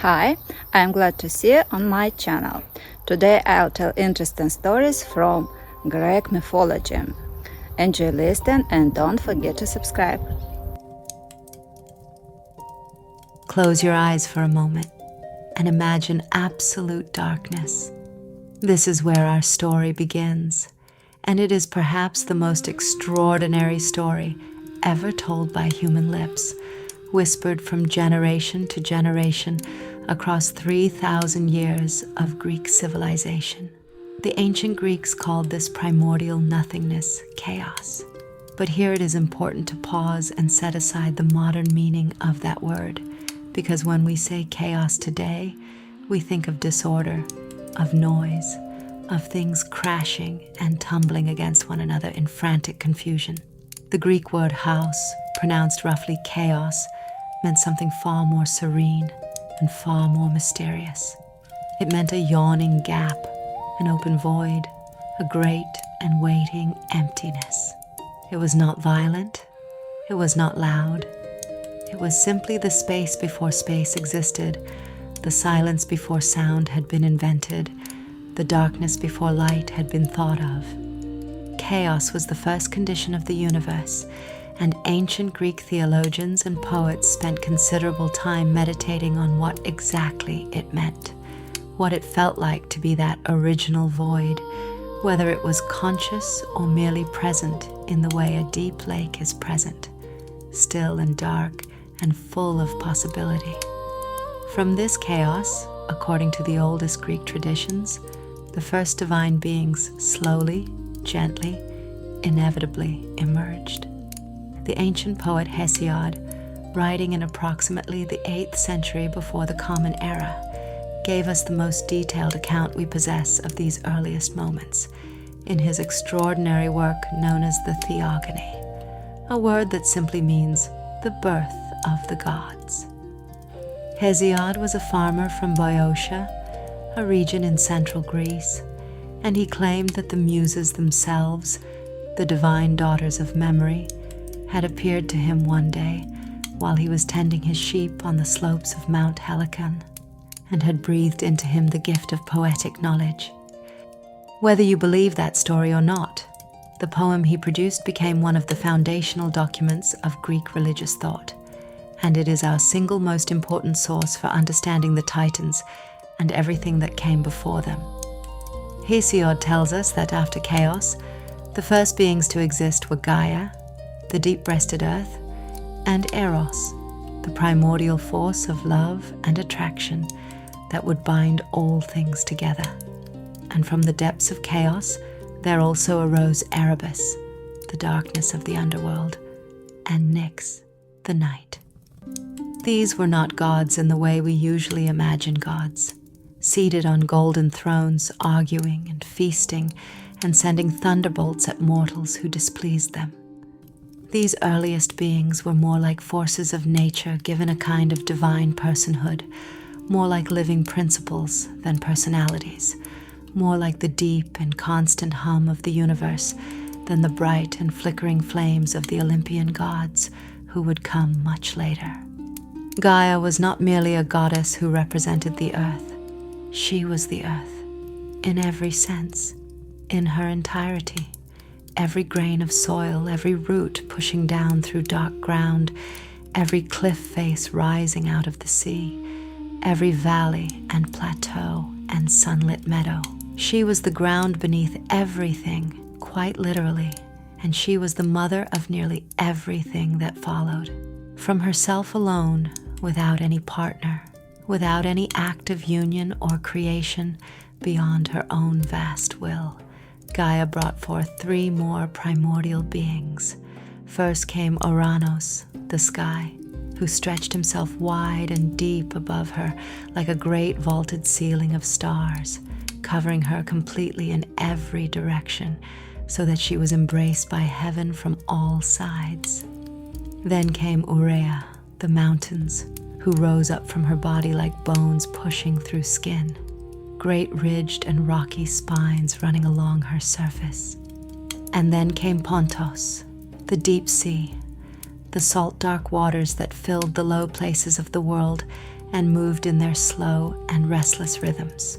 Hi, I'm glad to see you on my channel. Today I'll tell interesting stories from Greek mythology. Enjoy listening and don't forget to subscribe. Close your eyes for a moment and imagine absolute darkness. This is where our story begins, and it is perhaps the most extraordinary story ever told by human lips, whispered from generation to generation across 3,000 years of Greek civilization. The ancient Greeks called this primordial nothingness chaos. But here it is important to pause and set aside the modern meaning of that word, because when we say chaos today, we think of disorder, of noise, of things crashing and tumbling against one another in frantic confusion. The Greek word haos, pronounced roughly chaos, meant something far more serene and far more mysterious. It meant a yawning gap, an open void, a great and waiting emptiness. It was not violent, it was not loud. It was simply the space before space existed, the silence before sound had been invented, the darkness before light had been thought of. Chaos was the first condition of the universe, and ancient Greek theologians and poets spent considerable time meditating on what exactly it meant, what it felt like to be that original void, whether it was conscious or merely present in the way a deep lake is present, still and dark and full of possibility. From this chaos, according to the oldest Greek traditions, the first divine beings slowly, gently, inevitably emerged. The ancient poet Hesiod, writing in approximately the 8th century before the Common Era, gave us the most detailed account we possess of these earliest moments in his extraordinary work known as the Theogony, a word that simply means the birth of the gods. Hesiod was a farmer from Boeotia, a region in central Greece, and he claimed that the muses themselves, the divine daughters of memory, had appeared to him one day while he was tending his sheep on the slopes of Mount Helicon, and had breathed into him the gift of poetic knowledge. Whether you believe that story or not, the poem he produced became one of the foundational documents of Greek religious thought, and it is our single most important source for understanding the Titans and everything that came before them. Hesiod tells us that after chaos, the first beings to exist were Gaia, the deep-breasted earth, and Eros, the primordial force of love and attraction that would bind all things together. And from the depths of chaos, there also arose Erebus, the darkness of the underworld, and Nyx, the night. These were not gods in the way we usually imagine gods, seated on golden thrones, arguing and feasting and sending thunderbolts at mortals who displeased them. These earliest beings were more like forces of nature given a kind of divine personhood, more like living principles than personalities, more like the deep and constant hum of the universe than the bright and flickering flames of the Olympian gods who would come much later. Gaia was not merely a goddess who represented the earth. She was the earth, in every sense, in her entirety. Every grain of soil, every root pushing down through dark ground, every cliff face rising out of the sea, every valley and plateau and sunlit meadow. She was the ground beneath everything, quite literally, and she was the mother of nearly everything that followed. From herself alone, without any partner, without any act of union or creation beyond her own vast will, Gaia brought forth 3 more primordial beings. First came Uranos, the sky, who stretched himself wide and deep above her like a great vaulted ceiling of stars, covering her completely in every direction so that she was embraced by heaven from all sides. Then came Urea, the mountains, who rose up from her body like bones pushing through skin, great ridged and rocky spines running along her surface. And then came Pontos, the deep sea, the salt dark waters that filled the low places of the world and moved in their slow and restless rhythms.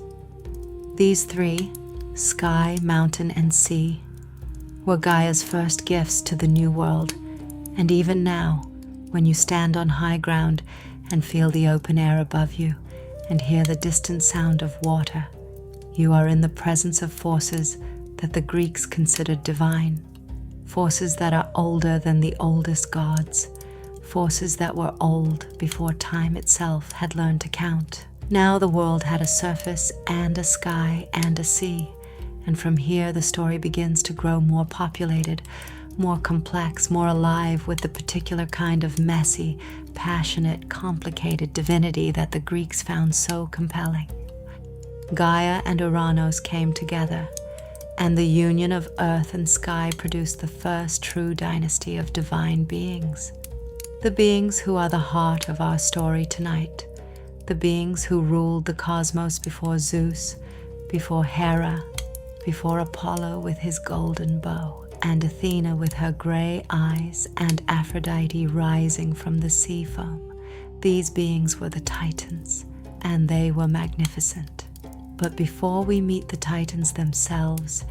These three, sky, mountain, and sea, were Gaia's first gifts to the new world, and even now, when you stand on high ground and feel the open air above you and hear the distant sound of water, you are in the presence of forces that the Greeks considered divine, forces that are older than the oldest gods, forces that were old before time itself had learned to count. Now the world had a surface and a sky and a sea, and from here the story begins to grow more populated, more complex, more alive with the particular kind of messy, passionate, complicated divinity that the Greeks found so compelling. Gaia and Uranos came together, and the union of earth and sky produced the first true dynasty of divine beings. The beings who are the heart of our story tonight, the beings who ruled the cosmos before Zeus, before Hera, before Apollo with his golden bow, and Athena with her gray eyes, and Aphrodite rising from the sea foam. These beings were the Titans, and they were magnificent. But before we meet the Titans themselves,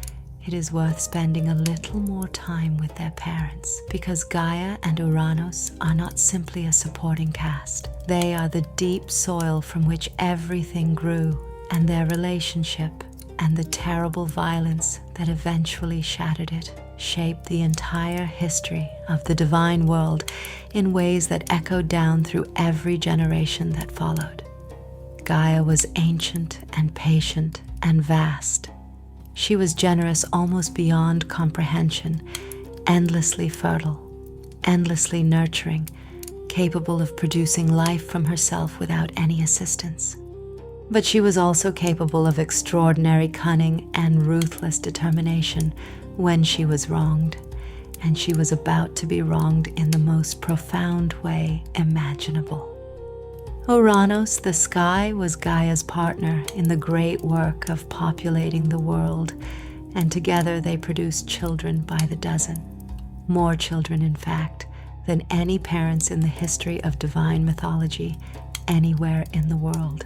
it is worth spending a little more time with their parents, because Gaia and Uranos are not simply a supporting cast. They are the deep soil from which everything grew, and their relationship and the terrible violence that eventually shattered it shaped the entire history of the divine world in ways that echoed down through every generation that followed. Gaia was ancient and patient and vast. She was generous almost beyond comprehension, endlessly fertile, endlessly nurturing, capable of producing life from herself without any assistance. But she was also capable of extraordinary cunning and ruthless determination when she was wronged, and she was about to be wronged in the most profound way imaginable. Uranos, the sky, was Gaia's partner in the great work of populating the world, and together they produced children by the dozen. More children, in fact, than any parents in the history of divine mythology anywhere in the world.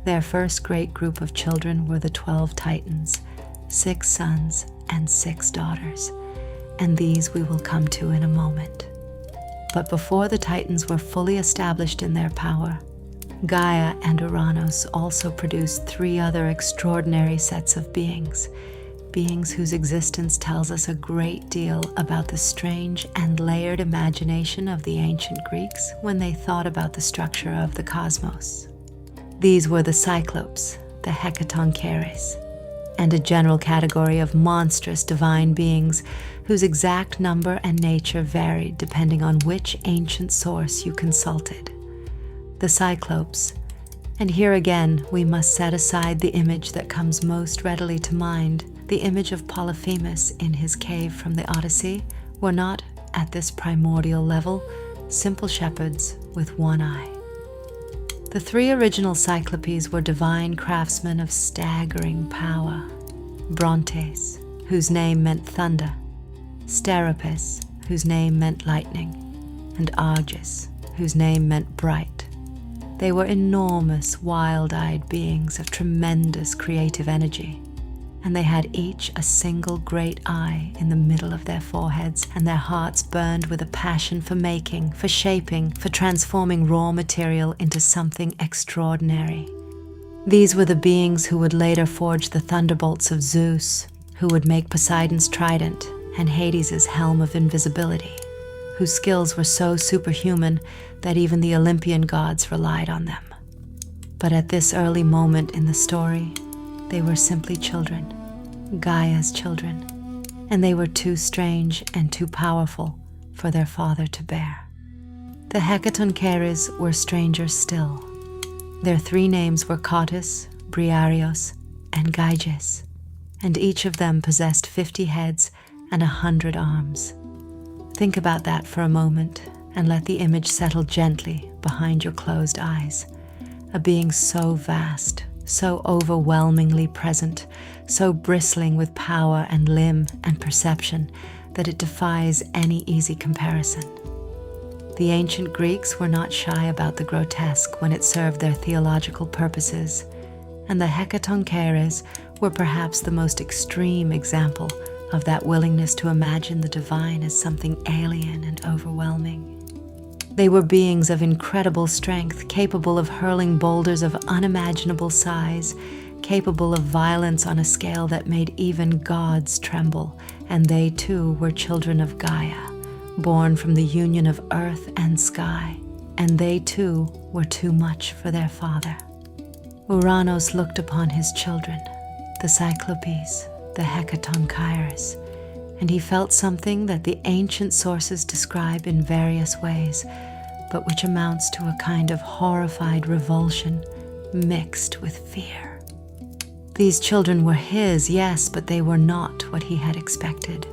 Their first great group of children were the 12 Titans, 6 sons and 6 daughters, and these we will come to in a moment. But before the Titans were fully established in their power, Gaia and Uranos also produced 3 other extraordinary sets of beings, beings whose existence tells us a great deal about the strange and layered imagination of the ancient Greeks when they thought about the structure of the cosmos. These were the Cyclopes, the Hecatoncheires, and a general category of monstrous divine beings whose exact number and nature varied depending on which ancient source you consulted. The Cyclopes, and here again we must set aside the image that comes most readily to mind, the image of Polyphemus in his cave from the Odyssey, were not, at this primordial level, simple shepherds with one eye. The 3 original Cyclopes were divine craftsmen of staggering power: Brontes, whose name meant thunder; Steropes, whose name meant lightning; and Argus, whose name meant bright. They were enormous, wild-eyed beings of tremendous creative energy, and they had each a single great eye in the middle of their foreheads, and their hearts burned with a passion for making, for shaping, for transforming raw material into something extraordinary. These were the beings who would later forge the thunderbolts of Zeus, who would make Poseidon's trident and Hades' helm of invisibility, whose skills were so superhuman that even the Olympian gods relied on them. But at this early moment in the story, they were simply children, Gaia's children, and they were too strange and too powerful for their father to bear. The Hecatoncheires were stranger still. Their 3 names were Cottus, Briareos, and Gyges, and each of them possessed 50 heads and 100 arms. Think about that for a moment and let the image settle gently behind your closed eyes. A being so vast, so overwhelmingly present, so bristling with power and limb and perception that it defies any easy comparison. The ancient Greeks were not shy about the grotesque when it served their theological purposes, and the Hekatoncheires were perhaps the most extreme example of that willingness to imagine the divine as something alien and overwhelming. They were beings of incredible strength, capable of hurling boulders of unimaginable size, capable of violence on a scale that made even gods tremble, and they too were children of Gaia, born from the union of earth and sky, and they too were too much for their father. Uranos looked upon his children, the Cyclopes, the Hekatoncheires, and he felt something that the ancient sources describe in various ways, but which amounts to a kind of horrified revulsion mixed with fear. These children were his, yes, but they were not what he had expected.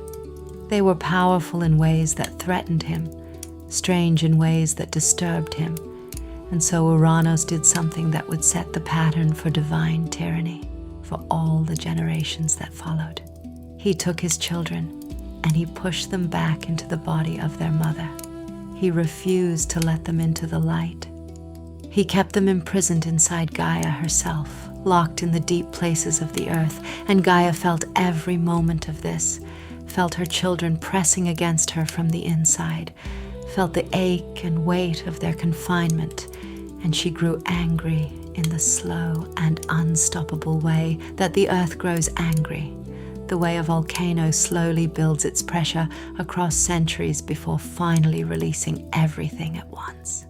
They were powerful in ways that threatened him, strange in ways that disturbed him, and so Uranos did something that would set the pattern for divine tyranny for all the generations that followed. He took his children and he pushed them back into the body of their mother. He refused to let them into the light. He kept them imprisoned inside Gaia herself, locked in the deep places of the earth, and Gaia felt every moment of this, felt her children pressing against her from the inside, felt the ache and weight of their confinement, and she grew angry in the slow and unstoppable way that the earth grows angry, the way a volcano slowly builds its pressure across centuries before finally releasing everything at once.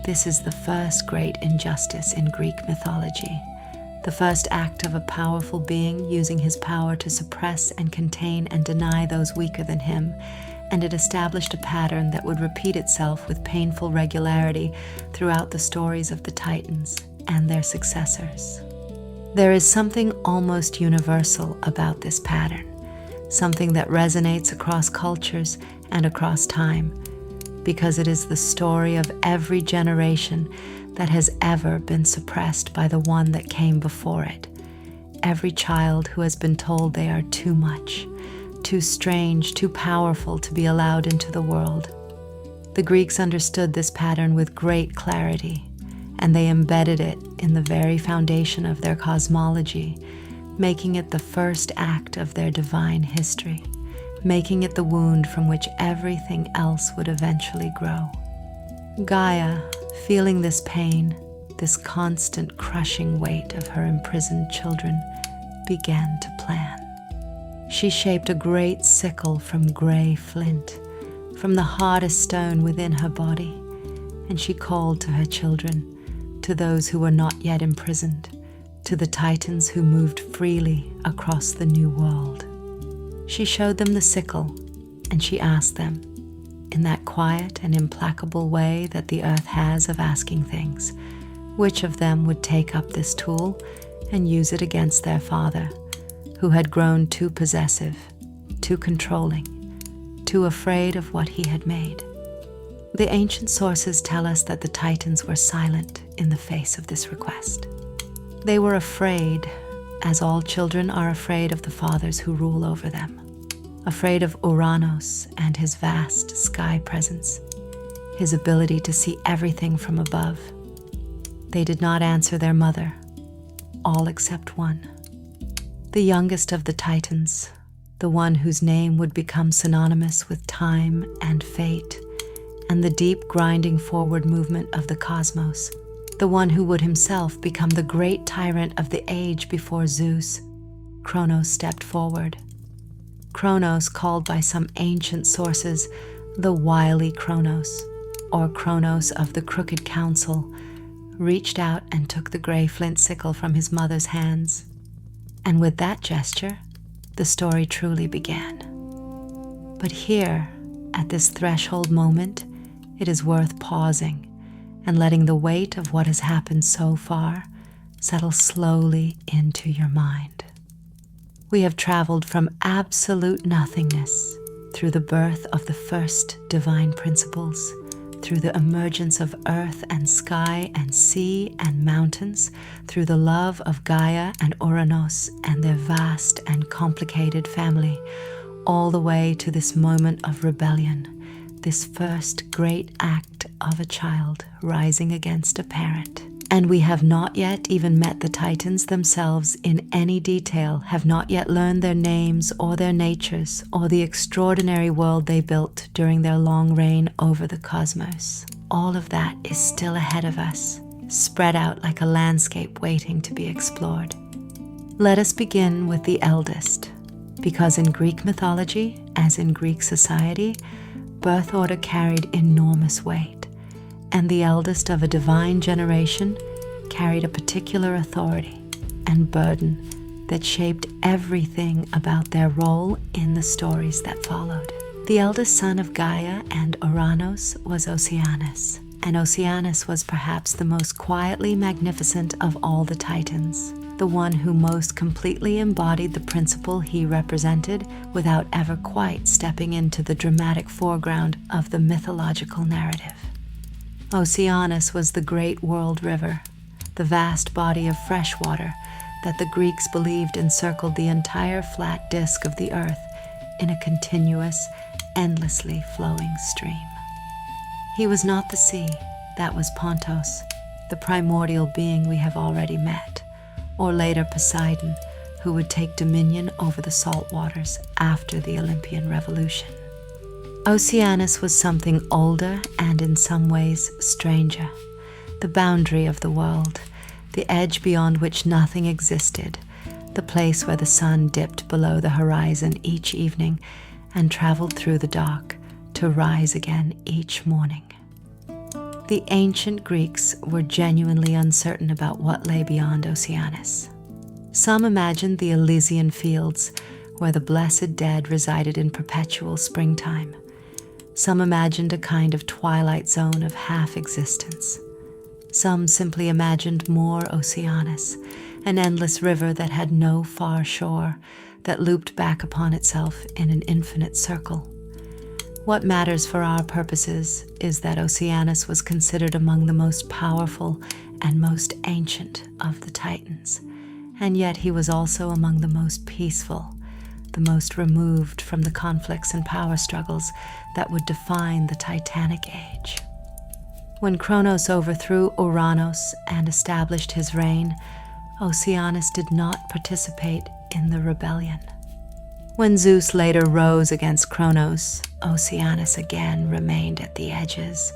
This is the first great injustice in Greek mythology, the first act of a powerful being using his power to suppress and contain and deny those weaker than him, and it established a pattern that would repeat itself with painful regularity throughout the stories of the Titans and their successors. There is something almost universal about this pattern, something that resonates across cultures and across time, because it is the story of every generation that has ever been suppressed by the one that came before it, every child who has been told they are too much, too strange, too powerful to be allowed into the world. The Greeks understood this pattern with great clarity, and they embedded it in the very foundation of their cosmology, making it the first act of their divine history, making it the wound from which everything else would eventually grow. Gaia, feeling this pain, this constant crushing weight of her imprisoned children, began to plan. She shaped a great sickle from gray flint, from the hardest stone within her body, and she called to her children, to those who were not yet imprisoned, to the Titans who moved freely across the new world. She showed them the sickle, and she asked them, in that quiet and implacable way that the earth has of asking things, which of them would take up this tool and use it against their father, who had grown too possessive, too controlling, too afraid of what he had made. The ancient sources tell us that the Titans were silent in the face of this request. They were afraid, as all children are afraid of the fathers who rule over them, afraid of Uranos and his vast sky presence, his ability to see everything from above. They did not answer their mother, all except one. The youngest of the Titans, the one whose name would become synonymous with time and fate, and the deep grinding forward movement of the cosmos, the one who would himself become the great tyrant of the age before Zeus, Cronus stepped forward. Cronus, called by some ancient sources the wily Cronus, or Cronus of the Crooked Council, reached out and took the gray flint sickle from his mother's hands. And with that gesture, the story truly began. But here, at this threshold moment, it is worth pausing and letting the weight of what has happened so far settle slowly into your mind. We have traveled from absolute nothingness through the birth of the first divine principles, through the emergence of earth and sky and sea and mountains, through the love of Gaia and Uranos and their vast and complicated family, all the way to this moment of rebellion, this first great act of a child rising against a parent. And we have not yet even met the Titans themselves in any detail, have not yet learned their names or their natures or the extraordinary world they built during their long reign over the cosmos. All of that is still ahead of us, spread out like a landscape waiting to be explored. Let us begin with the eldest, because in Greek mythology, as in Greek society, birth order carried enormous weight. And the eldest of a divine generation carried a particular authority and burden that shaped everything about their role in the stories that followed. The eldest son of Gaia and Uranos was Oceanus, and Oceanus was perhaps the most quietly magnificent of all the Titans, the one who most completely embodied the principle he represented without ever quite stepping into the dramatic foreground of the mythological narrative. Oceanus was the great world river, the vast body of fresh water that the Greeks believed encircled the entire flat disk of the earth in a continuous, endlessly flowing stream. He was not the sea, that was Pontos, the primordial being we have already met, or later Poseidon, who would take dominion over the salt waters after the Olympian revolution. Oceanus was something older and in some ways stranger, the boundary of the world, the edge beyond which nothing existed, the place where the sun dipped below the horizon each evening and traveled through the dark to rise again each morning. The ancient Greeks were genuinely uncertain about what lay beyond Oceanus. Some imagined the Elysian fields, where the blessed dead resided in perpetual springtime. Some imagined a kind of twilight zone of half-existence. Some simply imagined more Oceanus, an endless river that had no far shore, that looped back upon itself in an infinite circle. What matters for our purposes is that Oceanus was considered among the most powerful and most ancient of the Titans, and yet he was also among the most peaceful, the most removed from the conflicts and power struggles that would define the Titanic age. When Cronus overthrew Uranos and established his reign, Oceanus did not participate in the rebellion. When Zeus later rose against Cronus, Oceanus again remained at the edges,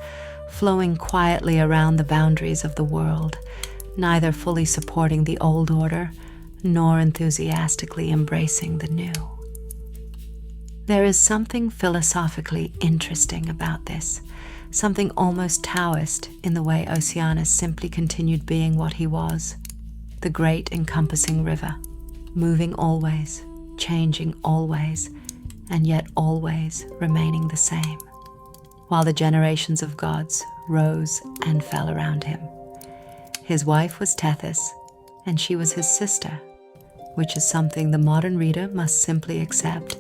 flowing quietly around the boundaries of the world, neither fully supporting the old order nor enthusiastically embracing the new. There is something philosophically interesting about this, something almost Taoist in the way Oceanus simply continued being what he was, the great encompassing river, moving always, changing always, and yet always remaining the same, while the generations of gods rose and fell around him. His wife was Tethys, and she was his sister, which is something the modern reader must simply accept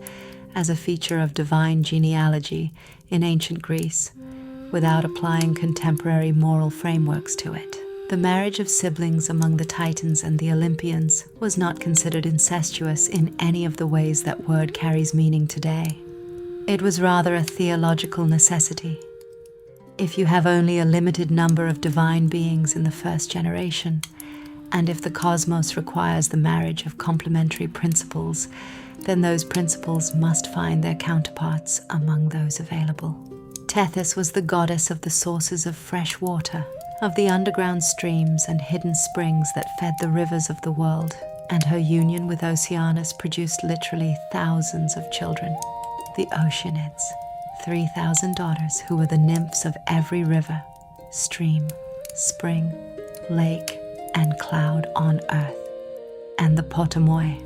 as a feature of divine genealogy in ancient Greece, without applying contemporary moral frameworks to it. The marriage of siblings among the Titans and the Olympians was not considered incestuous in any of the ways that word carries meaning today. It was rather a theological necessity. If you have only a limited number of divine beings in the first generation, and if the cosmos requires the marriage of complementary principles, then those principles must find their counterparts among those available. Tethys was the goddess of the sources of fresh water, of the underground streams and hidden springs that fed the rivers of the world, and her union with Oceanus produced literally thousands of children, the Oceanids, 3,000 daughters who were the nymphs of every river, stream, spring, lake, and cloud on earth, and the Potamoi,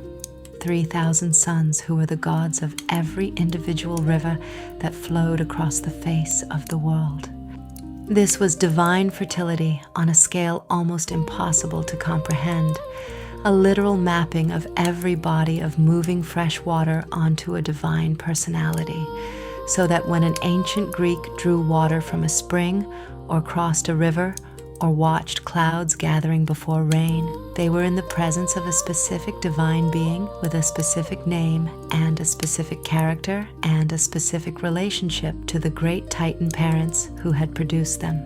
3,000 sons who were the gods of every individual river that flowed across the face of the world. This was divine fertility on a scale almost impossible to comprehend, a literal mapping of every body of moving fresh water onto a divine personality, so that when an ancient Greek drew water from a spring or crossed a river or watched clouds gathering before rain. They were in the presence of a specific divine being with a specific name and a specific character and a specific relationship to the great Titan parents who had produced them.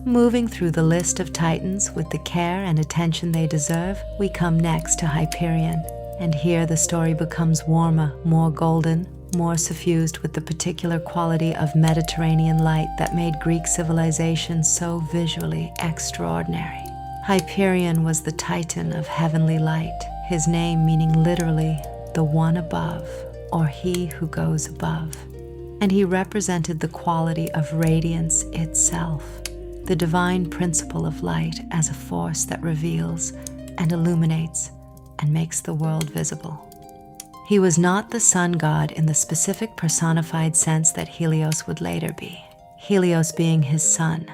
Moving through the list of Titans with the care and attention they deserve, we come next to Hyperion. And here the story becomes warmer, more golden, more suffused with the particular quality of Mediterranean light that made Greek civilization so visually extraordinary. Hyperion was the Titan of heavenly light, his name meaning literally the one above, or he who goes above. And he represented the quality of radiance itself, the divine principle of light as a force that reveals and illuminates and makes the world visible. He was not the sun god in the specific personified sense that Helios would later be, Helios being his son,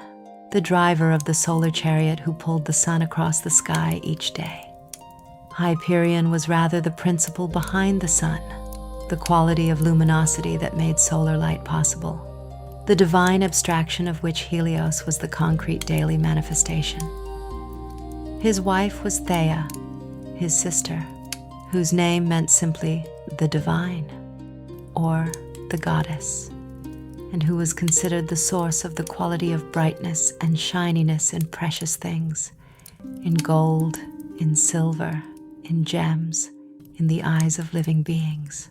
the driver of the solar chariot who pulled the sun across the sky each day. Hyperion was rather the principle behind the sun, the quality of luminosity that made solar light possible, the divine abstraction of which Helios was the concrete daily manifestation. His wife was Theia, his sister, whose name meant simply the divine, or the goddess, and who was considered the source of the quality of brightness and shininess in precious things, in gold, in silver, in gems, in the eyes of living beings.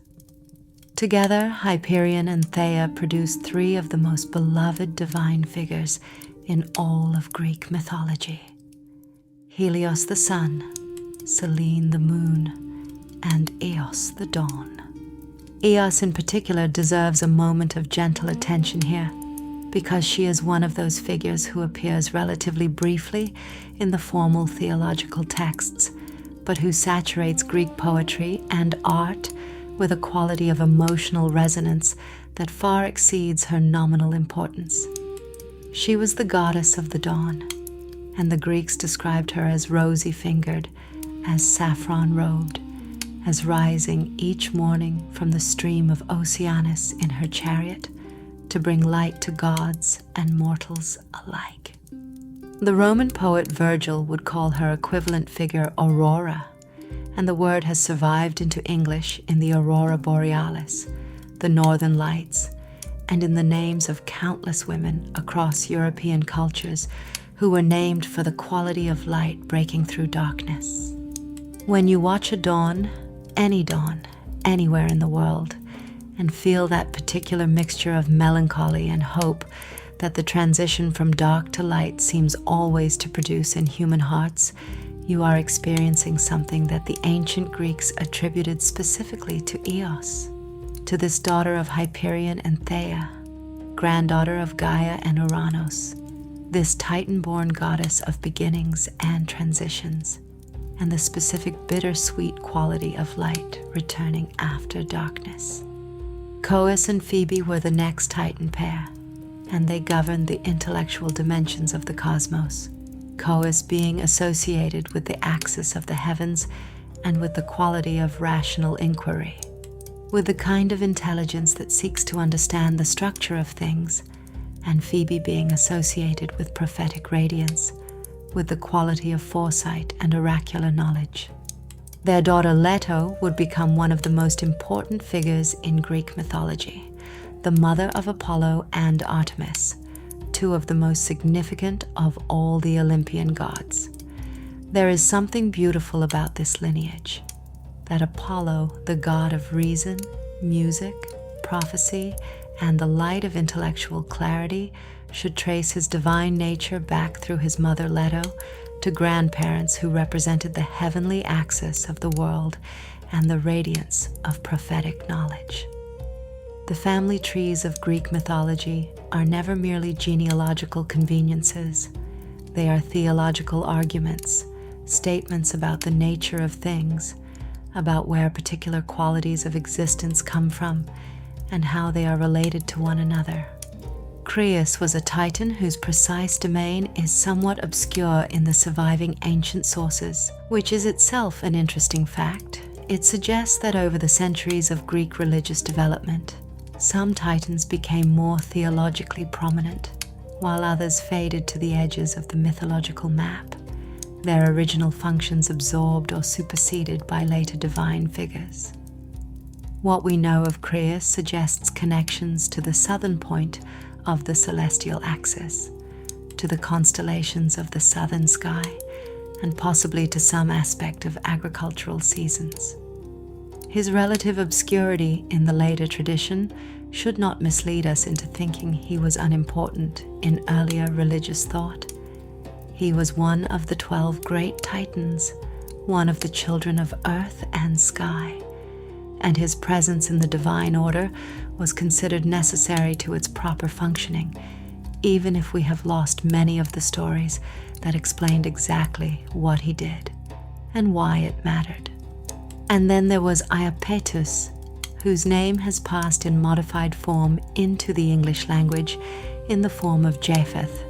Together, Hyperion and Theia produced three of the most beloved divine figures in all of Greek mythology: Helios the sun, Selene the moon, and Eos the dawn. Eos in particular deserves a moment of gentle attention here, because she is one of those figures who appears relatively briefly in the formal theological texts, but who saturates Greek poetry and art with a quality of emotional resonance that far exceeds her nominal importance. She was the goddess of the dawn, and the Greeks described her as rosy-fingered, as saffron-robed, as rising each morning from the stream of Oceanus in her chariot to bring light to gods and mortals alike. The Roman poet Virgil would call her equivalent figure Aurora, and the word has survived into English in the Aurora Borealis, the Northern Lights, and in the names of countless women across European cultures who were named for the quality of light breaking through darkness. When you watch a dawn, any dawn, anywhere in the world, and feel that particular mixture of melancholy and hope that the transition from dark to light seems always to produce in human hearts, you are experiencing something that the ancient Greeks attributed specifically to Eos, to this daughter of Hyperion and Theia, granddaughter of Gaia and Uranus, this Titan-born goddess of beginnings and transitions, and the specific bittersweet quality of light returning after darkness. Cronus and Phoebe were the next Titan pair, and they governed the intellectual dimensions of the cosmos, Cronus being associated with the axis of the heavens and with the quality of rational inquiry, with the kind of intelligence that seeks to understand the structure of things, and Phoebe being associated with prophetic radiance, with the quality of foresight and oracular knowledge. Their daughter Leto would become one of the most important figures in Greek mythology, the mother of Apollo and Artemis, two of the most significant of all the Olympian gods. There is something beautiful about this lineage, that Apollo, the god of reason, music, prophecy, and the light of intellectual clarity, should trace his divine nature back through his mother Leto to grandparents who represented the heavenly axis of the world and the radiance of prophetic knowledge. The family trees of Greek mythology are never merely genealogical conveniences. They are theological arguments, statements about the nature of things, about where particular qualities of existence come from, and how they are related to one another. Cronus was a Titan whose precise domain is somewhat obscure in the surviving ancient sources, which is itself an interesting fact. It suggests that over the centuries of Greek religious development, some Titans became more theologically prominent, while others faded to the edges of the mythological map, their original functions absorbed or superseded by later divine figures. What we know of Cronus suggests connections to the southern point of the celestial axis, to the constellations of the southern sky, and possibly to some aspect of agricultural seasons. His relative obscurity in the later tradition should not mislead us into thinking he was unimportant in earlier religious thought. He was one of the 12 great Titans, one of the children of earth and sky, and his presence in the divine order was considered necessary to its proper functioning, even if we have lost many of the stories that explained exactly what he did and why it mattered. And then there was Iapetus, whose name has passed in modified form into the English language in the form of Japheth,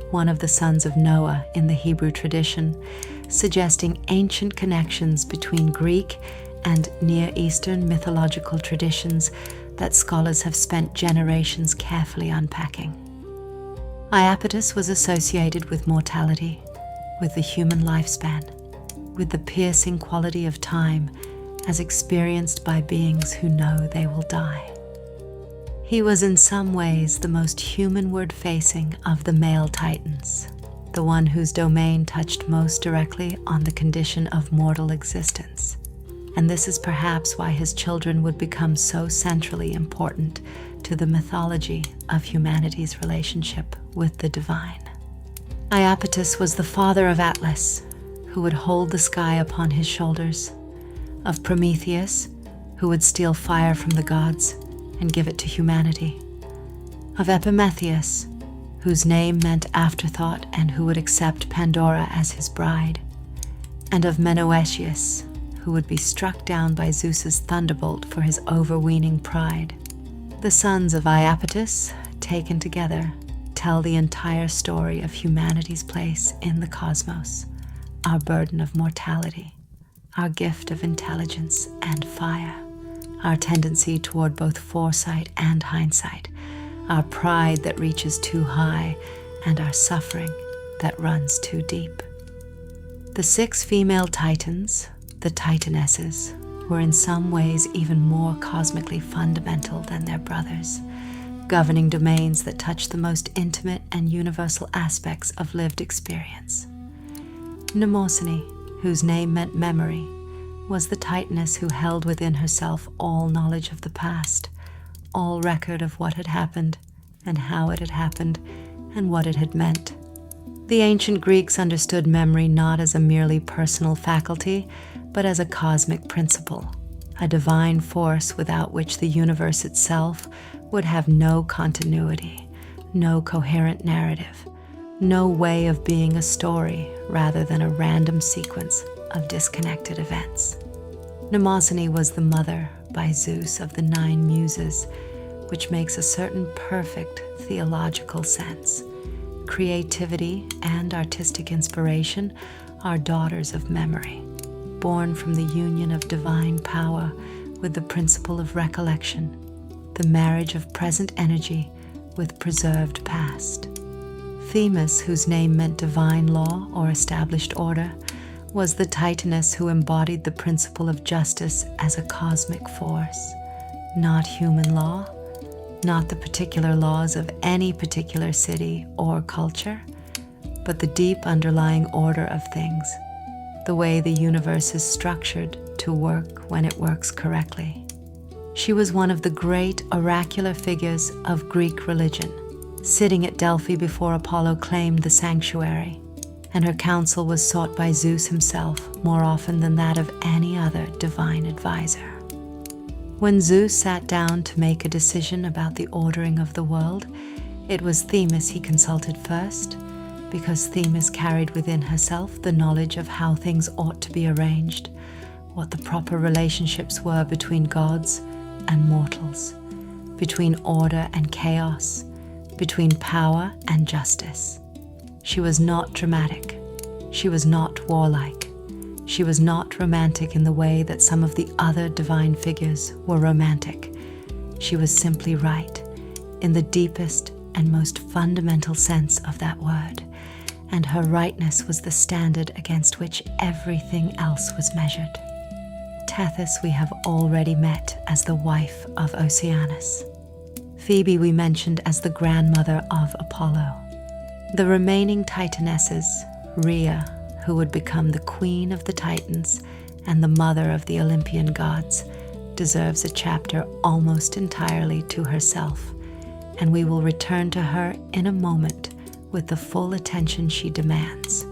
one of the sons of Noah in the Hebrew tradition, suggesting ancient connections between Greek and Near Eastern mythological traditions that scholars have spent generations carefully unpacking. Iapetus was associated with mortality, with the human lifespan, with the piercing quality of time as experienced by beings who know they will die. He was in some ways the most humanward-facing of the male Titans, the one whose domain touched most directly on the condition of mortal existence. And this is perhaps why his children would become so centrally important to the mythology of humanity's relationship with the divine. Iapetus was the father of Atlas, who would hold the sky upon his shoulders, of Prometheus, who would steal fire from the gods and give it to humanity, of Epimetheus, whose name meant afterthought and who would accept Pandora as his bride, and of Menoetius, who would be struck down by Zeus's thunderbolt for his overweening pride. The sons of Iapetus, taken together, tell the entire story of humanity's place in the cosmos, our burden of mortality, our gift of intelligence and fire, our tendency toward both foresight and hindsight, our pride that reaches too high, and our suffering that runs too deep. The 6 female Titans, the Titanesses, were in some ways even more cosmically fundamental than their brothers, governing domains that touch the most intimate and universal aspects of lived experience. Mnemosyne, whose name meant memory, was the Titaness who held within herself all knowledge of the past, all record of what had happened and how it had happened and what it had meant. The ancient Greeks understood memory not as a merely personal faculty, but as a cosmic principle, a divine force without which the universe itself would have no continuity, no coherent narrative, no way of being a story rather than a random sequence of disconnected events. Mnemosyne was the mother by Zeus of the 9 muses, which makes a certain perfect theological sense. Creativity and artistic inspiration are daughters of memory, born from the union of divine power with the principle of recollection, the marriage of present energy with preserved past. Themis, whose name meant divine law or established order, was the Titaness who embodied the principle of justice as a cosmic force, not human law, not the particular laws of any particular city or culture, but the deep underlying order of things, the way the universe is structured to work when it works correctly. She was one of the great oracular figures of Greek religion, sitting at Delphi before Apollo claimed the sanctuary, and her counsel was sought by Zeus himself more often than that of any other divine advisor. When Zeus sat down to make a decision about the ordering of the world, it was Themis he consulted first, because Themis carried within herself the knowledge of how things ought to be arranged, what the proper relationships were between gods and mortals, between order and chaos, between power and justice. She was not dramatic. She was not warlike. She was not romantic in the way that some of the other divine figures were romantic. She was simply right, in the deepest and most fundamental sense of that word, and her rightness was the standard against which everything else was measured. Tethys we have already met as the wife of Oceanus. Phoebe we mentioned as the grandmother of Apollo. The remaining Titanesses, Rhea, who would become the queen of the Titans and the mother of the Olympian gods, deserves a chapter almost entirely to herself, and we will return to her in a moment with the full attention she demands.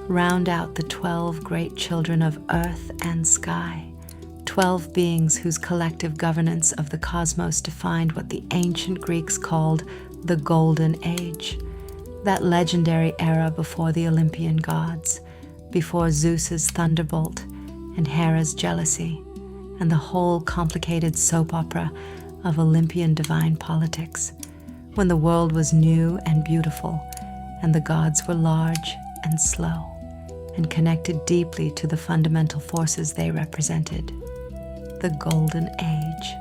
Round out the 12 great children of earth and sky, 12 beings whose collective governance of the cosmos defined what the ancient Greeks called the Golden Age, that legendary era before the Olympian gods, before Zeus's thunderbolt and Hera's jealousy, and the whole complicated soap opera of Olympian divine politics, when the world was new and beautiful, and the gods were large and slow, and connected deeply to the fundamental forces they represented. The Golden Age.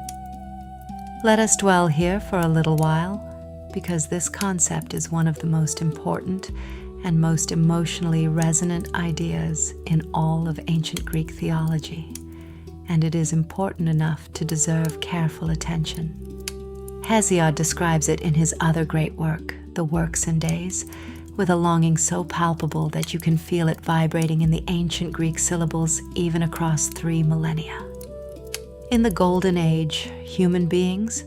Let us dwell here for a little while, because this concept is one of the most important and most emotionally resonant ideas in all of ancient Greek theology, and it is important enough to deserve careful attention. Hesiod describes it in his other great work, The Works and Days, with a longing so palpable that you can feel it vibrating in the ancient Greek syllables even across 3 millennia. In the Golden Age, human beings,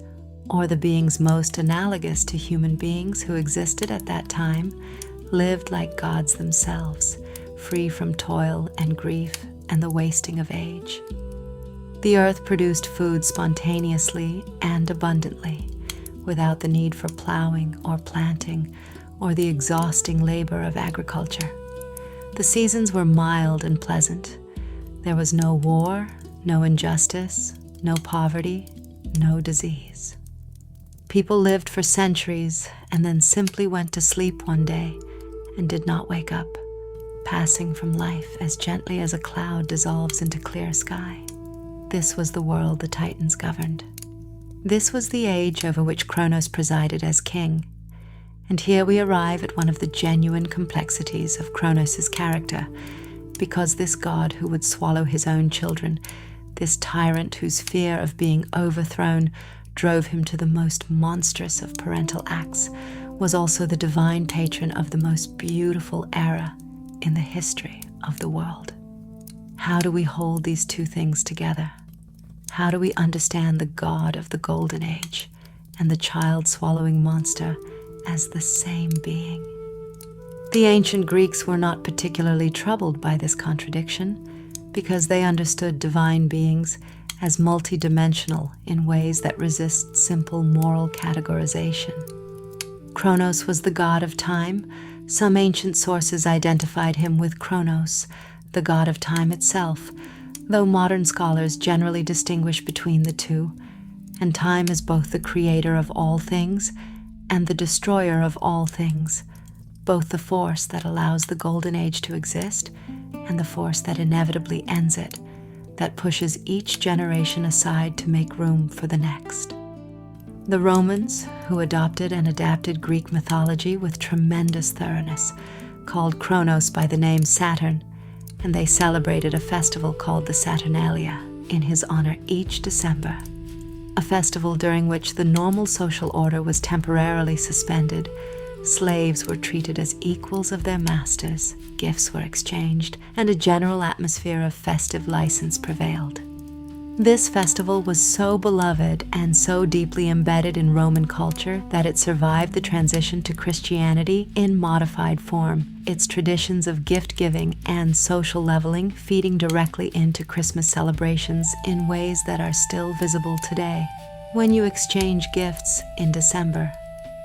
or the beings most analogous to human beings who existed at that time, lived like gods themselves, free from toil and grief and the wasting of age. The earth produced food spontaneously and abundantly, without the need for plowing or planting or the exhausting labor of agriculture. The seasons were mild and pleasant. There was no war, no injustice, no poverty, no disease. People lived for centuries and then simply went to sleep one day and did not wake up, passing from life as gently as a cloud dissolves into clear sky. This was the world the Titans governed. This was the age over which Cronus presided as king. And here we arrive at one of the genuine complexities of Cronus's character, because this god who would swallow his own children, this tyrant whose fear of being overthrown drove him to the most monstrous of parental acts, was also the divine patron of the most beautiful era in the history of the world. How do we hold these two things together? How do we understand the god of the Golden Age and the child-swallowing monster as the same being? The ancient Greeks were not particularly troubled by this contradiction because they understood divine beings as multidimensional in ways that resist simple moral categorization. Cronus was the god of time. Some ancient sources identified him with Cronus, the god of time itself, though modern scholars generally distinguish between the two, and time is both the creator of all things and the destroyer of all things, both the force that allows the Golden Age to exist and the force that inevitably ends it, that pushes each generation aside to make room for the next. The Romans, who adopted and adapted Greek mythology with tremendous thoroughness, called Cronus by the name Saturn, and they celebrated a festival called the Saturnalia in his honor each December, a festival during which the normal social order was temporarily suspended. Slaves were treated as equals of their masters, gifts were exchanged, and a general atmosphere of festive license prevailed. This festival was so beloved and so deeply embedded in Roman culture that it survived the transition to Christianity in modified form, its traditions of gift-giving and social leveling feeding directly into Christmas celebrations in ways that are still visible today. When you exchange gifts in December,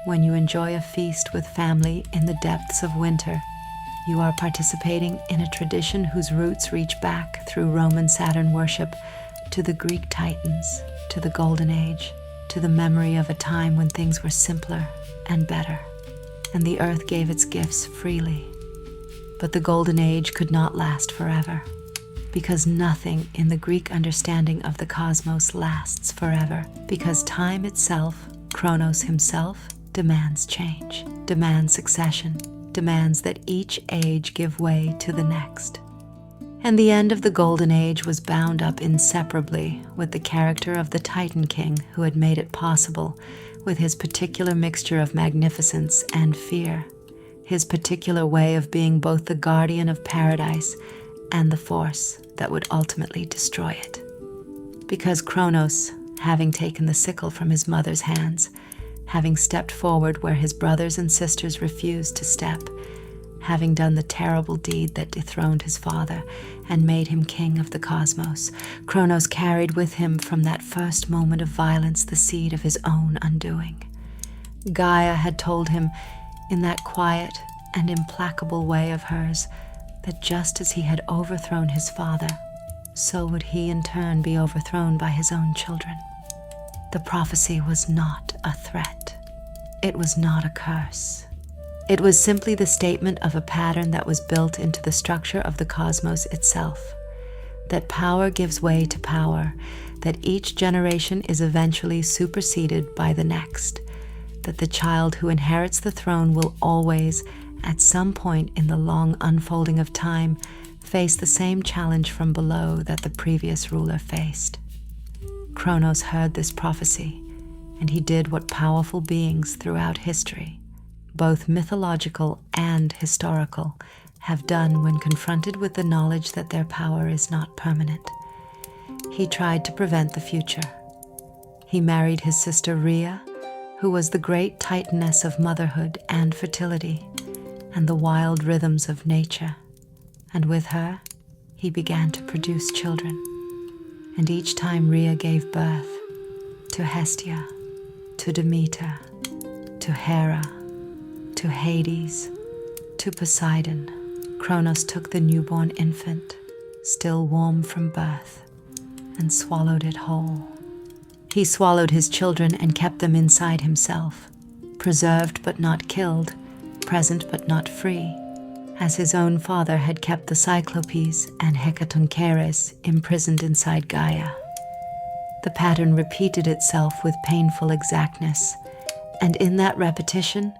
when you enjoy a feast with family in the depths of winter, you are participating in a tradition whose roots reach back through Roman Saturn worship to the Greek Titans, to the Golden Age, to the memory of a time when things were simpler and better, and the earth gave its gifts freely. But the Golden Age could not last forever, because nothing in the Greek understanding of the cosmos lasts forever, because time itself, Cronus himself, demands change, demands succession, demands that each age give way to the next. And the end of the Golden Age was bound up inseparably with the character of the Titan King who had made it possible, with his particular mixture of magnificence and fear, his particular way of being both the guardian of paradise and the force that would ultimately destroy it. Because Cronus, having taken the sickle from his mother's hands, having stepped forward where his brothers and sisters refused to step, having done the terrible deed that dethroned his father and made him king of the cosmos, Cronus carried with him from that first moment of violence the seed of his own undoing. Gaia had told him, in that quiet and implacable way of hers, that just as he had overthrown his father, so would he in turn be overthrown by his own children. The prophecy was not a threat. It was not a curse. It was simply the statement of a pattern that was built into the structure of the cosmos itself, that power gives way to power, that each generation is eventually superseded by the next, that the child who inherits the throne will always, at some point in the long unfolding of time, face the same challenge from below that the previous ruler faced. Cronus heard this prophecy, and he did what powerful beings throughout history, both mythological and historical, have done when confronted with the knowledge that their power is not permanent. He tried to prevent the future. He married his sister Rhea, who was the great titaness of motherhood and fertility, and the wild rhythms of nature, and with her, he began to produce children. And each time Rhea gave birth to Hestia, to Demeter, to Hera, to Hades, to Poseidon, Cronus took the newborn infant, still warm from birth, and swallowed it whole. He swallowed his children and kept them inside himself, preserved but not killed, present but not free, as his own father had kept the Cyclopes and Hecatoncheires imprisoned inside Gaia. The pattern repeated itself with painful exactness, and in that repetition,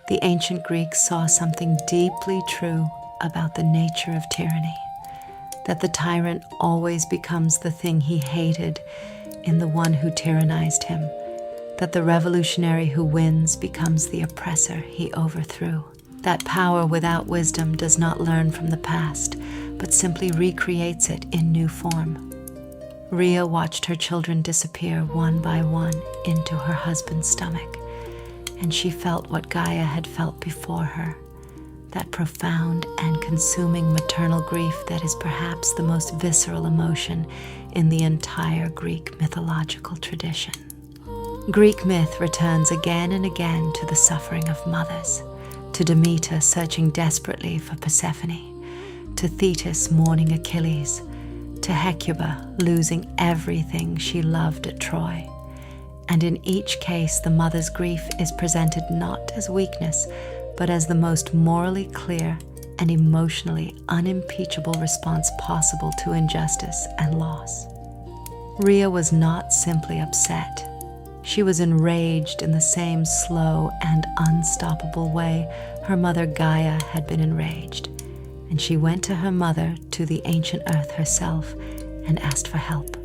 the ancient Greeks saw something deeply true about the nature of tyranny, that the tyrant always becomes the thing he hated in the one who tyrannized him, that the revolutionary who wins becomes the oppressor he overthrew, that power without wisdom does not learn from the past, but simply recreates it in new form. Rhea watched her children disappear one by one into her husband's stomach, and she felt what Gaia had felt before her, that profound and consuming maternal grief that is perhaps the most visceral emotion in the entire Greek mythological tradition. Greek myth returns again and again to the suffering of mothers, to Demeter searching desperately for Persephone, to Thetis mourning Achilles, to Hecuba losing everything she loved at Troy. And in each case, the mother's grief is presented not as weakness, but as the most morally clear and emotionally unimpeachable response possible to injustice and loss. Rhea was not simply upset. She was enraged in the same slow and unstoppable way her mother Gaia had been enraged, and she went to her mother, to the ancient earth herself, and asked for help.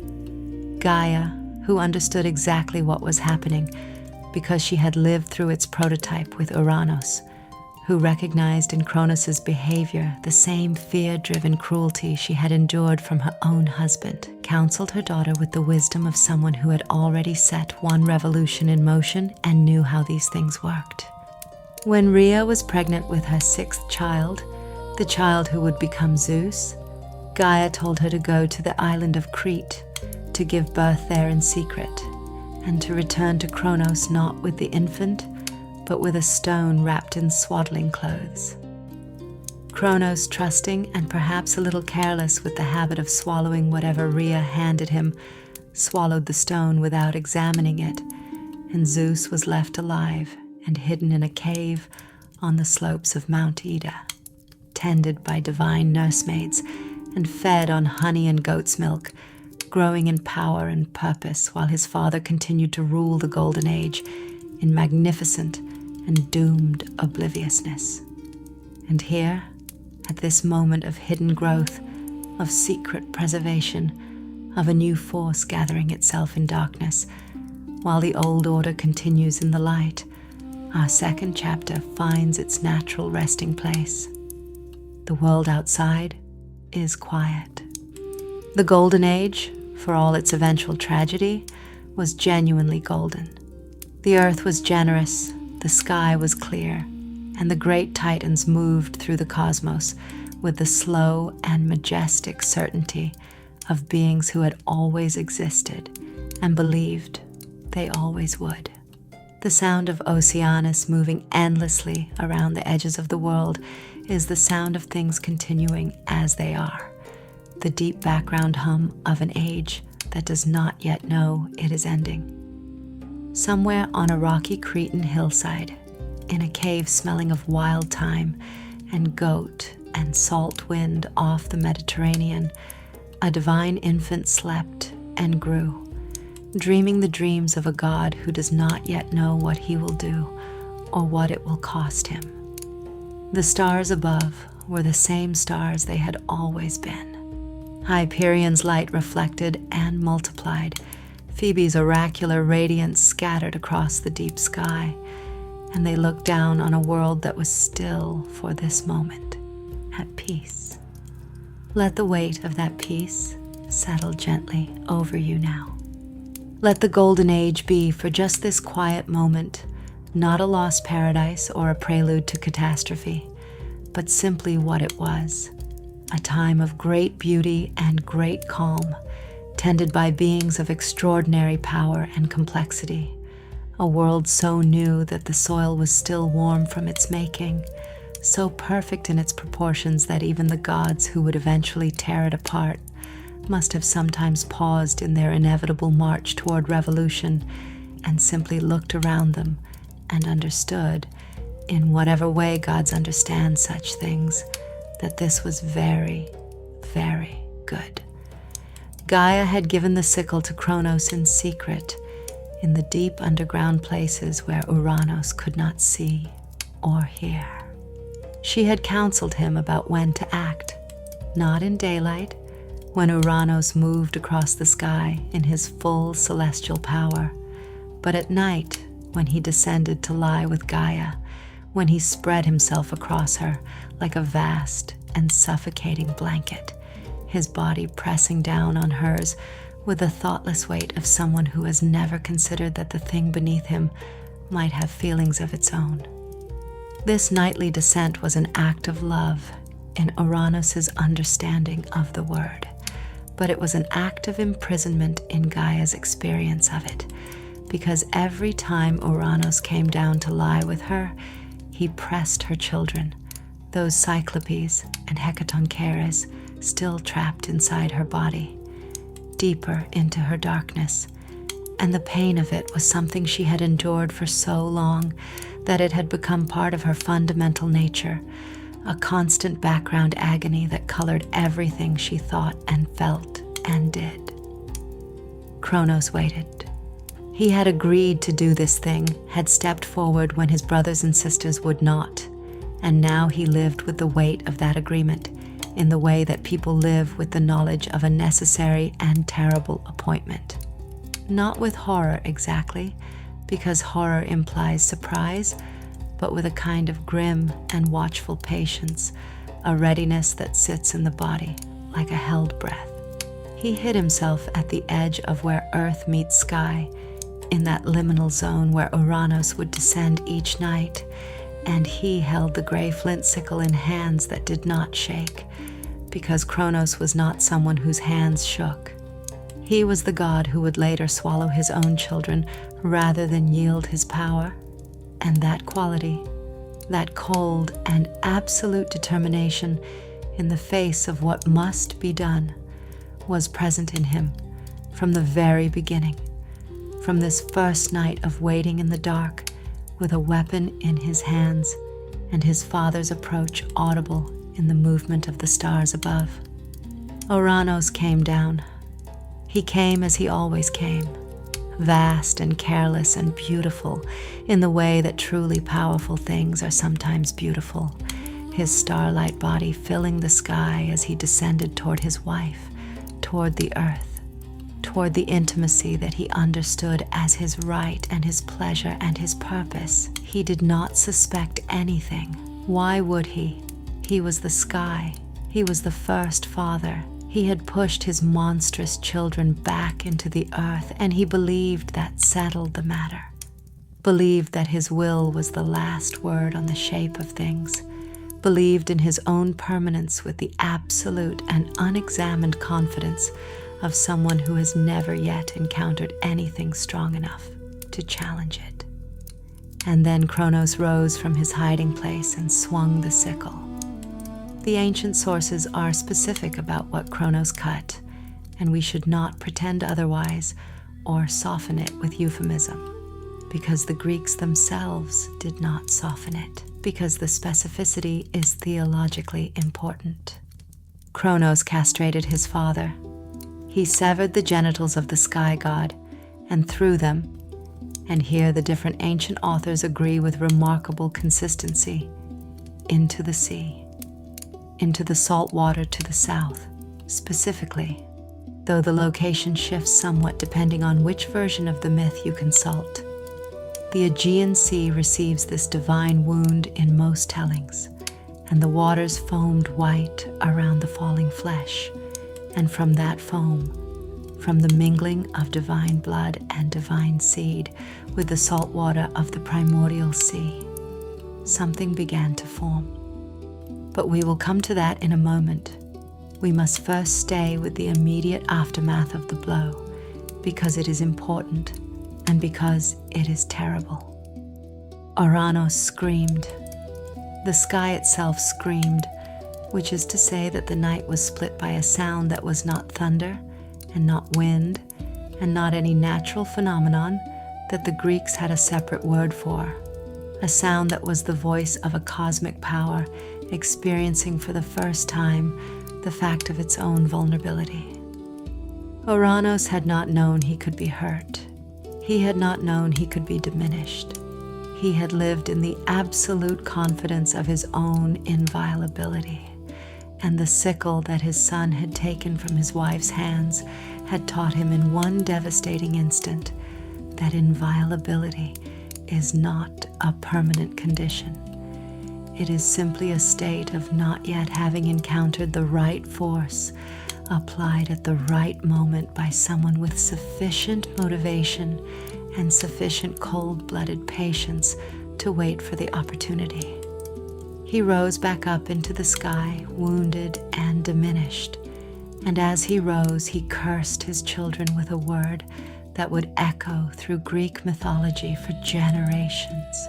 Gaia, who understood exactly what was happening because she had lived through its prototype with Uranus, who recognized in Cronus's behavior the same fear-driven cruelty she had endured from her own husband, counseled her daughter with the wisdom of someone who had already set one revolution in motion and knew how these things worked. When Rhea was pregnant with her sixth child, the child who would become Zeus, Gaia told her to go to the island of Crete, to give birth there in secret, and to return to Cronus not with the infant, but with a stone wrapped in swaddling clothes. Cronus, trusting and perhaps a little careless with the habit of swallowing whatever Rhea handed him, swallowed the stone without examining it, and Zeus was left alive and hidden in a cave on the slopes of Mount Ida, tended by divine nursemaids and fed on honey and goat's milk, growing in power and purpose while his father continued to rule the Golden Age in magnificent and doomed obliviousness. And here, at this moment of hidden growth, of secret preservation, of a new force gathering itself in darkness, while the old order continues in the light, our second chapter finds its natural resting place. The world outside is quiet. The Golden Age, for all its eventual tragedy, was genuinely golden. The earth was generous, the sky was clear, and the great titans moved through the cosmos with the slow and majestic certainty of beings who had always existed and believed they always would. The sound of Oceanus moving endlessly around the edges of the world is the sound of things continuing as they are, the deep background hum of an age that does not yet know it is ending. Somewhere on a rocky Cretan hillside, in a cave smelling of wild thyme and goat and salt wind off the Mediterranean, a divine infant slept and grew, dreaming the dreams of a God who does not yet know what he will do or what it will cost him. The stars above were the same stars they had always been. Hyperion's light reflected and multiplied, Phoebe's oracular radiance scattered across the deep sky, and they looked down on a world that was still for this moment, at peace. Let the weight of that peace settle gently over you now. Let the Golden Age be, for just this quiet moment, not a lost paradise or a prelude to catastrophe, but simply what it was, a time of great beauty and great calm, tended by beings of extraordinary power and complexity, a world so new that the soil was still warm from its making, so perfect in its proportions that even the gods who would eventually tear it apart must have sometimes paused in their inevitable march toward revolution and simply looked around them and understood, in whatever way gods understand such things, that this was very, very good. Gaia had given the sickle to Cronus in secret, in the deep underground places where Uranus could not see or hear. She had counseled him about when to act, not in daylight, when Uranus moved across the sky in his full celestial power, but at night when he descended to lie with Gaia, when he spread himself across her like a vast and suffocating blanket, his body pressing down on hers with the thoughtless weight of someone who has never considered that the thing beneath him might have feelings of its own. This nightly descent was an act of love in Uranus's understanding of the word, but it was an act of imprisonment in Gaia's experience of it, because every time Uranus came down to lie with her, he pressed her children, those Cyclopes and Hecatoncheires, still trapped inside her body, deeper into her darkness, and the pain of it was something she had endured for so long that it had become part of her fundamental nature, a constant background agony that colored everything she thought and felt and did. Cronus waited. He had agreed to do this thing, had stepped forward when his brothers and sisters would not, and now he lived with the weight of that agreement, in the way that people live with the knowledge of a necessary and terrible appointment. Not with horror exactly, because horror implies surprise, but with a kind of grim and watchful patience, a readiness that sits in the body like a held breath. He hid himself at the edge of where earth meets sky, in that liminal zone where Uranus would descend each night, and he held the gray flint sickle in hands that did not shake, because Cronus was not someone whose hands shook. He was the god who would later swallow his own children rather than yield his power, and that quality, that cold and absolute determination in the face of what must be done, was present in him from the very beginning, from this first night of waiting in the dark with a weapon in his hands and his father's approach audible in the movement of the stars above. Uranus came down. He came as he always came, vast and careless and beautiful in the way that truly powerful things are sometimes beautiful, his starlight body filling the sky as he descended toward his wife, toward the earth, toward the intimacy that he understood as his right and his pleasure and his purpose. He did not suspect anything. Why would he? He was the sky. He was the first father. He had pushed his monstrous children back into the earth, and he believed that settled the matter. Believed that his will was the last word on the shape of things. Believed in his own permanence with the absolute and unexamined confidence of someone who has never yet encountered anything strong enough to challenge it. And then Cronus rose from his hiding place and swung the sickle. The ancient sources are specific about what Cronus cut, and we should not pretend otherwise or soften it with euphemism, because the Greeks themselves did not soften it, because the specificity is theologically important. Cronus castrated his father. He severed the genitals of the sky god, and threw them, and here the different ancient authors agree with remarkable consistency, into the sea, into the salt water to the south, specifically, though the location shifts somewhat depending on which version of the myth you consult. The Aegean Sea receives this divine wound in most tellings, and the waters foamed white around the falling flesh, and from that foam, from the mingling of divine blood and divine seed with the salt water of the primordial sea, something began to form. But we will come to that in a moment. We must first stay with the immediate aftermath of the blow, because it is important and because it is terrible. Ouranos screamed. The sky itself screamed, which is to say that the night was split by a sound that was not thunder and not wind and not any natural phenomenon that the Greeks had a separate word for, a sound that was the voice of a cosmic power experiencing for the first time the fact of its own vulnerability. Ouranos had not known he could be hurt. He had not known he could be diminished. He had lived in the absolute confidence of his own inviolability, and the sickle that his son had taken from his wife's hands had taught him in one devastating instant that inviolability is not a permanent condition. It is simply a state of not yet having encountered the right force applied at the right moment by someone with sufficient motivation and sufficient cold-blooded patience to wait for the opportunity. He rose back up into the sky, wounded and diminished, and as he rose, he cursed his children with a word that would echo through Greek mythology for generations.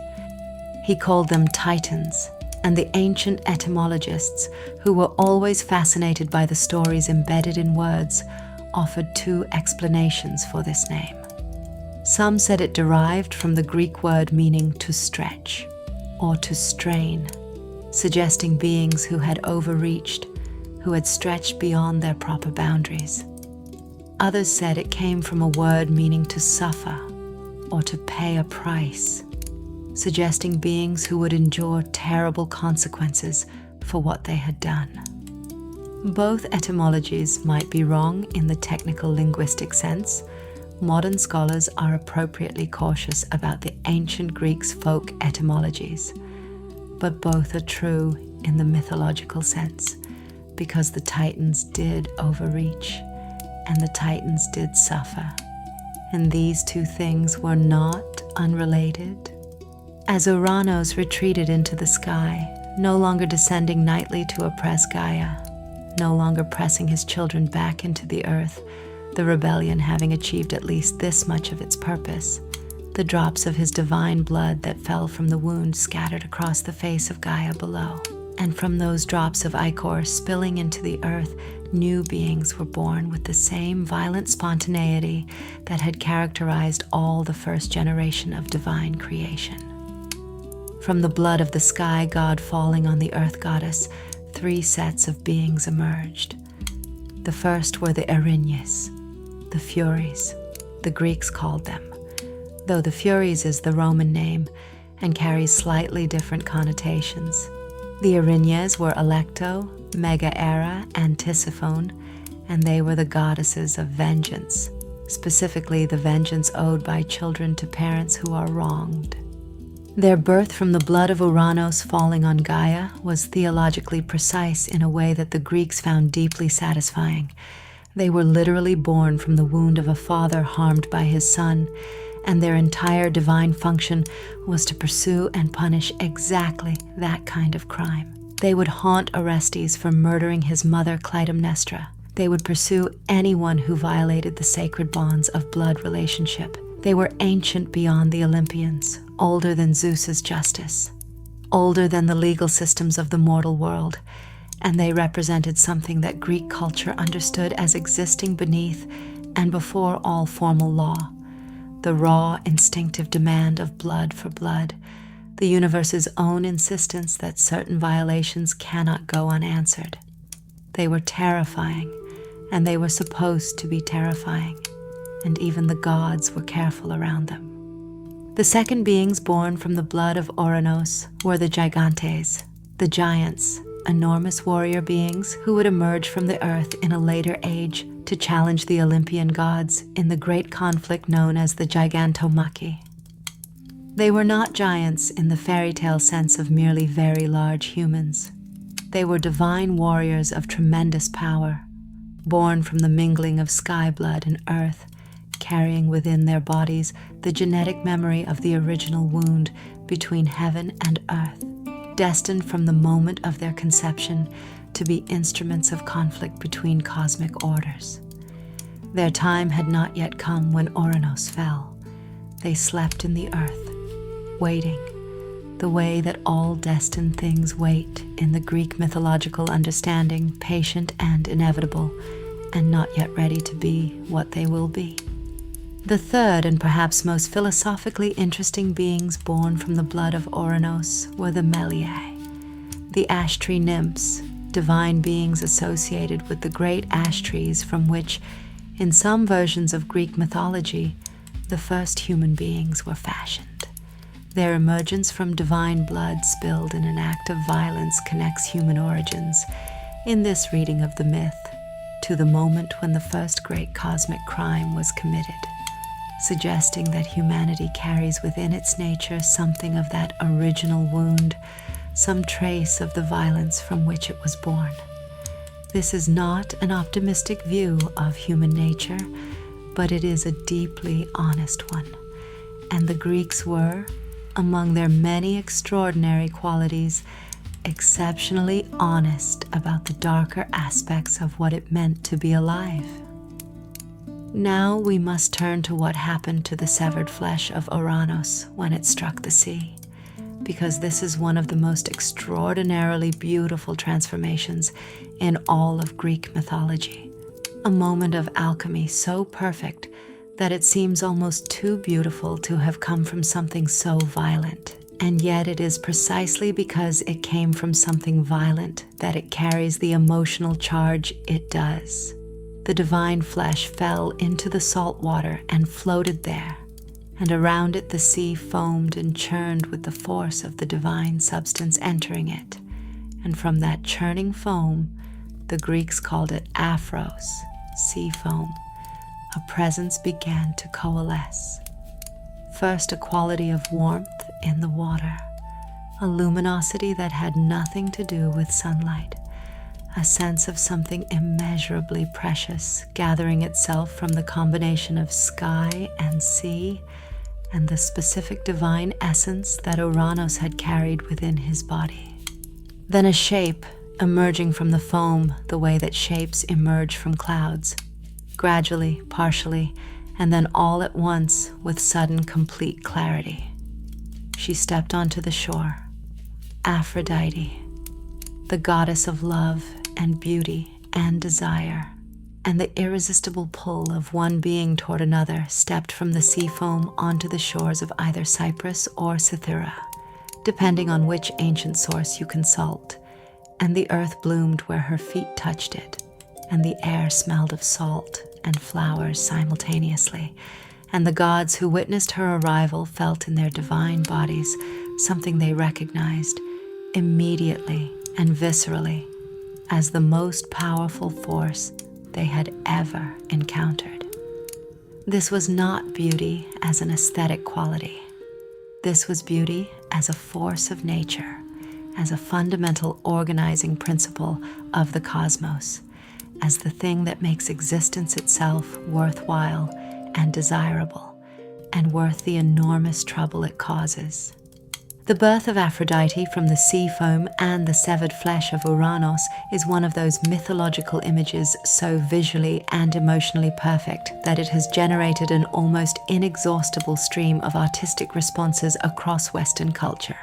He called them Titans, and the ancient etymologists, who were always fascinated by the stories embedded in words, offered two explanations for this name. Some said it derived from the Greek word meaning to stretch or to strain, suggesting beings who had overreached, who had stretched beyond their proper boundaries. Others said it came from a word meaning to suffer or to pay a price, suggesting beings who would endure terrible consequences for what they had done. Both etymologies might be wrong in the technical linguistic sense. Modern scholars are appropriately cautious about the ancient Greeks' folk etymologies, but both are true in the mythological sense, because the Titans did overreach, and the Titans did suffer, and these two things were not unrelated. As Ouranos retreated into the sky, no longer descending nightly to oppress Gaia, no longer pressing his children back into the earth, the rebellion having achieved at least this much of its purpose, the drops of his divine blood that fell from the wound scattered across the face of Gaia below, and from those drops of ichor spilling into the earth, new beings were born with the same violent spontaneity that had characterized all the first generation of divine creation. From the blood of the sky god falling on the earth goddess, 3 sets of beings emerged. The first were the Erinyes, the Furies, the the Greeks called them, though the Furies is the Roman name and carries slightly different connotations. The Erinyes were Alecto, Megaera, and Tisiphone, and they were the goddesses of vengeance, specifically the vengeance owed by children to parents who are wronged. Their birth from the blood of Uranos falling on Gaia was theologically precise in a way that the Greeks found deeply satisfying. They were literally born from the wound of a father harmed by his son, and their entire divine function was to pursue and punish exactly that kind of crime. They would haunt Orestes for murdering his mother Clytemnestra. They would pursue anyone who violated the sacred bonds of blood relationship. They were ancient beyond the Olympians, older than Zeus's justice, older than the legal systems of the mortal world, and they represented something that Greek culture understood as existing beneath and before all formal law: the raw, instinctive demand of blood for blood, the universe's own insistence that certain violations cannot go unanswered. They were terrifying, and they were supposed to be terrifying, and even the gods were careful around them. The second beings born from the blood of Uranos were the Gigantes, the giants, enormous warrior beings who would emerge from the earth in a later age to challenge the Olympian gods in the great conflict known as the Titanomachy. They were not giants in the fairy tale sense of merely very large humans. They were divine warriors of tremendous power, born from the mingling of sky blood and earth, carrying within their bodies the genetic memory of the original wound between heaven and earth, destined from the moment of their conception to be instruments of conflict between cosmic orders. Their time had not yet come when Uranos fell. They slept in the earth, waiting, the way that all destined things wait in the Greek mythological understanding, patient and inevitable, and not yet ready to be what they will be. The third and perhaps most philosophically interesting beings born from the blood of Uranos were the Meliae, the ash tree nymphs, divine beings associated with the great ash trees from which, in some versions of Greek mythology, the first human beings were fashioned. Their emergence from divine blood spilled in an act of violence connects human origins, in this reading of the myth, to the moment when the first great cosmic crime was committed, suggesting that humanity carries within its nature something of that original wound, some trace of the violence from which it was born. This is not an optimistic view of human nature, but it is a deeply honest one, and the Greeks were, among their many extraordinary qualities, exceptionally honest about the darker aspects of what it meant to be alive. Now we must turn to what happened to the severed flesh of Uranos when it struck the sea, because this is one of the most extraordinarily beautiful transformations in all of Greek mythology. A moment of alchemy so perfect that it seems almost too beautiful to have come from something so violent. And yet it is precisely because it came from something violent that it carries the emotional charge it does. The divine flesh fell into the salt water and floated there, and around it the sea foamed and churned with the force of the divine substance entering it. And from that churning foam, the Greeks called it aphros, sea foam, a presence began to coalesce. First, a quality of warmth in the water, a luminosity that had nothing to do with sunlight, a sense of something immeasurably precious gathering itself from the combination of sky and sea and the specific divine essence that Uranos had carried within his body. Then a shape emerging from the foam the way that shapes emerge from clouds, gradually, partially, and then all at once with sudden complete clarity. She stepped onto the shore. Aphrodite, the goddess of love and beauty and desire, and the irresistible pull of one being toward another stepped from the sea foam onto the shores of either Cyprus or Cythera, depending on which ancient source you consult, and the earth bloomed where her feet touched it, and the air smelled of salt and flowers simultaneously, and the gods who witnessed her arrival felt in their divine bodies something they recognized immediately and viscerally as the most powerful force they had ever encountered. This was not beauty as an aesthetic quality. This was beauty as a force of nature, as a fundamental organizing principle of the cosmos, as the thing that makes existence itself worthwhile and desirable, and worth the enormous trouble it causes. The birth of Aphrodite from the sea foam and the severed flesh of Uranos is one of those mythological images so visually and emotionally perfect that it has generated an almost inexhaustible stream of artistic responses across Western culture.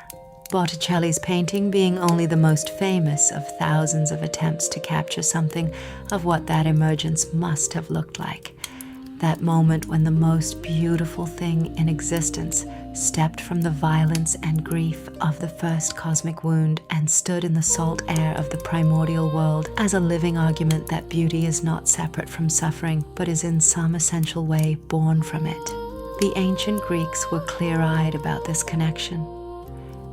Botticelli's painting being only the most famous of thousands of attempts to capture something of what that emergence must have looked like. That moment when the most beautiful thing in existence stepped from the violence and grief of the first cosmic wound and stood in the salt air of the primordial world as a living argument that beauty is not separate from suffering, but is in some essential way born from it. The ancient Greeks were clear-eyed about this connection.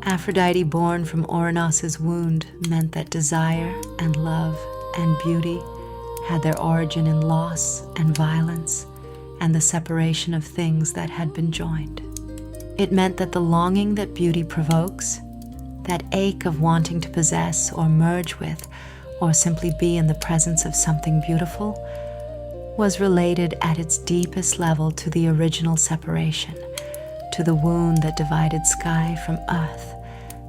Aphrodite born from Uranos's wound meant that desire and love and beauty had their origin in loss and violence and the separation of things that had been joined. It meant that the longing that beauty provokes, that ache of wanting to possess or merge with, or simply be in the presence of something beautiful, was related at its deepest level to the original separation, to the wound that divided sky from earth,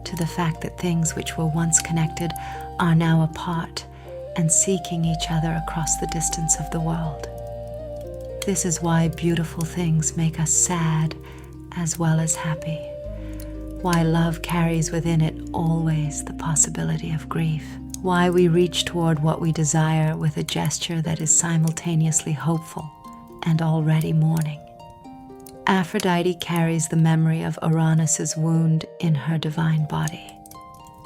to the fact that things which were once connected are now apart and seeking each other across the distance of the world. This is why beautiful things make us sad as well as happy, why love carries within it always the possibility of grief, why we reach toward what we desire with a gesture that is simultaneously hopeful and already mourning. Aphrodite carries the memory of Uranus's wound in her divine body,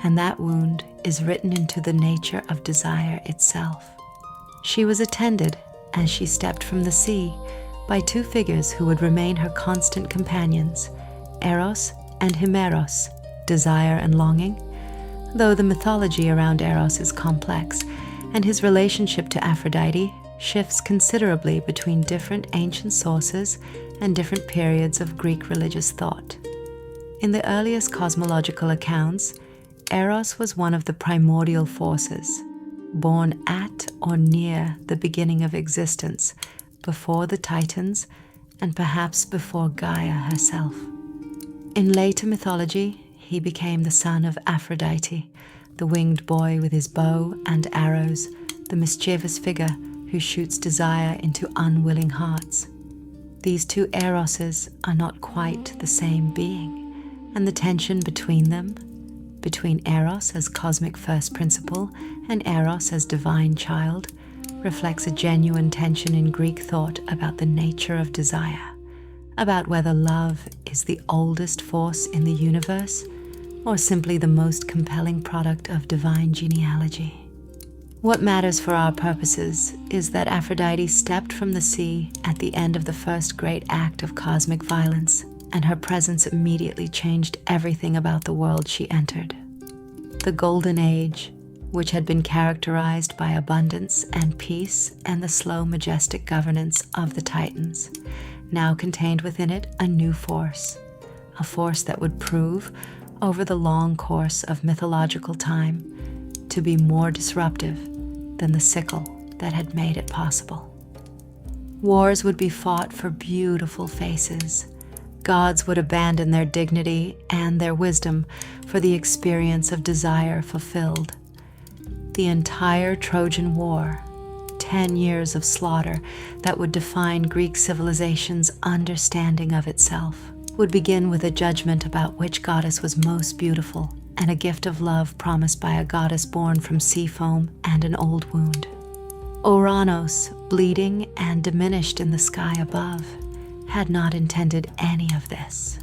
and that wound is written into the nature of desire itself. She was attended, as she stepped from the sea, by two figures who would remain her constant companions, Eros and Himeros, desire and longing, though the mythology around Eros is complex, and his relationship to Aphrodite shifts considerably between different ancient sources and different periods of Greek religious thought. In the earliest cosmological accounts, Eros was one of the primordial forces, born at or near the beginning of existence, before the Titans, and perhaps before Gaia herself. In later mythology, he became the son of Aphrodite, the winged boy with his bow and arrows, the mischievous figure who shoots desire into unwilling hearts. These two Eroses are not quite the same being, and the tension between them, between Eros as cosmic first principle and Eros as divine child, reflects a genuine tension in Greek thought about the nature of desire, about whether love is the oldest force in the universe or simply the most compelling product of divine genealogy. What matters for our purposes is that Aphrodite stepped from the sea at the end of the first great act of cosmic violence, and her presence immediately changed everything about the world she entered. The Golden Age, which had been characterized by abundance and peace and the slow, majestic governance of the Titans, now contained within it a new force, a force that would prove, over the long course of mythological time, to be more disruptive than the sickle that had made it possible. Wars would be fought for beautiful faces. Gods would abandon their dignity and their wisdom for the experience of desire fulfilled. The entire Trojan War, 10 years of slaughter that would define Greek civilization's understanding of itself, would begin with a judgment about which goddess was most beautiful, and a gift of love promised by a goddess born from sea foam and an old wound. Uranos, bleeding and diminished in the sky above, had not intended any of this.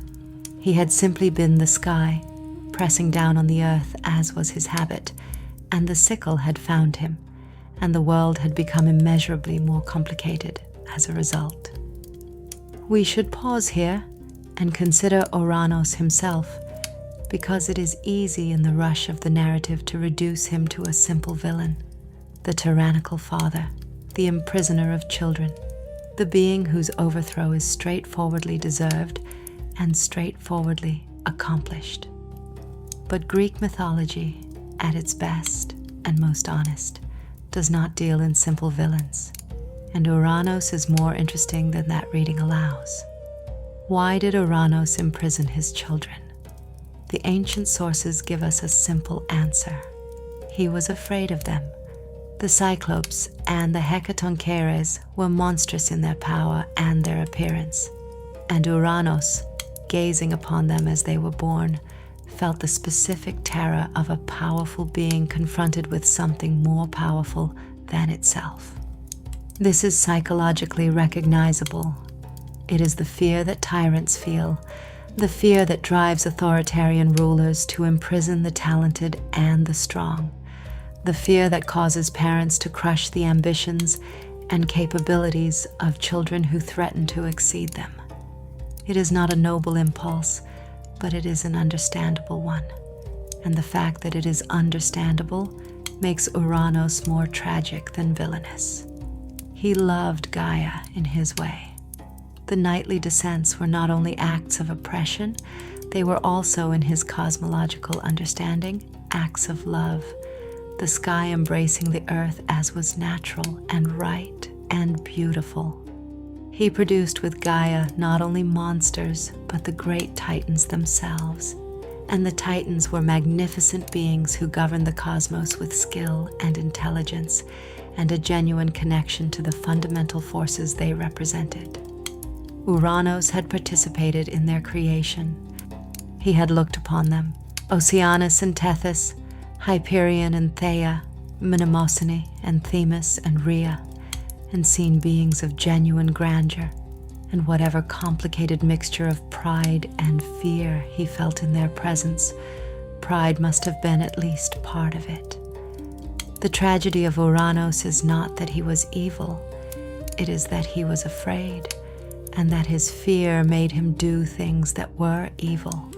He had simply been the sky, pressing down on the earth as was his habit, and the sickle had found him, and the world had become immeasurably more complicated as a result. We should pause here and consider Ouranos himself, because it is easy in the rush of the narrative to reduce him to a simple villain, the tyrannical father, the imprisoner of children, the being whose overthrow is straightforwardly deserved and straightforwardly accomplished. But Greek mythology, at its best and most honest, does not deal in simple villains, and Ouranos is more interesting than that reading allows. Why did Ouranos imprison his children? The ancient sources give us a simple answer. He was afraid of them. The Cyclopes and the Hecatoncheires were monstrous in their power and their appearance, and Ouranos, gazing upon them as they were born, felt the specific terror of a powerful being confronted with something more powerful than itself. This is psychologically recognizable. It is the fear that tyrants feel, the fear that drives authoritarian rulers to imprison the talented and the strong, the fear that causes parents to crush the ambitions and capabilities of children who threaten to exceed them. It is not a noble impulse, but it is an understandable one. And the fact that it is understandable makes Ouranos more tragic than villainous. He loved Gaia in his way. The nightly descents were not only acts of oppression, they were also, in his cosmological understanding, acts of love, the sky embracing the earth as was natural and right and beautiful. He produced with Gaia not only monsters, but the great Titans themselves. And the Titans were magnificent beings who governed the cosmos with skill and intelligence, and a genuine connection to the fundamental forces they represented. Ouranos had participated in their creation. He had looked upon them, Oceanus and Tethys, Hyperion and Theia, Mnemosyne and Themis and Rhea, and seen beings of genuine grandeur, and whatever complicated mixture of pride and fear he felt in their presence, pride must have been at least part of it. The tragedy of Ouranos is not that he was evil, it is that he was afraid, and that his fear made him do things that were evil,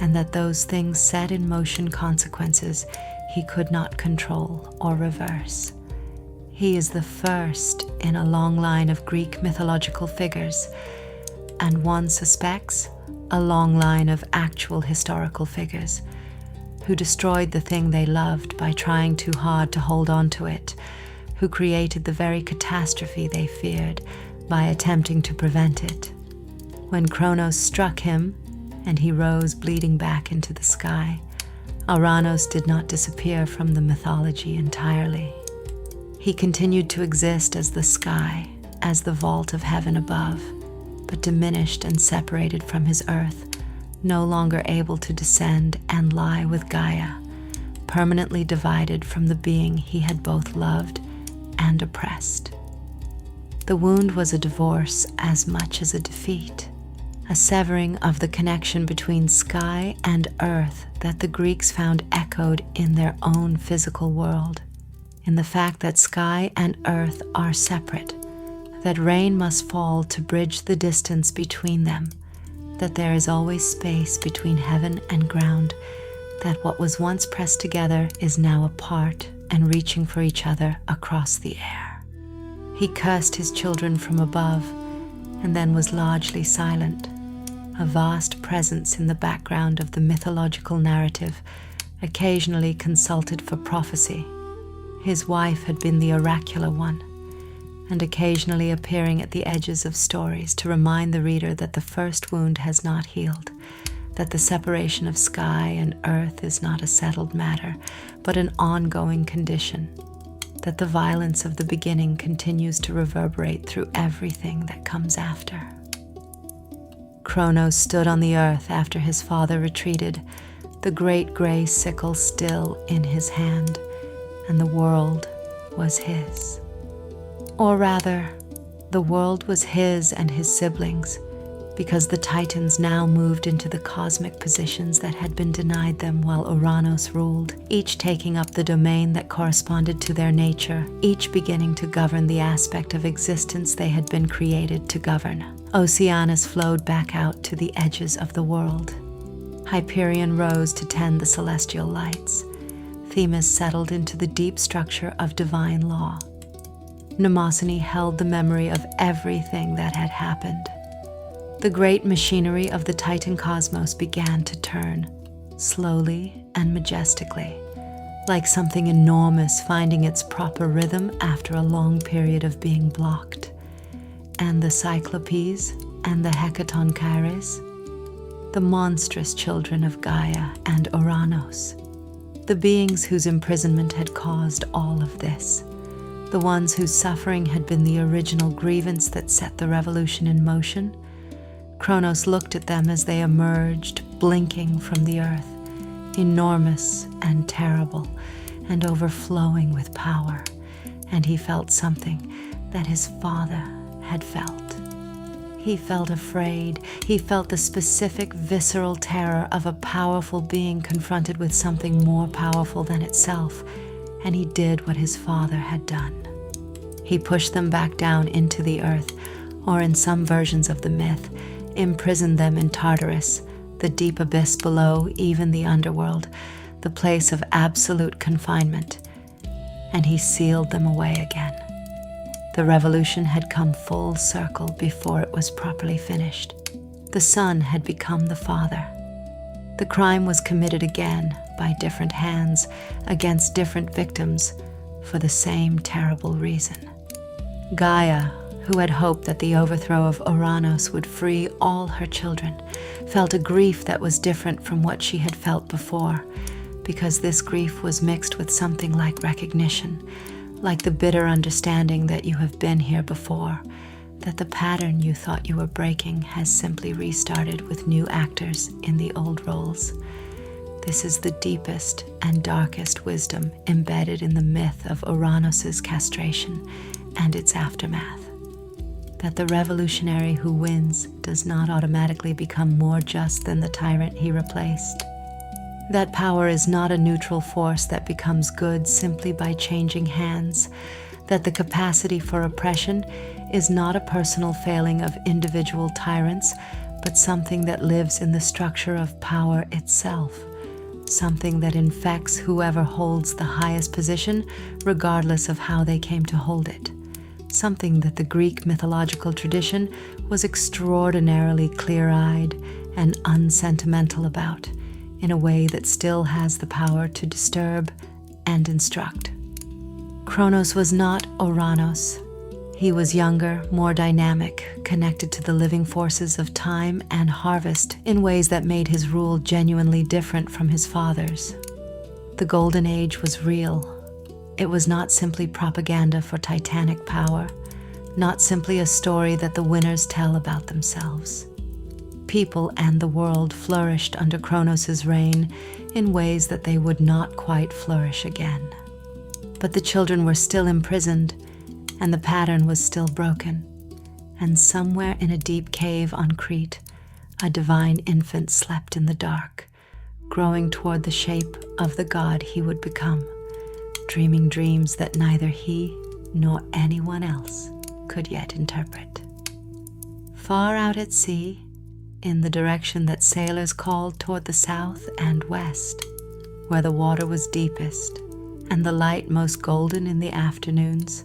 and that those things set in motion consequences he could not control or reverse. He is the first in a long line of Greek mythological figures, and one suspects a long line of actual historical figures, who destroyed the thing they loved by trying too hard to hold on to it, who created the very catastrophe they feared by attempting to prevent it. When Cronus struck him, and he rose bleeding back into the sky, Ouranos did not disappear from the mythology entirely. He continued to exist as the sky, as the vault of heaven above, but diminished and separated from his earth, no longer able to descend and lie with Gaia, permanently divided from the being he had both loved and oppressed. The wound was a divorce as much as a defeat, a severing of the connection between sky and earth that the Greeks found echoed in their own physical world, in the fact that sky and earth are separate, that rain must fall to bridge the distance between them, that there is always space between heaven and ground, that what was once pressed together is now apart and reaching for each other across the air. He cursed his children from above, and then was largely silent, a vast presence in the background of the mythological narrative, occasionally consulted for prophecy. His wife had been the oracular one, and occasionally appearing at the edges of stories to remind the reader that the first wound has not healed, that the separation of sky and earth is not a settled matter, but an ongoing condition, that the violence of the beginning continues to reverberate through everything that comes after. Cronus stood on the earth after his father retreated, the great gray sickle still in his hand, and the world was his. Or rather, the world was his and his siblings, because the Titans now moved into the cosmic positions that had been denied them while Ouranos ruled, each taking up the domain that corresponded to their nature, each beginning to govern the aspect of existence they had been created to govern. Oceanus flowed back out to the edges of the world. Hyperion rose to tend the celestial lights. Themis settled into the deep structure of divine law. Mnemosyne held the memory of everything that had happened. The great machinery of the Titan cosmos began to turn, slowly and majestically, like something enormous finding its proper rhythm after a long period of being blocked. And the Cyclopes and the Hecatonchires, the monstrous children of Gaia and Ouranos, the beings whose imprisonment had caused all of this, the ones whose suffering had been the original grievance that set the revolution in motion. Cronus looked at them as they emerged, blinking from the earth, enormous and terrible and overflowing with power, and he felt something that his father had felt. He felt afraid. He felt the specific visceral terror of a powerful being confronted with something more powerful than itself, and he did what his father had done. He pushed them back down into the earth, or in some versions of the myth, imprisoned them in Tartarus, the deep abyss below even the underworld, the place of absolute confinement, and he sealed them away again. The revolution had come full circle before it was properly finished. The son had become the father. The crime was committed again by different hands against different victims for the same terrible reason. Gaia, who had hoped that the overthrow of Ouranos would free all her children, felt a grief that was different from what she had felt before, because this grief was mixed with something like recognition, like the bitter understanding that you have been here before, that the pattern you thought you were breaking has simply restarted with new actors in the old roles. This is the deepest and darkest wisdom embedded in the myth of Ouranos' castration and its aftermath. That the revolutionary who wins does not automatically become more just than the tyrant he replaced. That power is not a neutral force that becomes good simply by changing hands. That the capacity for oppression is not a personal failing of individual tyrants, but something that lives in the structure of power itself. Something that infects whoever holds the highest position, regardless of how they came to hold it. Something that the Greek mythological tradition was extraordinarily clear-eyed and unsentimental about, in a way that still has the power to disturb and instruct. Cronus was not Ouranos. He was younger, more dynamic, connected to the living forces of time and harvest in ways that made his rule genuinely different from his father's. The Golden Age was real. It was not simply propaganda for titanic power, not simply a story that the winners tell about themselves. People and the world flourished under Cronus' reign in ways that they would not quite flourish again. But the children were still imprisoned, and the pattern was still broken. And somewhere in a deep cave on Crete, a divine infant slept in the dark, growing toward the shape of the god he would become, dreaming dreams that neither he nor anyone else could yet interpret. Far out at sea, in the direction that sailors called toward the south and west, where the water was deepest and the light most golden in the afternoons,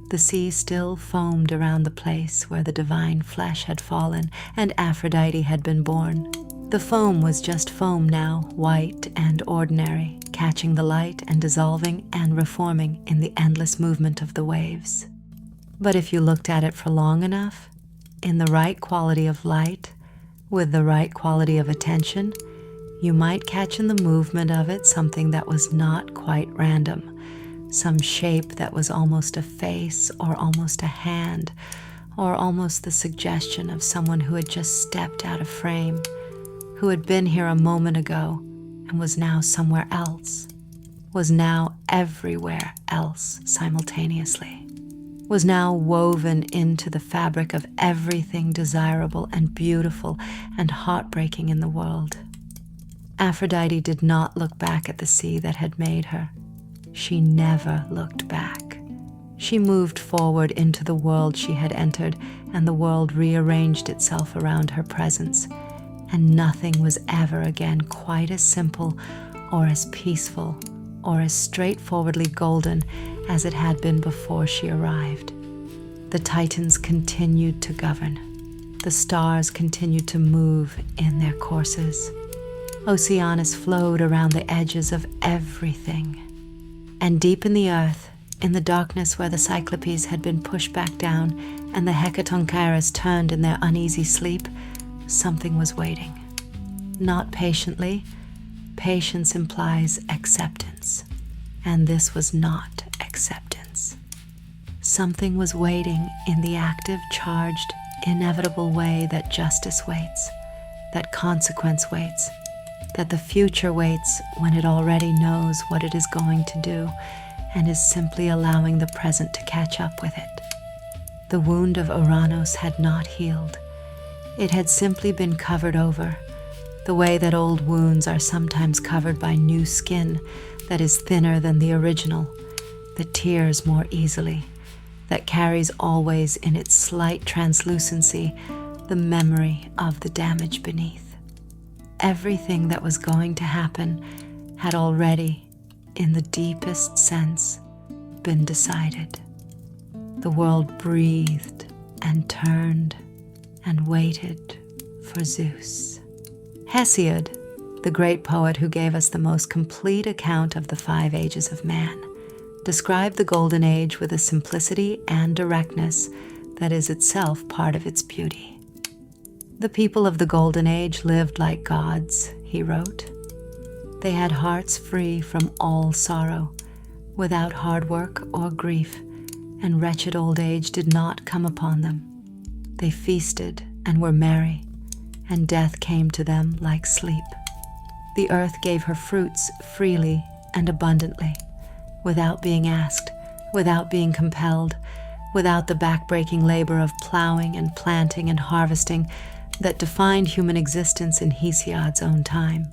the sea still foamed around the place where the divine flesh had fallen and Aphrodite had been born. The foam was just foam now, white and ordinary, catching the light and dissolving and reforming in the endless movement of the waves. But if you looked at it for long enough, in the right quality of light, with the right quality of attention, you might catch in the movement of it something that was not quite random, some shape that was almost a face or almost a hand, or almost the suggestion of someone who had just stepped out of frame, who had been here a moment ago and was now somewhere else, was now everywhere else simultaneously, was now woven into the fabric of everything desirable and beautiful and heartbreaking in the world. Aphrodite did not look back at the sea that had made her. She never looked back. She moved forward into the world she had entered, and the world rearranged itself around her presence, and nothing was ever again quite as simple or as peaceful or as straightforwardly golden as it had been before she arrived. The Titans continued to govern. The stars continued to move in their courses. Oceanus flowed around the edges of everything. And deep in the earth, in the darkness where the Cyclopes had been pushed back down and the Hecatonchires turned in their uneasy sleep, something was waiting. Not patiently. Patience implies acceptance, and this was not acceptance. Something was waiting in the active, charged, inevitable way that justice waits, that consequence waits, that the future waits when it already knows what it is going to do and is simply allowing the present to catch up with it. The wound of Uranus had not healed. It had simply been covered over, the way that old wounds are sometimes covered by new skin that is thinner than the original, that tears more easily, that carries always in its slight translucency the memory of the damage beneath. Everything that was going to happen had already, in the deepest sense, been decided. The world breathed and turned and waited for Zeus. Hesiod, the great poet who gave us the most complete account of the 5 ages of man, described the Golden Age with a simplicity and directness that is itself part of its beauty. The people of the Golden Age lived like gods, he wrote. They had hearts free from all sorrow, without hard work or grief, and wretched old age did not come upon them. They feasted and were merry, and death came to them like sleep. The earth gave her fruits freely and abundantly, without being asked, without being compelled, without the backbreaking labor of plowing and planting and harvesting that defined human existence in Hesiod's own time.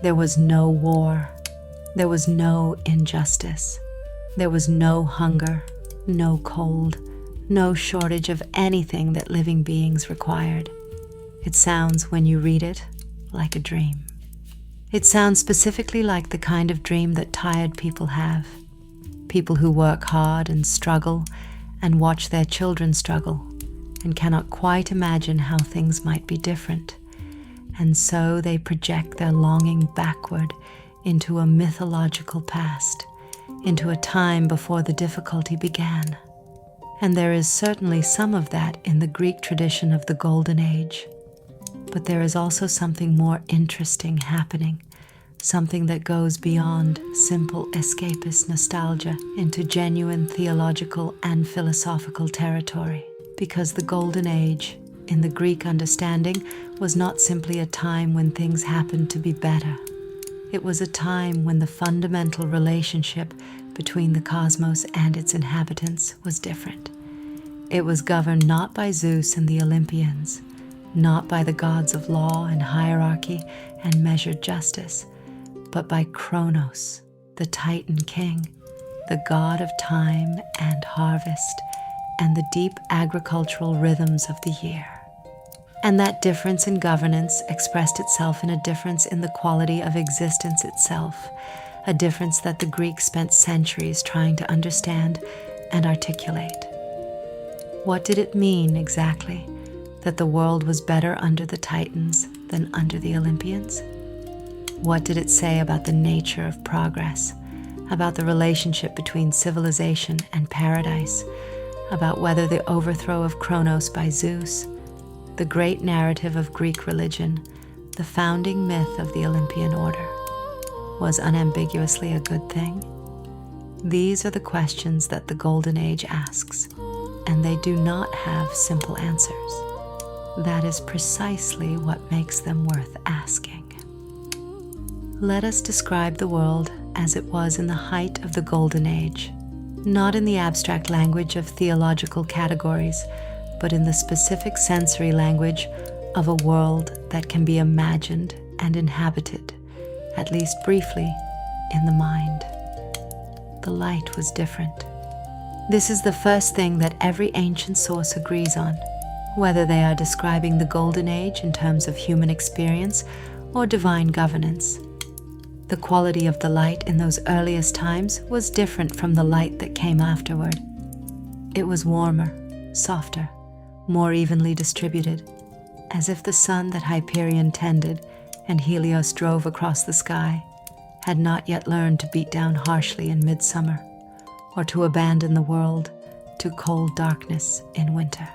There was no war. There was no injustice. There was no hunger, no cold, no shortage of anything that living beings required. It sounds, when you read it, like a dream. It sounds specifically like the kind of dream that tired people have. People who work hard and struggle and watch their children struggle and cannot quite imagine how things might be different. And so they project their longing backward into a mythological past, into a time before the difficulty began. And there is certainly some of that in the Greek tradition of the Golden Age. But there is also something more interesting happening, something that goes beyond simple escapist nostalgia into genuine theological and philosophical territory. Because the Golden Age, in the Greek understanding, was not simply a time when things happened to be better. It was a time when the fundamental relationship between the cosmos and its inhabitants was different. It was governed not by Zeus and the Olympians, not by the gods of law and hierarchy and measured justice, but by Cronus, the Titan king, the god of time and harvest, and the deep agricultural rhythms of the year. And that difference in governance expressed itself in a difference in the quality of existence itself, a difference that the Greeks spent centuries trying to understand and articulate. What did it mean exactly that the world was better under the Titans than under the Olympians? What did it say about the nature of progress, about the relationship between civilization and paradise, about whether the overthrow of Cronus by Zeus, the great narrative of Greek religion, the founding myth of the Olympian order, was unambiguously a good thing? These are the questions that the Golden Age asks, and they do not have simple answers. That is precisely what makes them worth asking. Let us describe the world as it was in the height of the Golden Age, not in the abstract language of theological categories, but in the specific sensory language of a world that can be imagined and inhabited, at least briefly, in the mind. The light was different. This is the first thing that every ancient source agrees on, whether they are describing the Golden Age in terms of human experience or divine governance. The quality of the light in those earliest times was different from the light that came afterward. It was warmer, softer, more evenly distributed, as if the sun that Hyperion tended and Helios drove across the sky had not yet learned to beat down harshly in midsummer, or to abandon the world to cold darkness in winter.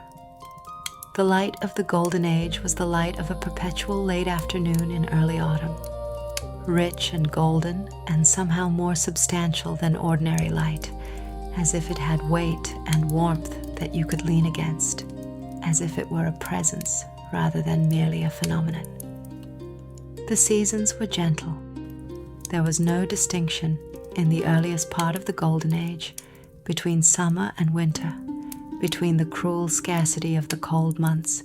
The light of the Golden Age was the light of a perpetual late afternoon in early autumn, rich and golden and somehow more substantial than ordinary light, as if it had weight and warmth that you could lean against, as if it were a presence rather than merely a phenomenon. The seasons were gentle. There was no distinction in the earliest part of the Golden Age between summer and winter, between the cruel scarcity of the cold months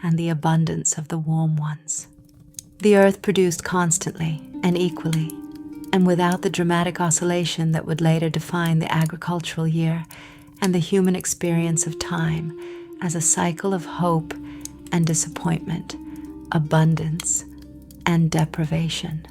and the abundance of the warm ones. The earth produced constantly and equally, and without the dramatic oscillation that would later define the agricultural year and the human experience of time as a cycle of hope and disappointment, abundance and deprivation.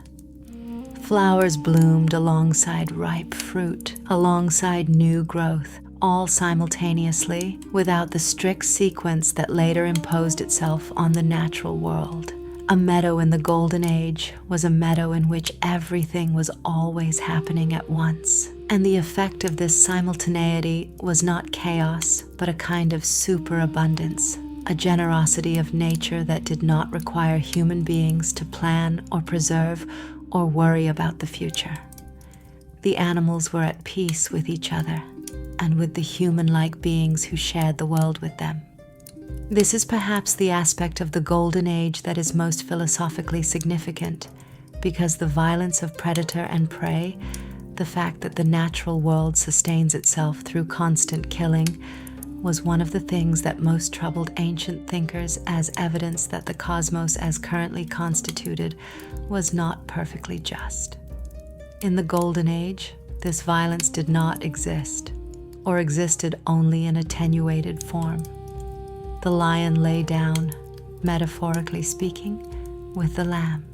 Flowers bloomed alongside ripe fruit, alongside new growth, all simultaneously, without the strict sequence that later imposed itself on the natural world. A meadow in the Golden Age was a meadow in which everything was always happening at once. And the effect of this simultaneity was not chaos, but a kind of superabundance, a generosity of nature that did not require human beings to plan or preserve or worry about the future. The animals were at peace with each other and with the human-like beings who shared the world with them. This is perhaps the aspect of the Golden Age that is most philosophically significant, because the violence of predator and prey, the fact that the natural world sustains itself through constant killing, was one of the things that most troubled ancient thinkers as evidence that the cosmos as currently constituted was not perfectly just. In the Golden Age, this violence did not exist, or existed only in attenuated form. The lion lay down, metaphorically speaking, with the lamb.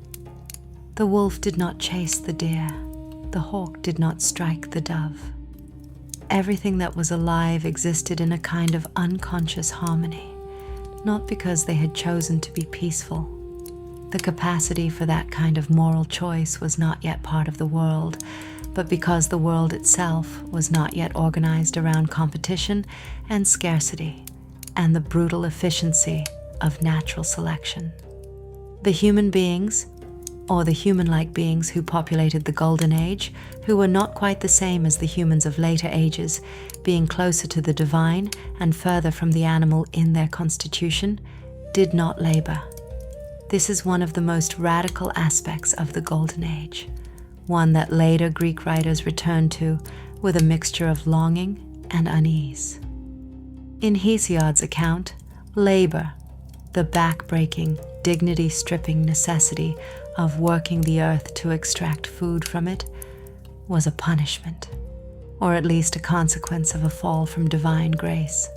The wolf did not chase the deer. The hawk did not strike the dove. Everything that was alive existed in a kind of unconscious harmony, not because they had chosen to be peaceful. The capacity for that kind of moral choice was not yet part of the world, but because the world itself was not yet organized around competition and scarcity and the brutal efficiency of natural selection. The human beings, or the human-like beings who populated the Golden Age, who were not quite the same as the humans of later ages, being closer to the divine and further from the animal in their constitution, did not labor. This is one of the most radical aspects of the Golden Age, one that later Greek writers returned to with a mixture of longing and unease. In Hesiod's account, labor, the back-breaking, dignity-stripping necessity of working the earth to extract food from it, was a punishment, or at least a consequence of a fall from divine grace.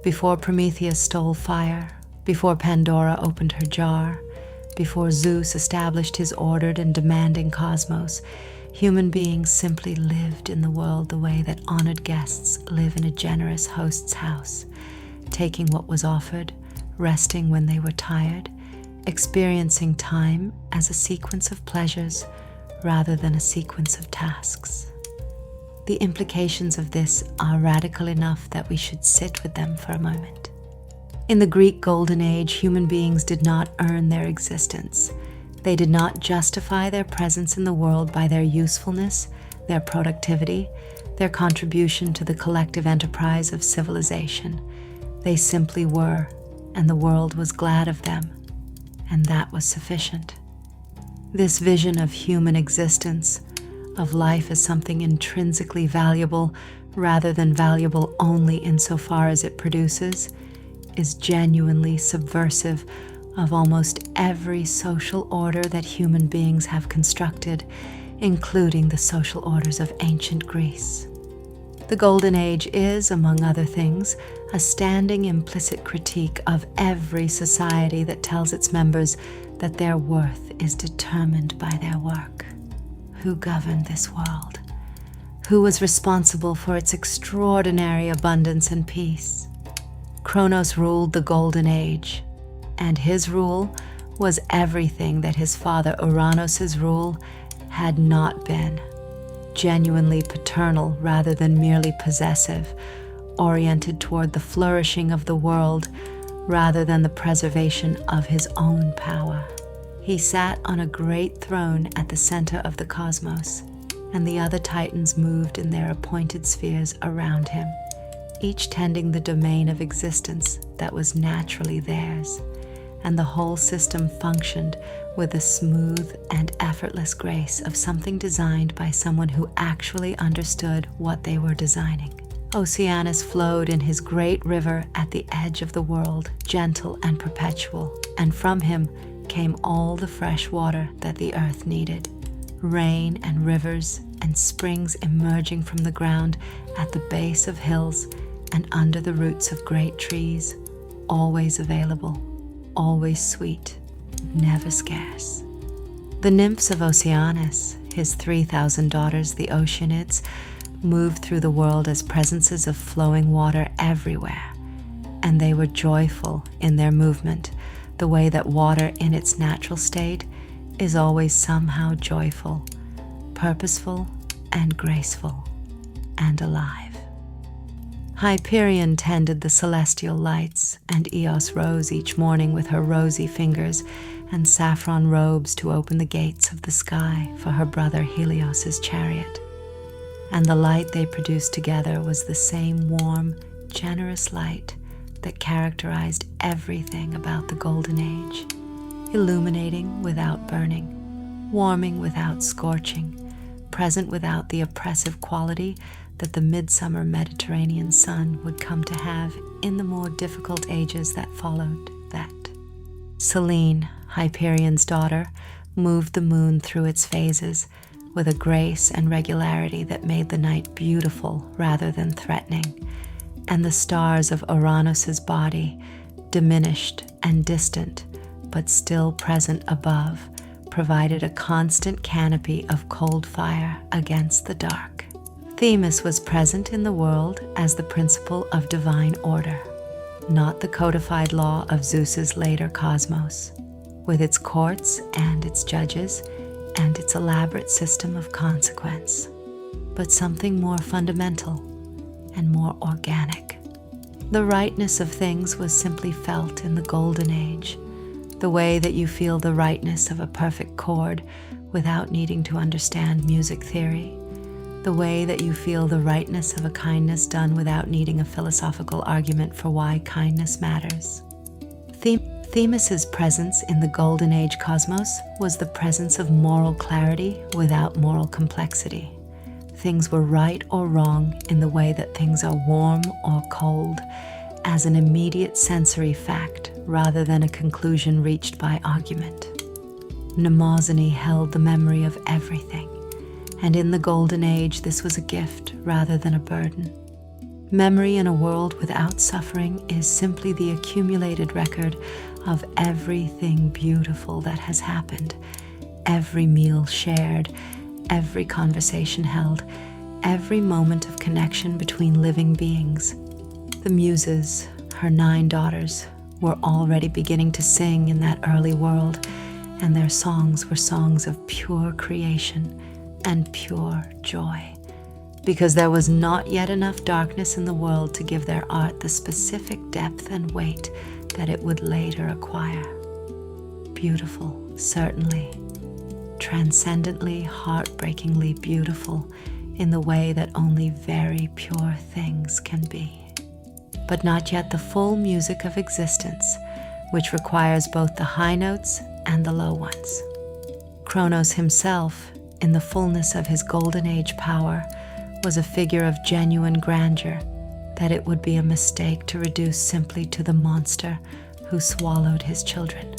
Before Prometheus stole fire, before Pandora opened her jar, before Zeus established his ordered and demanding cosmos, human beings simply lived in the world the way that honored guests live in a generous host's house, taking what was offered, resting when they were tired, experiencing time as a sequence of pleasures rather than a sequence of tasks. The implications of this are radical enough that we should sit with them for a moment. In the Greek Golden Age, human beings did not earn their existence. They did not justify their presence in the world by their usefulness, their productivity, their contribution to the collective enterprise of civilization. They simply were, and the world was glad of them, and that was sufficient. This vision of human existence, of life as something intrinsically valuable rather than valuable only insofar as it produces, is genuinely subversive of almost every social order that human beings have constructed, including the social orders of ancient Greece. The Golden Age is, among other things, a standing implicit critique of every society that tells its members that their worth is determined by their work. Who governed this world? Who was responsible for its extraordinary abundance and peace? Cronus ruled the Golden Age, and his rule was everything that his father Uranus's rule had not been. Genuinely paternal rather than merely possessive, oriented toward the flourishing of the world rather than the preservation of his own power. He sat on a great throne at the center of the cosmos, and the other titans moved in their appointed spheres around him, each tending the domain of existence that was naturally theirs, and the whole system functioned with the smooth and effortless grace of something designed by someone who actually understood what they were designing. Oceanus flowed in his great river at the edge of the world, gentle and perpetual, and from him came all the fresh water that the earth needed. Rain and rivers and springs emerging from the ground at the base of hills and under the roots of great trees, always available, always sweet, never scarce. The nymphs of Oceanus, his 3,000 daughters, the Oceanids, moved through the world as presences of flowing water everywhere, and they were joyful in their movement, the way that water in its natural state is always somehow joyful, purposeful, and graceful, and alive. Hyperion tended the celestial lights, and Eos rose each morning with her rosy fingers and saffron robes to open the gates of the sky for her brother Helios's chariot. And the light they produced together was the same warm, generous light that characterized everything about the Golden Age, illuminating without burning, warming without scorching, present without the oppressive quality that the midsummer Mediterranean sun would come to have in the more difficult ages that followed that. Selene, Hyperion's daughter, moved the moon through its phases with a grace and regularity that made the night beautiful rather than threatening, and the stars of Uranus's body, diminished and distant, but still present above, provided a constant canopy of cold fire against the dark. Themis was present in the world as the principle of divine order, not the codified law of Zeus's later cosmos, with its courts and its judges and its elaborate system of consequence, but something more fundamental and more organic. The rightness of things was simply felt in the Golden Age, the way that you feel the rightness of a perfect chord without needing to understand music theory, the way that you feel the rightness of a kindness done without needing a philosophical argument for why kindness matters. Themis's presence in the Golden Age cosmos was the presence of moral clarity without moral complexity. Things were right or wrong in the way that things are warm or cold, as an immediate sensory fact rather than a conclusion reached by argument. Mnemosyne held the memory of everything, and in the Golden Age this was a gift rather than a burden. Memory in a world without suffering is simply the accumulated record of everything beautiful that has happened, every meal shared, every conversation held, every moment of connection between living beings. The Muses, her 9 daughters, were already beginning to sing in that early world, and their songs were songs of pure creation and pure joy, because there was not yet enough darkness in the world to give their art the specific depth and weight that it would later acquire. Beautiful, certainly, transcendently, heartbreakingly beautiful in the way that only very pure things can be, but not yet the full music of existence, which requires both the high notes and the low ones. Cronus himself, in the fullness of his Golden Age power, was a figure of genuine grandeur that it would be a mistake to reduce simply to the monster who swallowed his children.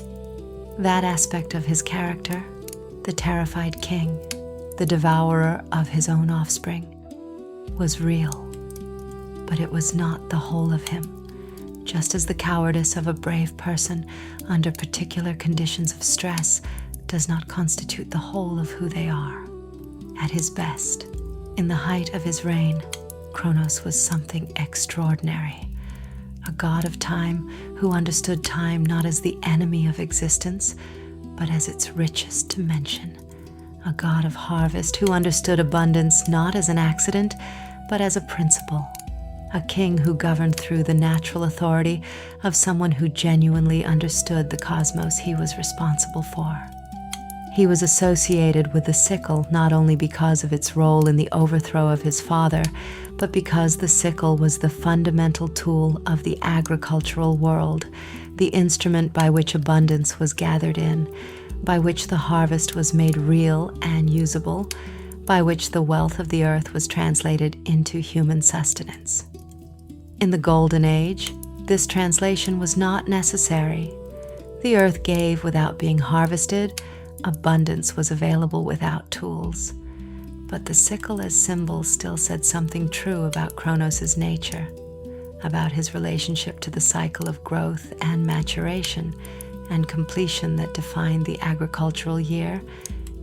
That aspect of his character, the terrified king, the devourer of his own offspring, was real but it was not the whole of him. Just as the cowardice of a brave person under particular conditions of stress does not constitute the whole of who they are. At his best, in the height of his reign, Cronus was something extraordinary. A god of time who understood time not as the enemy of existence, but as its richest dimension. A god of harvest who understood abundance not as an accident, but as a principle. A king who governed through the natural authority of someone who genuinely understood the cosmos he was responsible for. He was associated with the sickle not only because of its role in the overthrow of his father, but because the sickle was the fundamental tool of the agricultural world, the instrument by which abundance was gathered in, by which the harvest was made real and usable, by which the wealth of the earth was translated into human sustenance. In the Golden Age, this translation was not necessary. The earth gave without being harvested. Abundance was available without tools. But the sickle as symbol still said something true about Cronus's nature, about his relationship to the cycle of growth and maturation and completion that defined the agricultural year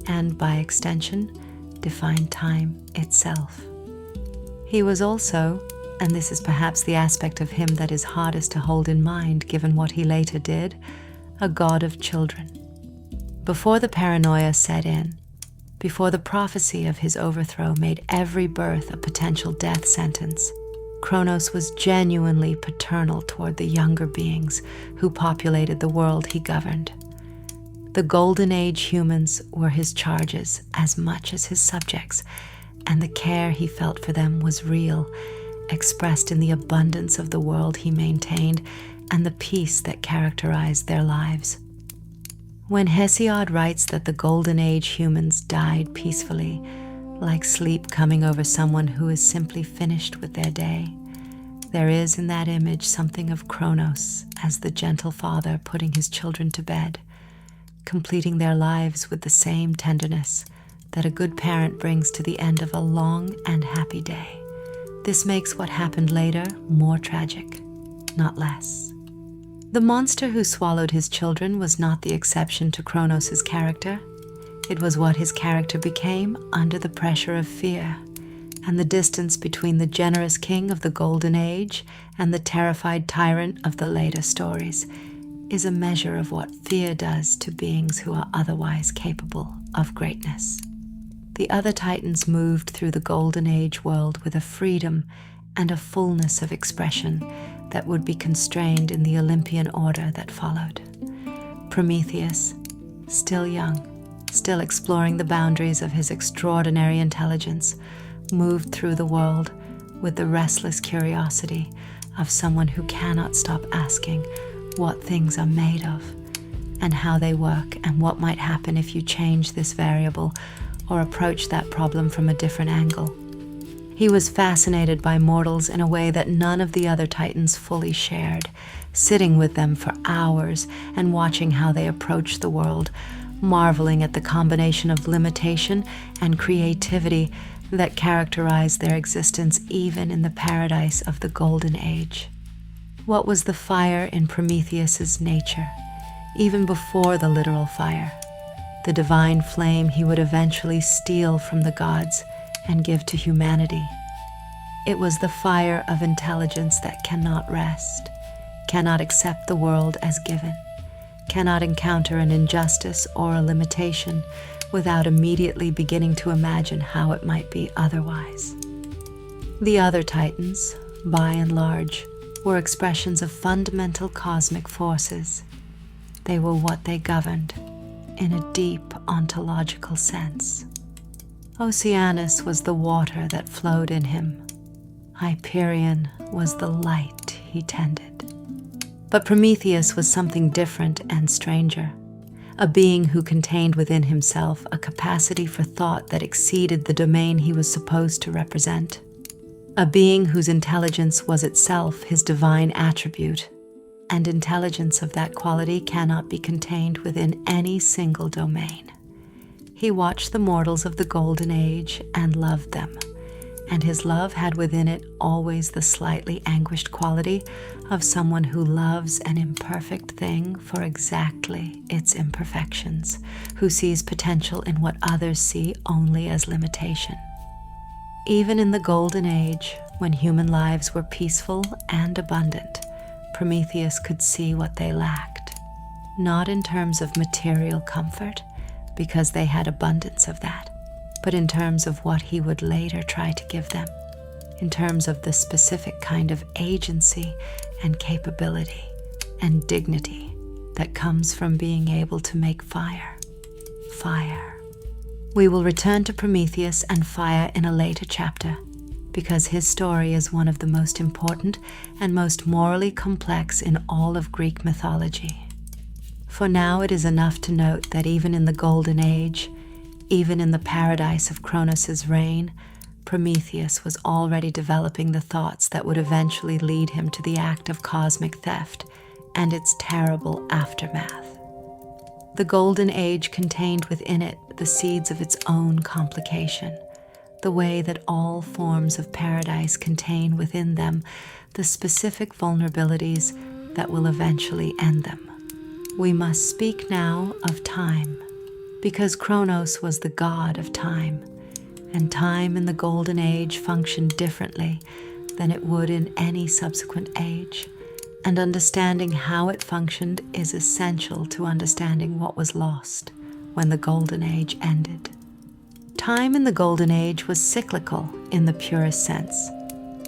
and, by extension, defined time itself. He was also, and this is perhaps the aspect of him that is hardest to hold in mind given what he later did, a god of children. Before the paranoia set in, before the prophecy of his overthrow made every birth a potential death sentence, Cronus was genuinely paternal toward the younger beings who populated the world he governed. The Golden Age humans were his charges as much as his subjects, and the care he felt for them was real, expressed in the abundance of the world he maintained and the peace that characterized their lives. When Hesiod writes that the Golden Age humans died peacefully, like sleep coming over someone who is simply finished with their day, there is in that image something of Cronus as the gentle father putting his children to bed, completing their lives with the same tenderness that a good parent brings to the end of a long and happy day. This makes what happened later more tragic, not less. The monster who swallowed his children was not the exception to Cronus's character. It was what his character became under the pressure of fear, and the distance between the generous king of the Golden Age and the terrified tyrant of the later stories is a measure of what fear does to beings who are otherwise capable of greatness. The other Titans moved through the Golden Age world with a freedom and a fullness of expression that would be constrained in the Olympian order that followed. Prometheus, still young, still exploring the boundaries of his extraordinary intelligence, moved through the world with the restless curiosity of someone who cannot stop asking what things are made of, and how they work, and what might happen if you change this variable or approach that problem from a different angle. He was fascinated by mortals in a way that none of the other Titans fully shared, sitting with them for hours and watching how they approached the world, marveling at the combination of limitation and creativity that characterized their existence even in the paradise of the Golden Age. What was the fire in Prometheus's nature, even before the literal fire? The divine flame he would eventually steal from the gods and give to humanity. It was the fire of intelligence that cannot rest, cannot accept the world as given, cannot encounter an injustice or a limitation without immediately beginning to imagine how it might be otherwise. The other Titans, by and large, were expressions of fundamental cosmic forces. They were what they governed, in a deep ontological sense. Oceanus was the water that flowed in him. Hyperion was the light he tended. But Prometheus was something different and stranger, a being who contained within himself a capacity for thought that exceeded the domain he was supposed to represent, a being whose intelligence was itself his divine attribute, and intelligence of that quality cannot be contained within any single domain. He watched the mortals of the Golden Age and loved them, and his love had within it always the slightly anguished quality of someone who loves an imperfect thing for exactly its imperfections, who sees potential in what others see only as limitation. Even in the Golden Age, when human lives were peaceful and abundant, Prometheus could see what they lacked, not in terms of material comfort, because they had abundance of that, but in terms of what he would later try to give them, in terms of the specific kind of agency and capability and dignity that comes from being able to make fire. Fire. We will return to Prometheus and fire in a later chapter, because his story is one of the most important and most morally complex in all of Greek mythology. For now, it is enough to note that even in the Golden Age, even in the paradise of Cronus's reign, Prometheus was already developing the thoughts that would eventually lead him to the act of cosmic theft and its terrible aftermath. The Golden Age contained within it the seeds of its own complication, the way that all forms of paradise contain within them the specific vulnerabilities that will eventually end them. We must speak now of time, because Cronus was the god of time, and time in the Golden Age functioned differently than it would in any subsequent age, and understanding how it functioned is essential to understanding what was lost when the Golden Age ended. Time in the Golden Age was cyclical in the purest sense,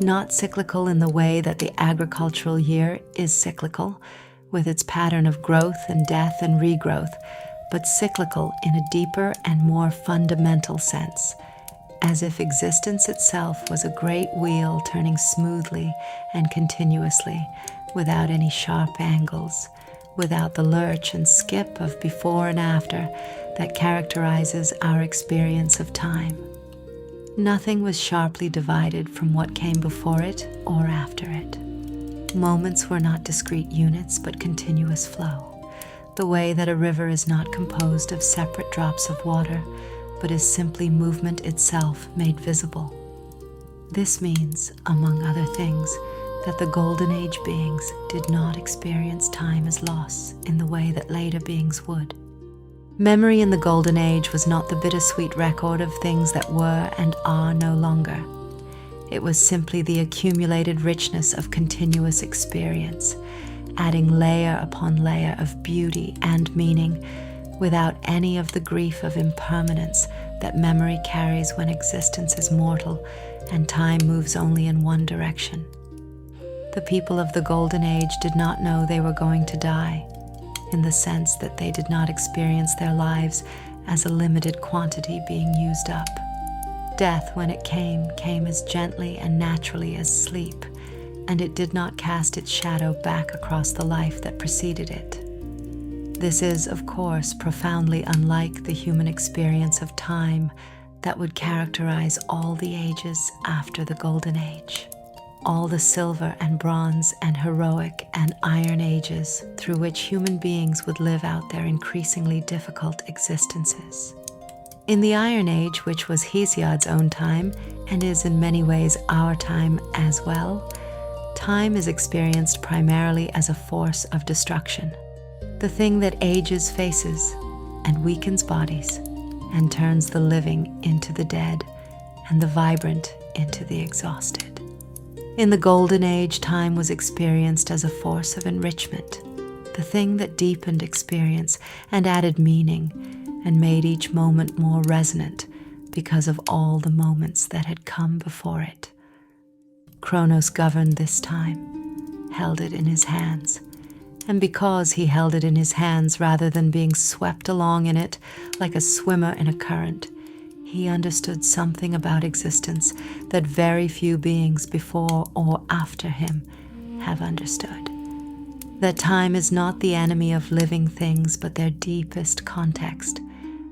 not cyclical in the way that the agricultural year is cyclical, with its pattern of growth and death and regrowth, but cyclical in a deeper and more fundamental sense, as if existence itself was a great wheel turning smoothly and continuously, without any sharp angles, without the lurch and skip of before and after that characterizes our experience of time. Nothing was sharply divided from what came before it or after it. Moments were not discrete units, but continuous flow, the way that a river is not composed of separate drops of water, but is simply movement itself made visible. This means, among other things, that the Golden Age beings did not experience time as loss in the way that later beings would. Memory in the Golden Age was not the bittersweet record of things that were and are no longer. It was simply the accumulated richness of continuous experience, adding layer upon layer of beauty and meaning, without any of the grief of impermanence that memory carries when existence is mortal and time moves only in one direction. The people of the Golden Age did not know they were going to die, in the sense that they did not experience their lives as a limited quantity being used up. Death, when it came as gently and naturally as sleep, and it did not cast its shadow back across the life that preceded it. This is, of course, profoundly unlike the human experience of time that would characterize all the ages after the Golden Age, all the silver and bronze and heroic and iron ages through which human beings would live out their increasingly difficult existences. In the Iron Age, which was Hesiod's own time and is in many ways our time as well, time is experienced primarily as a force of destruction, the thing that ages faces and weakens bodies and turns the living into the dead and the vibrant into the exhausted. In the Golden Age, time was experienced as a force of enrichment, the thing that deepened experience and added meaning and made each moment more resonant because of all the moments that had come before it. Cronus governed this time, held it in his hands, and because he held it in his hands rather than being swept along in it like a swimmer in a current, he understood something about existence that very few beings before or after him have understood. That time is not the enemy of living things, but their deepest context.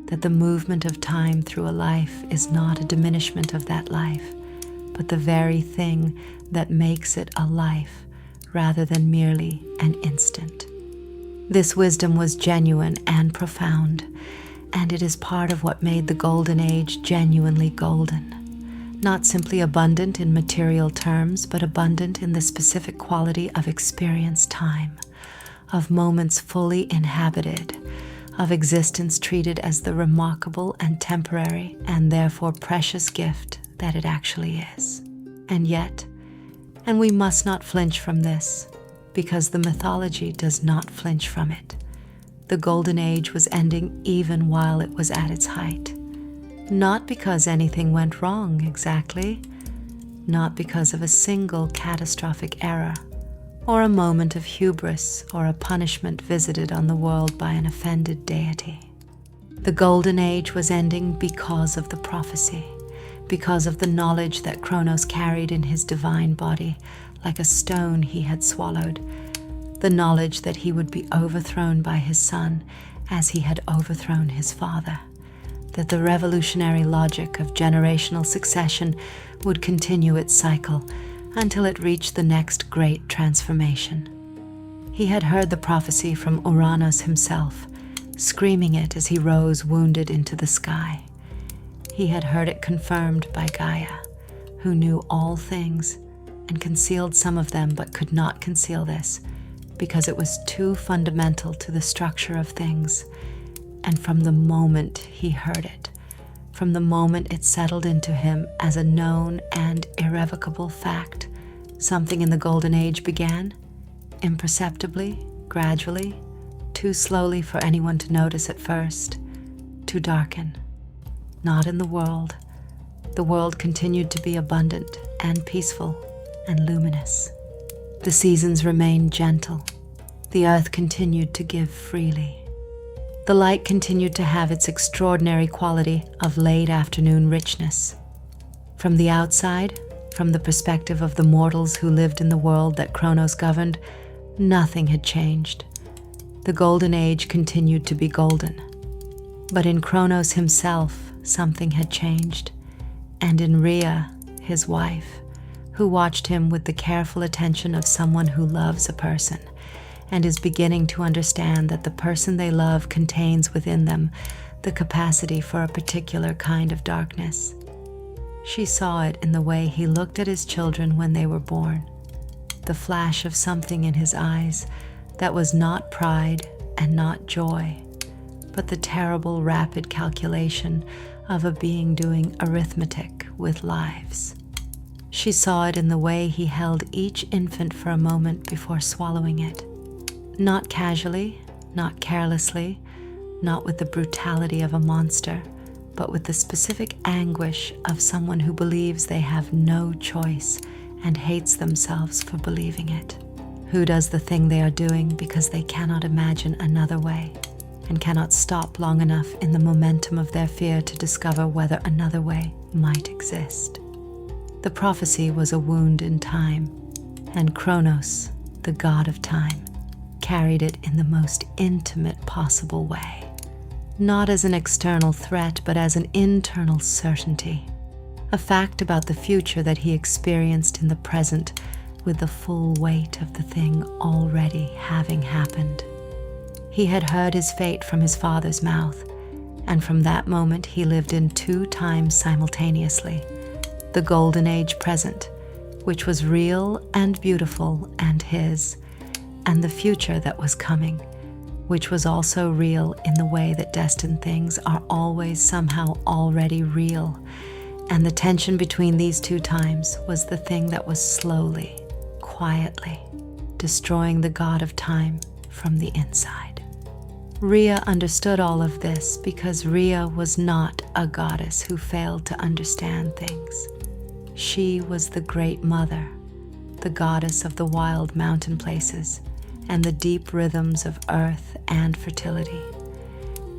That the movement of time through a life is not a diminishment of that life, but the very thing that makes it a life rather than merely an instant. This wisdom was genuine and profound, and it is part of what made the Golden Age genuinely golden. not simply abundant in material terms, but abundant in the specific quality of experienced time, of moments fully inhabited, of existence treated as the remarkable and temporary and therefore precious gift that it actually is. And yet, and we must not flinch from this, because the mythology does not flinch from it, the Golden Age was ending even while it was at its height. Not because anything went wrong exactly, not because of a single catastrophic error, or a moment of hubris or a punishment visited on the world by an offended deity. The Golden Age was ending because of the prophecy, because of the knowledge that Cronus carried in his divine body like a stone he had swallowed, the knowledge that he would be overthrown by his son as he had overthrown his father, that the revolutionary logic of generational succession would continue its cycle until it reached the next great transformation. He had heard the prophecy from Uranus himself, screaming it as he rose wounded into the sky. He had heard it confirmed by Gaia, who knew all things and concealed some of them but could not conceal this because it was too fundamental to the structure of things. And from the moment he heard it, from the moment it settled into him as a known and irrevocable fact, something in the Golden Age began, imperceptibly, gradually, too slowly for anyone to notice at first, to darken. Not in the world. The world continued to be abundant and peaceful and luminous. The seasons remained gentle. The earth continued to give freely. The light continued to have its extraordinary quality of late afternoon richness. From the outside, from the perspective of the mortals who lived in the world that Cronus governed, nothing had changed. The Golden Age continued to be golden. But in Cronus himself, something had changed. And in Rhea, his wife, who watched him with the careful attention of someone who loves a person and is beginning to understand that the person they love contains within them the capacity for a particular kind of darkness. She saw it in the way he looked at his children when they were born, the flash of something in his eyes that was not pride and not joy, but the terrible rapid calculation of a being doing arithmetic with lives. She saw it in the way he held each infant for a moment before swallowing it. Not casually, not carelessly, not with the brutality of a monster, but with the specific anguish of someone who believes they have no choice and hates themselves for believing it, who does the thing they are doing because they cannot imagine another way and cannot stop long enough in the momentum of their fear to discover whether another way might exist. The prophecy was a wound in time, and Cronus, the god of time, carried it in the most intimate possible way, not as an external threat, but as an internal certainty, a fact about the future that he experienced in the present with the full weight of the thing already having happened. He had heard his fate from his father's mouth, and from that moment he lived in two times simultaneously, the Golden Age present, which was real and beautiful and his, and the future that was coming, which was also real in the way that destined things are always somehow already real. And the tension between these two times was the thing that was slowly, quietly, destroying the god of time from the inside. Rhea understood all of this because Rhea was not a goddess who failed to understand things. She was the Great Mother, the goddess of the wild mountain places and the deep rhythms of earth and fertility.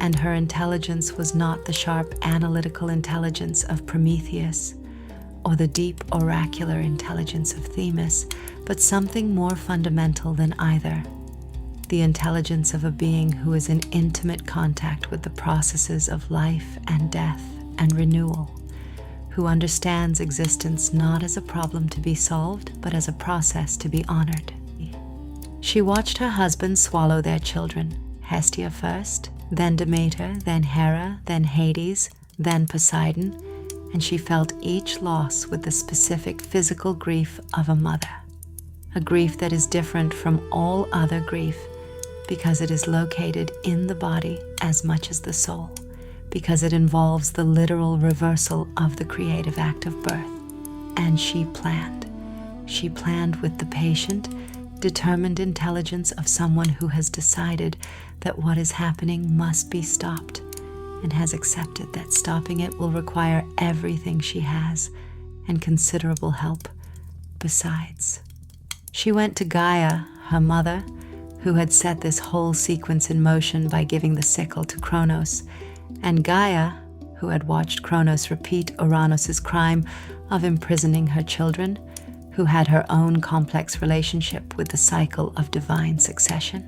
And her intelligence was not the sharp analytical intelligence of Prometheus or the deep oracular intelligence of Themis, but something more fundamental than either, the intelligence of a being who is in intimate contact with the processes of life and death and renewal, who understands existence not as a problem to be solved, but as a process to be honored. She watched her husband swallow their children, Hestia first, then Demeter, then Hera, then Hades, then Poseidon, and she felt each loss with the specific physical grief of a mother, a grief that is different from all other grief because it is located in the body as much as the soul, because it involves the literal reversal of the creative act of birth. And she planned. She planned with the patient, determined intelligence of someone who has decided that what is happening must be stopped, and has accepted that stopping it will require everything she has and considerable help besides. She went to Gaia, her mother, who had set this whole sequence in motion by giving the sickle to Cronus, and Gaia, who had watched Cronus repeat Uranus's crime of imprisoning her children, who had her own complex relationship with the cycle of divine succession,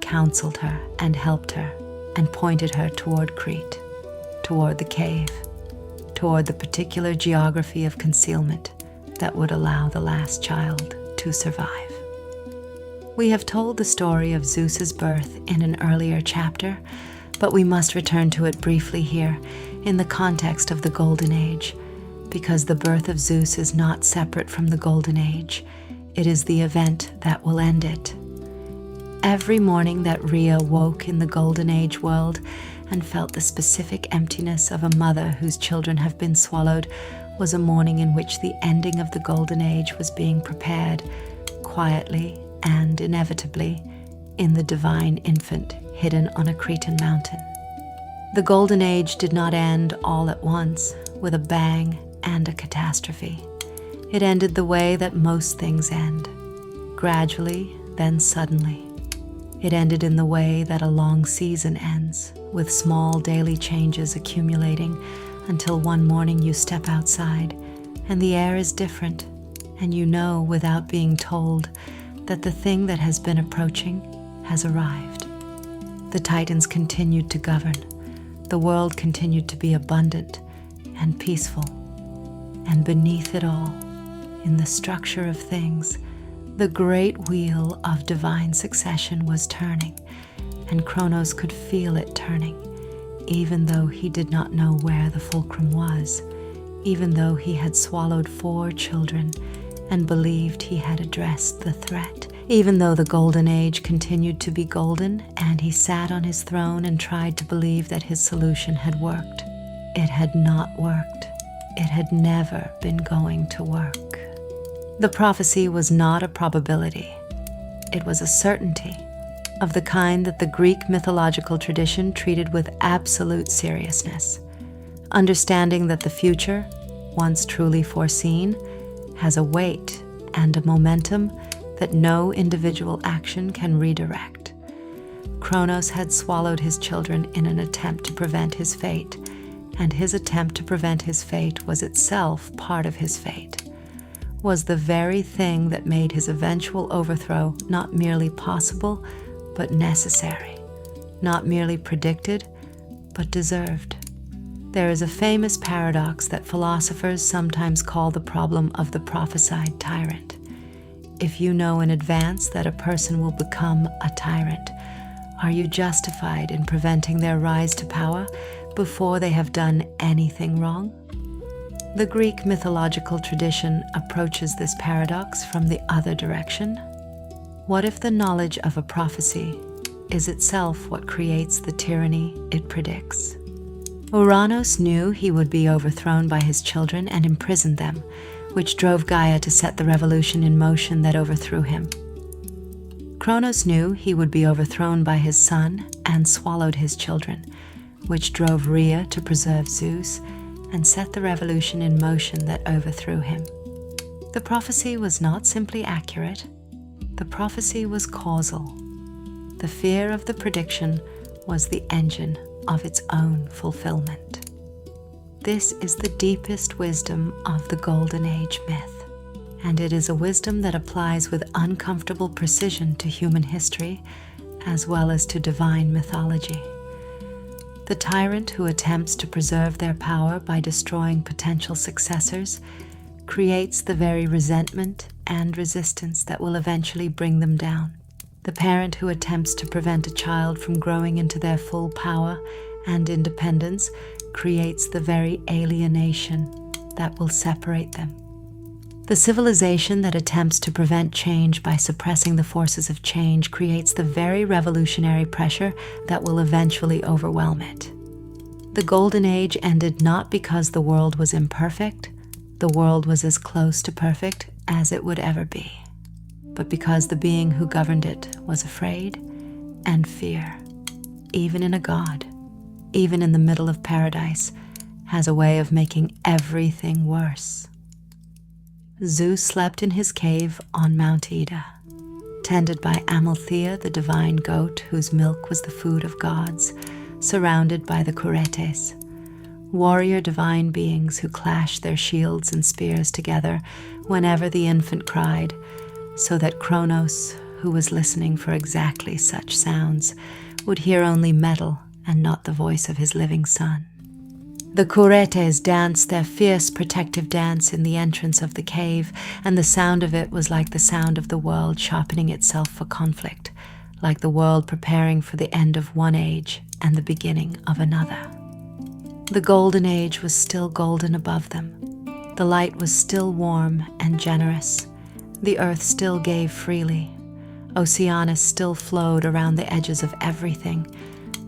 counseled her and helped her and pointed her toward Crete, toward the cave, toward the particular geography of concealment that would allow the last child to survive. We have told the story of Zeus's birth in an earlier chapter, but we must return to it briefly here in the context of the Golden Age, because the birth of Zeus is not separate from the Golden Age. It is the event that will end it. Every morning that Rhea woke in the Golden Age world and felt the specific emptiness of a mother whose children have been swallowed was a morning in which the ending of the Golden Age was being prepared, quietly and inevitably, in the divine infant hidden on a Cretan mountain. The Golden Age did not end all at once, with a bang and a catastrophe. It ended the way that most things end, gradually, then suddenly. It ended in the way that a long season ends, with small daily changes accumulating until one morning you step outside and the air is different, and you know without being told that the thing that has been approaching has arrived. The Titans continued to govern. The world continued to be abundant and peaceful. And beneath it all, in the structure of things, the great wheel of divine succession was turning, and Cronus could feel it turning, even though he did not know where the fulcrum was, even though he had swallowed 4 children and believed he had addressed the threat, even though the Golden Age continued to be golden and he sat on his throne and tried to believe that his solution had worked. It had not worked. It had never been going to work. The prophecy was not a probability. It was a certainty, of the kind that the Greek mythological tradition treated with absolute seriousness, understanding that the future, once truly foreseen, has a weight and a momentum that no individual action can redirect. Cronus had swallowed his children in an attempt to prevent his fate, and his attempt to prevent his fate was itself part of his fate, was the very thing that made his eventual overthrow not merely possible, but necessary, not merely predicted, but deserved. There is a famous paradox that philosophers sometimes call the problem of the prophesied tyrant. If you know in advance that a person will become a tyrant, are you justified in preventing their rise to power before they have done anything wrong? The Greek mythological tradition approaches this paradox from the other direction. What if the knowledge of a prophecy is itself what creates the tyranny it predicts? Uranus knew he would be overthrown by his children and imprisoned them, which drove Gaia to set the revolution in motion that overthrew him. Cronus knew he would be overthrown by his son and swallowed his children, which drove Rhea to preserve Zeus and set the revolution in motion that overthrew him. The prophecy was not simply accurate. The prophecy was causal. The fear of the prediction was the engine of its own fulfillment. This is the deepest wisdom of the Golden Age myth, and it is a wisdom that applies with uncomfortable precision to human history as well as to divine mythology. The tyrant who attempts to preserve their power by destroying potential successors creates the very resentment and resistance that will eventually bring them down. The parent who attempts to prevent a child from growing into their full power and independence creates the very alienation that will separate them. The civilization that attempts to prevent change by suppressing the forces of change creates the very revolutionary pressure that will eventually overwhelm it. The Golden Age ended not because the world was imperfect, the world was as close to perfect as it would ever be, but because the being who governed it was afraid and fear, even in a god, even in the middle of paradise, has a way of making everything worse. Zeus slept in his cave on Mount Ida, tended by Amalthea, the divine goat whose milk was the food of gods, surrounded by the Curetes, warrior divine beings who clashed their shields and spears together whenever the infant cried, so that Cronus, who was listening for exactly such sounds, would hear only metal and not the voice of his living son. The Curetes danced their fierce protective dance in the entrance of the cave, and the sound of it was like the sound of the world sharpening itself for conflict, like the world preparing for the end of one age and the beginning of another. The Golden Age was still golden above them. The light was still warm and generous. The earth still gave freely. Oceanus still flowed around the edges of everything.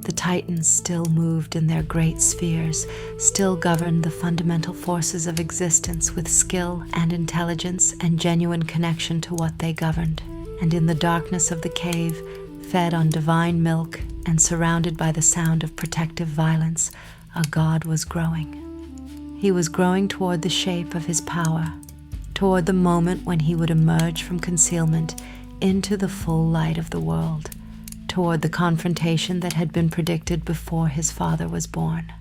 The Titans still moved in their great spheres, still governed the fundamental forces of existence with skill and intelligence and genuine connection to what they governed. And in the darkness of the cave, fed on divine milk and surrounded by the sound of protective violence, a god was growing. He was growing toward the shape of his power, toward the moment when he would emerge from concealment into the full light of the world, toward the confrontation that had been predicted before his father was born,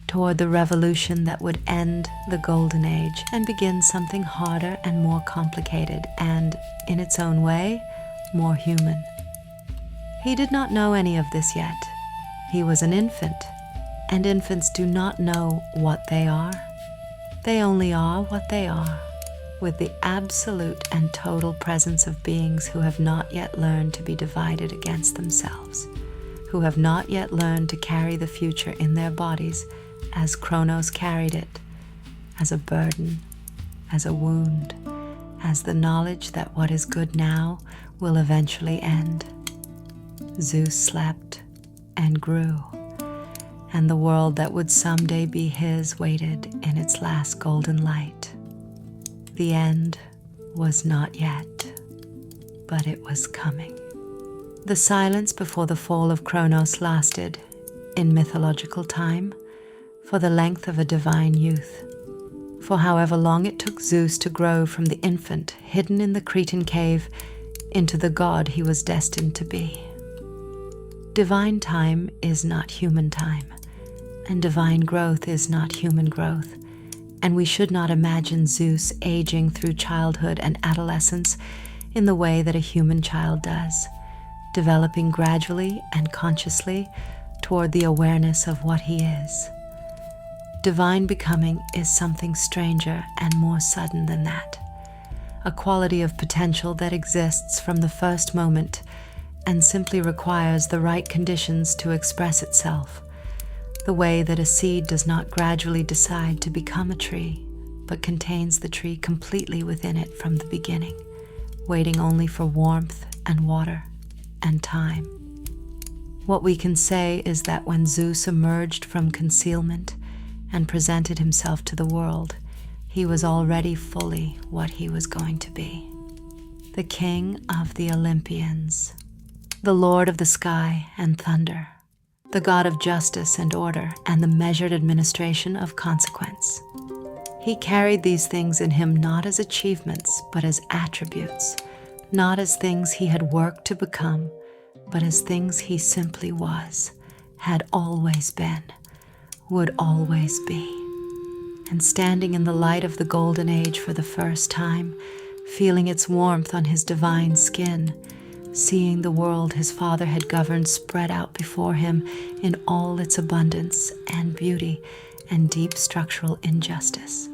toward the revolution that would end the Golden Age and begin something harder and more complicated and, in its own way, more human. He did not know any of this yet. He was an infant, and infants do not know what they are. They only are what they are, with the absolute and total presence of beings who have not yet learned to be divided against themselves, who have not yet learned to carry the future in their bodies as Cronus carried it, as a burden, as a wound, as the knowledge that what is good now will eventually end. Zeus slept and grew, and the world that would someday be his waited in its last golden light. The end was not yet, but it was coming. The silence before the fall of Cronus lasted, in mythological time, for the length of a divine youth, for however long it took Zeus to grow from the infant hidden in the Cretan cave into the god he was destined to be. Divine time is not human time, and divine growth is not human growth, and we should not imagine Zeus aging through childhood and adolescence in the way that a human child does, developing gradually and consciously toward the awareness of what he is. Divine becoming is something stranger and more sudden than that, a quality of potential that exists from the first moment and simply requires the right conditions to express itself, the way that a seed does not gradually decide to become a tree, but contains the tree completely within it from the beginning, waiting only for warmth and water and time. What we can say is that when Zeus emerged from concealment and presented himself to the world, he was already fully what he was going to be. The king of the Olympians, the lord of the sky and thunder, the god of justice and order and the measured administration of consequence. He carried these things in him not as achievements, but as attributes, not as things he had worked to become, but as things he simply was, had always been, would always be. And standing in the light of the Golden Age for the first time, feeling its warmth on his divine skin, seeing the world his father had governed spread out before him in all its abundance and beauty and deep structural injustice,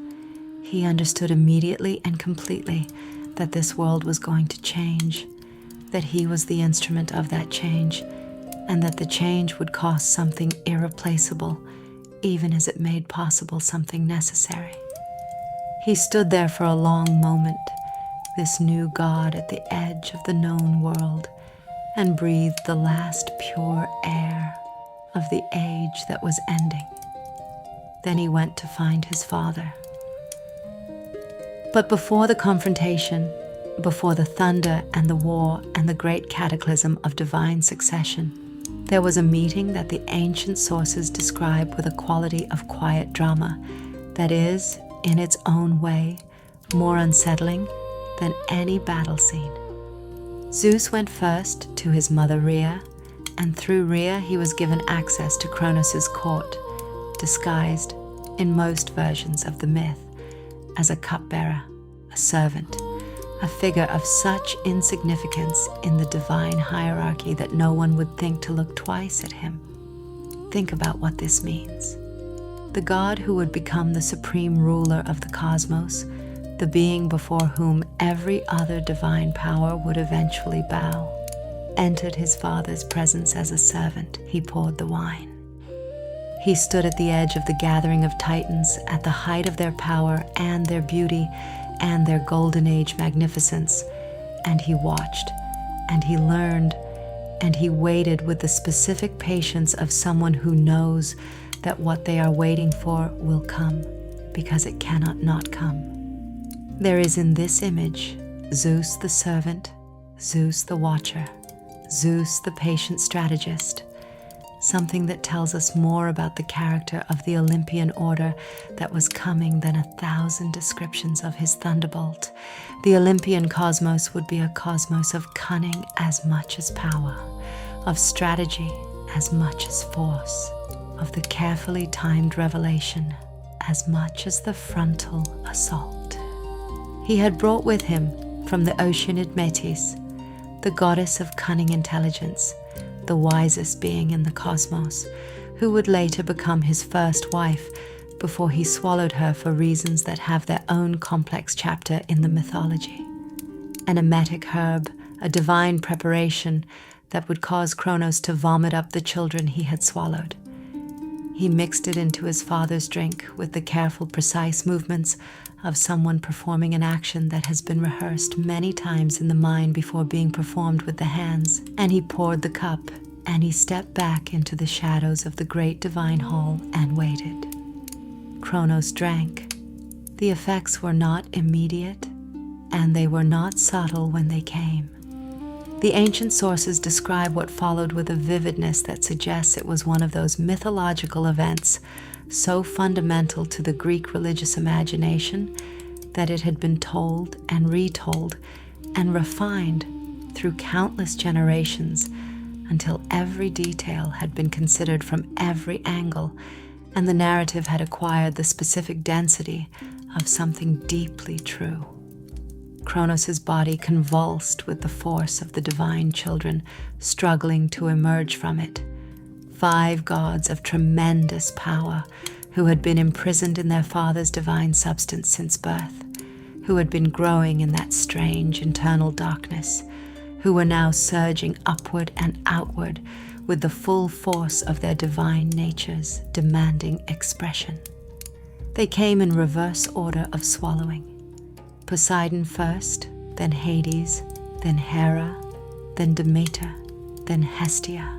he understood immediately and completely that this world was going to change, that he was the instrument of that change, and that the change would cost something irreplaceable, even as it made possible something necessary. He stood there for a long moment, this new God at the edge of the known world, and breathed the last pure air of the age that was ending. Then he went to find his father. But before the confrontation, before the thunder and the war and the great cataclysm of divine succession, there was a meeting that the ancient sources describe with a quality of quiet drama that is, in its own way, more unsettling than any battle scene. Zeus went first to his mother Rhea, and through Rhea he was given access to Cronus's court, disguised, in most versions of the myth, as a cupbearer, a servant, a figure of such insignificance in the divine hierarchy that no one would think to look twice at him. Think about what this means. The God who would become the supreme ruler of the cosmos, the being before whom every other divine power would eventually bow, entered his father's presence as a servant. He poured the wine. He stood at the edge of the gathering of Titans at the height of their power and their beauty and their golden age magnificence, and he watched, and he learned, and he waited with the specific patience of someone who knows that what they are waiting for will come, because it cannot not come. There is in this image Zeus the servant, Zeus the watcher, Zeus the patient strategist, something that tells us more about the character of the Olympian order that was coming than 1,000 descriptions of his thunderbolt. The Olympian cosmos would be a cosmos of cunning as much as power, of strategy as much as force, of the carefully timed revelation as much as the frontal assault. He had brought with him from the Oceanid Metis, the goddess of cunning intelligence, the wisest being in the cosmos, who would later become his first wife before he swallowed her for reasons that have their own complex chapter in the mythology. An emetic herb, a divine preparation that would cause Cronus to vomit up the children he had swallowed. He mixed it into his father's drink with the careful, precise movements of someone performing an action that has been rehearsed many times in the mind before being performed with the hands, and he poured the cup, and he stepped back into the shadows of the great divine hall and waited. Cronus drank. The effects were not immediate, and they were not subtle when they came. The ancient sources describe what followed with a vividness that suggests it was one of those mythological events so fundamental to the Greek religious imagination that it had been told and retold and refined through countless generations until every detail had been considered from every angle and the narrative had acquired the specific density of something deeply true. Cronus's body convulsed with the force of the divine children struggling to emerge from it. 5 gods of tremendous power who had been imprisoned in their father's divine substance since birth, who had been growing in that strange internal darkness, who were now surging upward and outward with the full force of their divine natures demanding expression. They came in reverse order of swallowing. Poseidon first, then Hades, then Hera, then Demeter, then Hestia,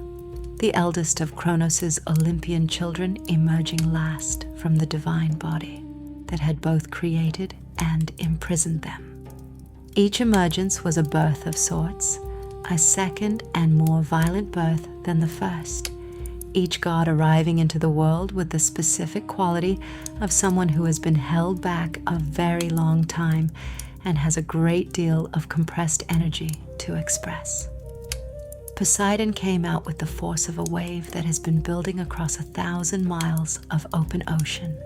the eldest of Cronus's Olympian children emerging last from the divine body that had both created and imprisoned them. Each emergence was a birth of sorts, a second and more violent birth than the first, each god arriving into the world with the specific quality of someone who has been held back a very long time and has a great deal of compressed energy to express. Poseidon came out with the force of a wave that has been building across 1,000 miles of open ocean.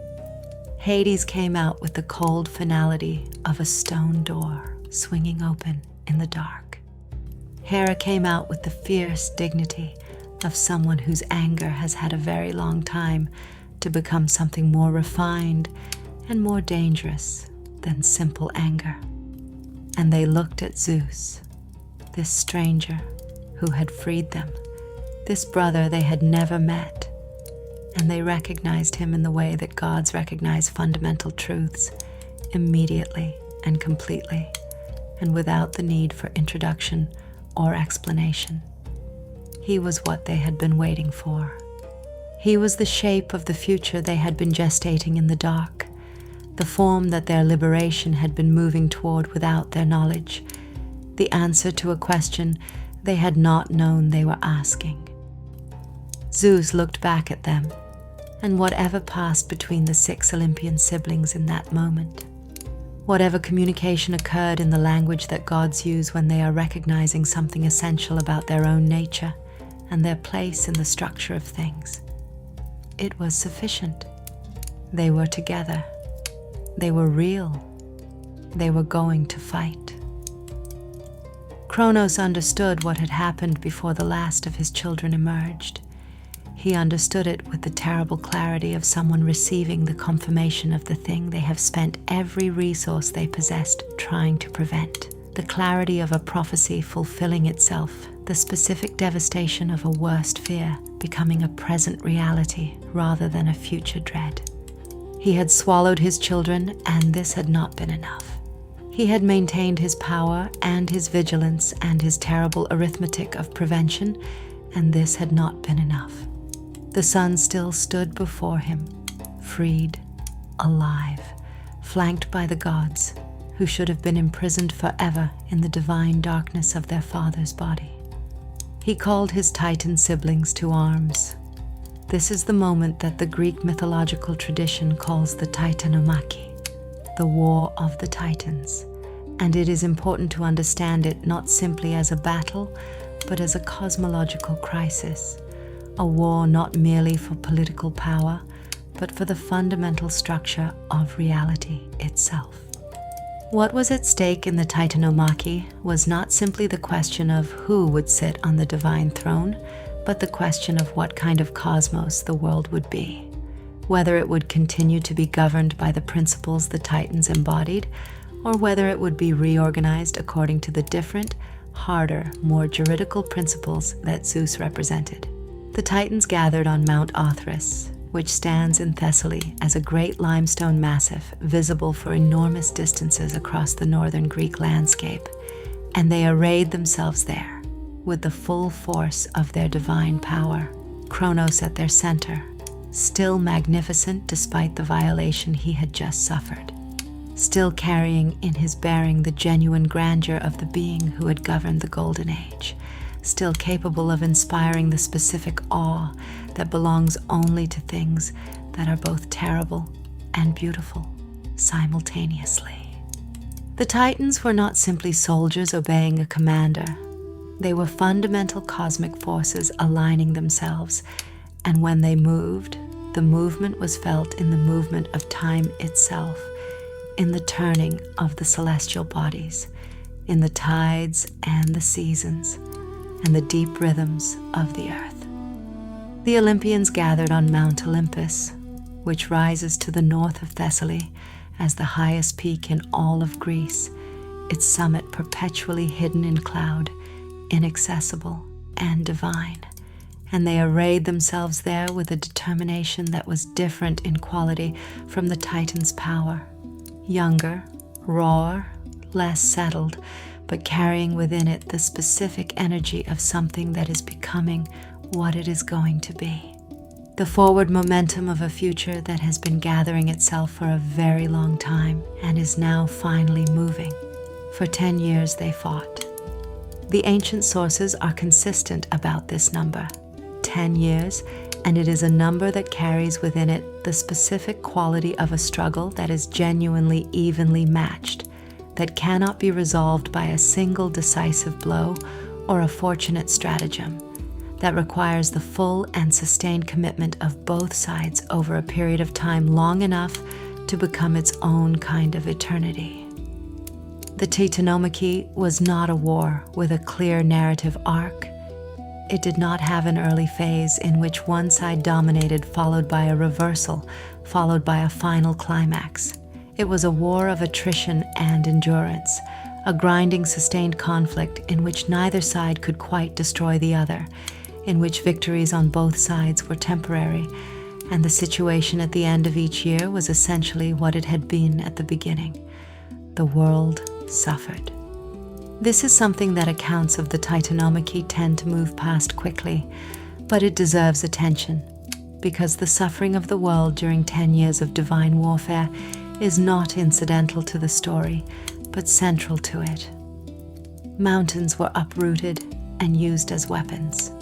Hades came out with the cold finality of a stone door swinging open in the dark. Hera came out with the fierce dignity of someone whose anger has had a very long time to become something more refined and more dangerous than simple anger. And they looked at Zeus, this stranger who had freed them, this brother they had never met. and they recognized him in the way that gods recognize fundamental truths, immediately and completely, and without the need for introduction or explanation. He was what they had been waiting for. He was the shape of the future they had been gestating in the dark, the form that their liberation had been moving toward without their knowledge, the answer to a question they had not known they were asking. Zeus looked back at them, and whatever passed between the 6 Olympian siblings in that moment, whatever communication occurred in the language that gods use when they are recognizing something essential about their own nature and their place in the structure of things, it was sufficient. They were together. They were real. They were going to fight. Cronus understood what had happened before the last of his children emerged. He understood it with the terrible clarity of someone receiving the confirmation of the thing they have spent every resource they possessed trying to prevent, the clarity of a prophecy fulfilling itself, the specific devastation of a worst fear becoming a present reality rather than a future dread. He had swallowed his children, and this had not been enough. He had maintained his power and his vigilance and his terrible arithmetic of prevention, and this had not been enough. The sun still stood before him, freed, alive, flanked by the gods, who should have been imprisoned forever in the divine darkness of their father's body. He called his Titan siblings to arms. This is the moment that the Greek mythological tradition calls the Titanomachy, the War of the Titans, and it is important to understand it not simply as a battle, but as a cosmological crisis, a war not merely for political power, but for the fundamental structure of reality itself. What was at stake in the Titanomachy was not simply the question of who would sit on the divine throne, but the question of what kind of cosmos the world would be, whether it would continue to be governed by the principles the Titans embodied, or whether it would be reorganized according to the different, harder, more juridical principles that Zeus represented. The Titans gathered on Mount Othrys, which stands in Thessaly as a great limestone massif visible for enormous distances across the northern Greek landscape, and they arrayed themselves there with the full force of their divine power, Cronus at their center, still magnificent despite the violation he had just suffered, still carrying in his bearing the genuine grandeur of the being who had governed the Golden Age, still capable of inspiring the specific awe that belongs only to things that are both terrible and beautiful simultaneously. The Titans were not simply soldiers obeying a commander. They were fundamental cosmic forces aligning themselves, and when they moved, the movement was felt in the movement of time itself, in the turning of the celestial bodies, in the tides and the seasons, and the deep rhythms of the earth. The Olympians gathered on Mount Olympus, which rises to the north of Thessaly as the highest peak in all of Greece, its summit perpetually hidden in cloud, inaccessible and divine, and they arrayed themselves there with a determination that was different in quality from the Titan's power, younger, rawer, less settled, but carrying within it the specific energy of something that is becoming what it is going to be. The forward momentum of a future that has been gathering itself for a very long time and is now finally moving. For 10 years they fought. The ancient sources are consistent about this number, 10 years, and it is a number that carries within it the specific quality of a struggle that is genuinely evenly matched, that cannot be resolved by a single decisive blow or a fortunate stratagem, that requires the full and sustained commitment of both sides over a period of time long enough to become its own kind of eternity. The Titanomachy was not a war with a clear narrative arc. It did not have an early phase in which one side dominated, followed by a reversal, followed by a final climax. It was a war of attrition and endurance, a grinding, sustained conflict in which neither side could quite destroy the other, in which victories on both sides were temporary, and the situation at the end of each year was essentially what it had been at the beginning. The world suffered. This is something that accounts of the Titanomachy tend to move past quickly, but it deserves attention, because the suffering of the world during 10 years of divine warfare is not incidental to the story, but central to it. Mountains were uprooted and used as weapons.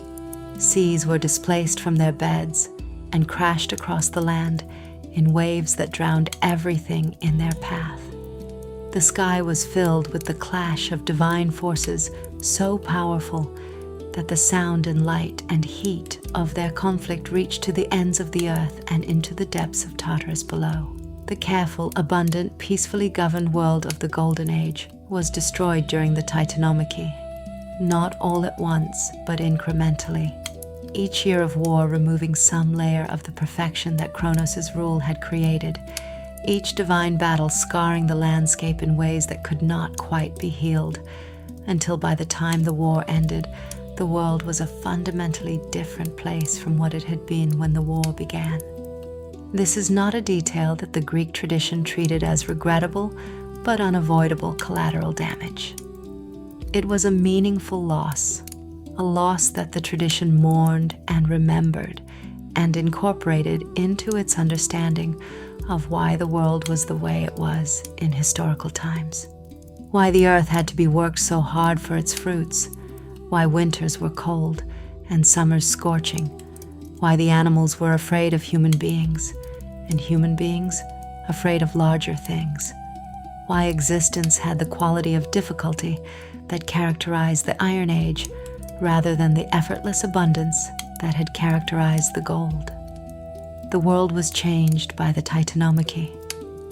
Seas were displaced from their beds and crashed across the land in waves that drowned everything in their path. The sky was filled with the clash of divine forces so powerful that the sound and light and heat of their conflict reached to the ends of the earth and into the depths of Tartarus below. The careful, abundant, peacefully governed world of the Golden Age was destroyed during the Titanomachy. Not all at once, but incrementally. Each year of war removing some layer of the perfection that Cronus' rule had created. Each divine battle scarring the landscape in ways that could not quite be healed, until by the time the war ended, the world was a fundamentally different place from what it had been when the war began. This is not a detail that the Greek tradition treated as regrettable but unavoidable collateral damage. It was a meaningful loss, a loss that the tradition mourned and remembered and incorporated into its understanding of why the world was the way it was in historical times, why the earth had to be worked so hard for its fruits, why winters were cold and summers scorching, why the animals were afraid of human beings, and human beings afraid of larger things, why existence had the quality of difficulty that characterized the Iron Age rather than the effortless abundance that had characterized the Gold. The world was changed by the Titanomachy,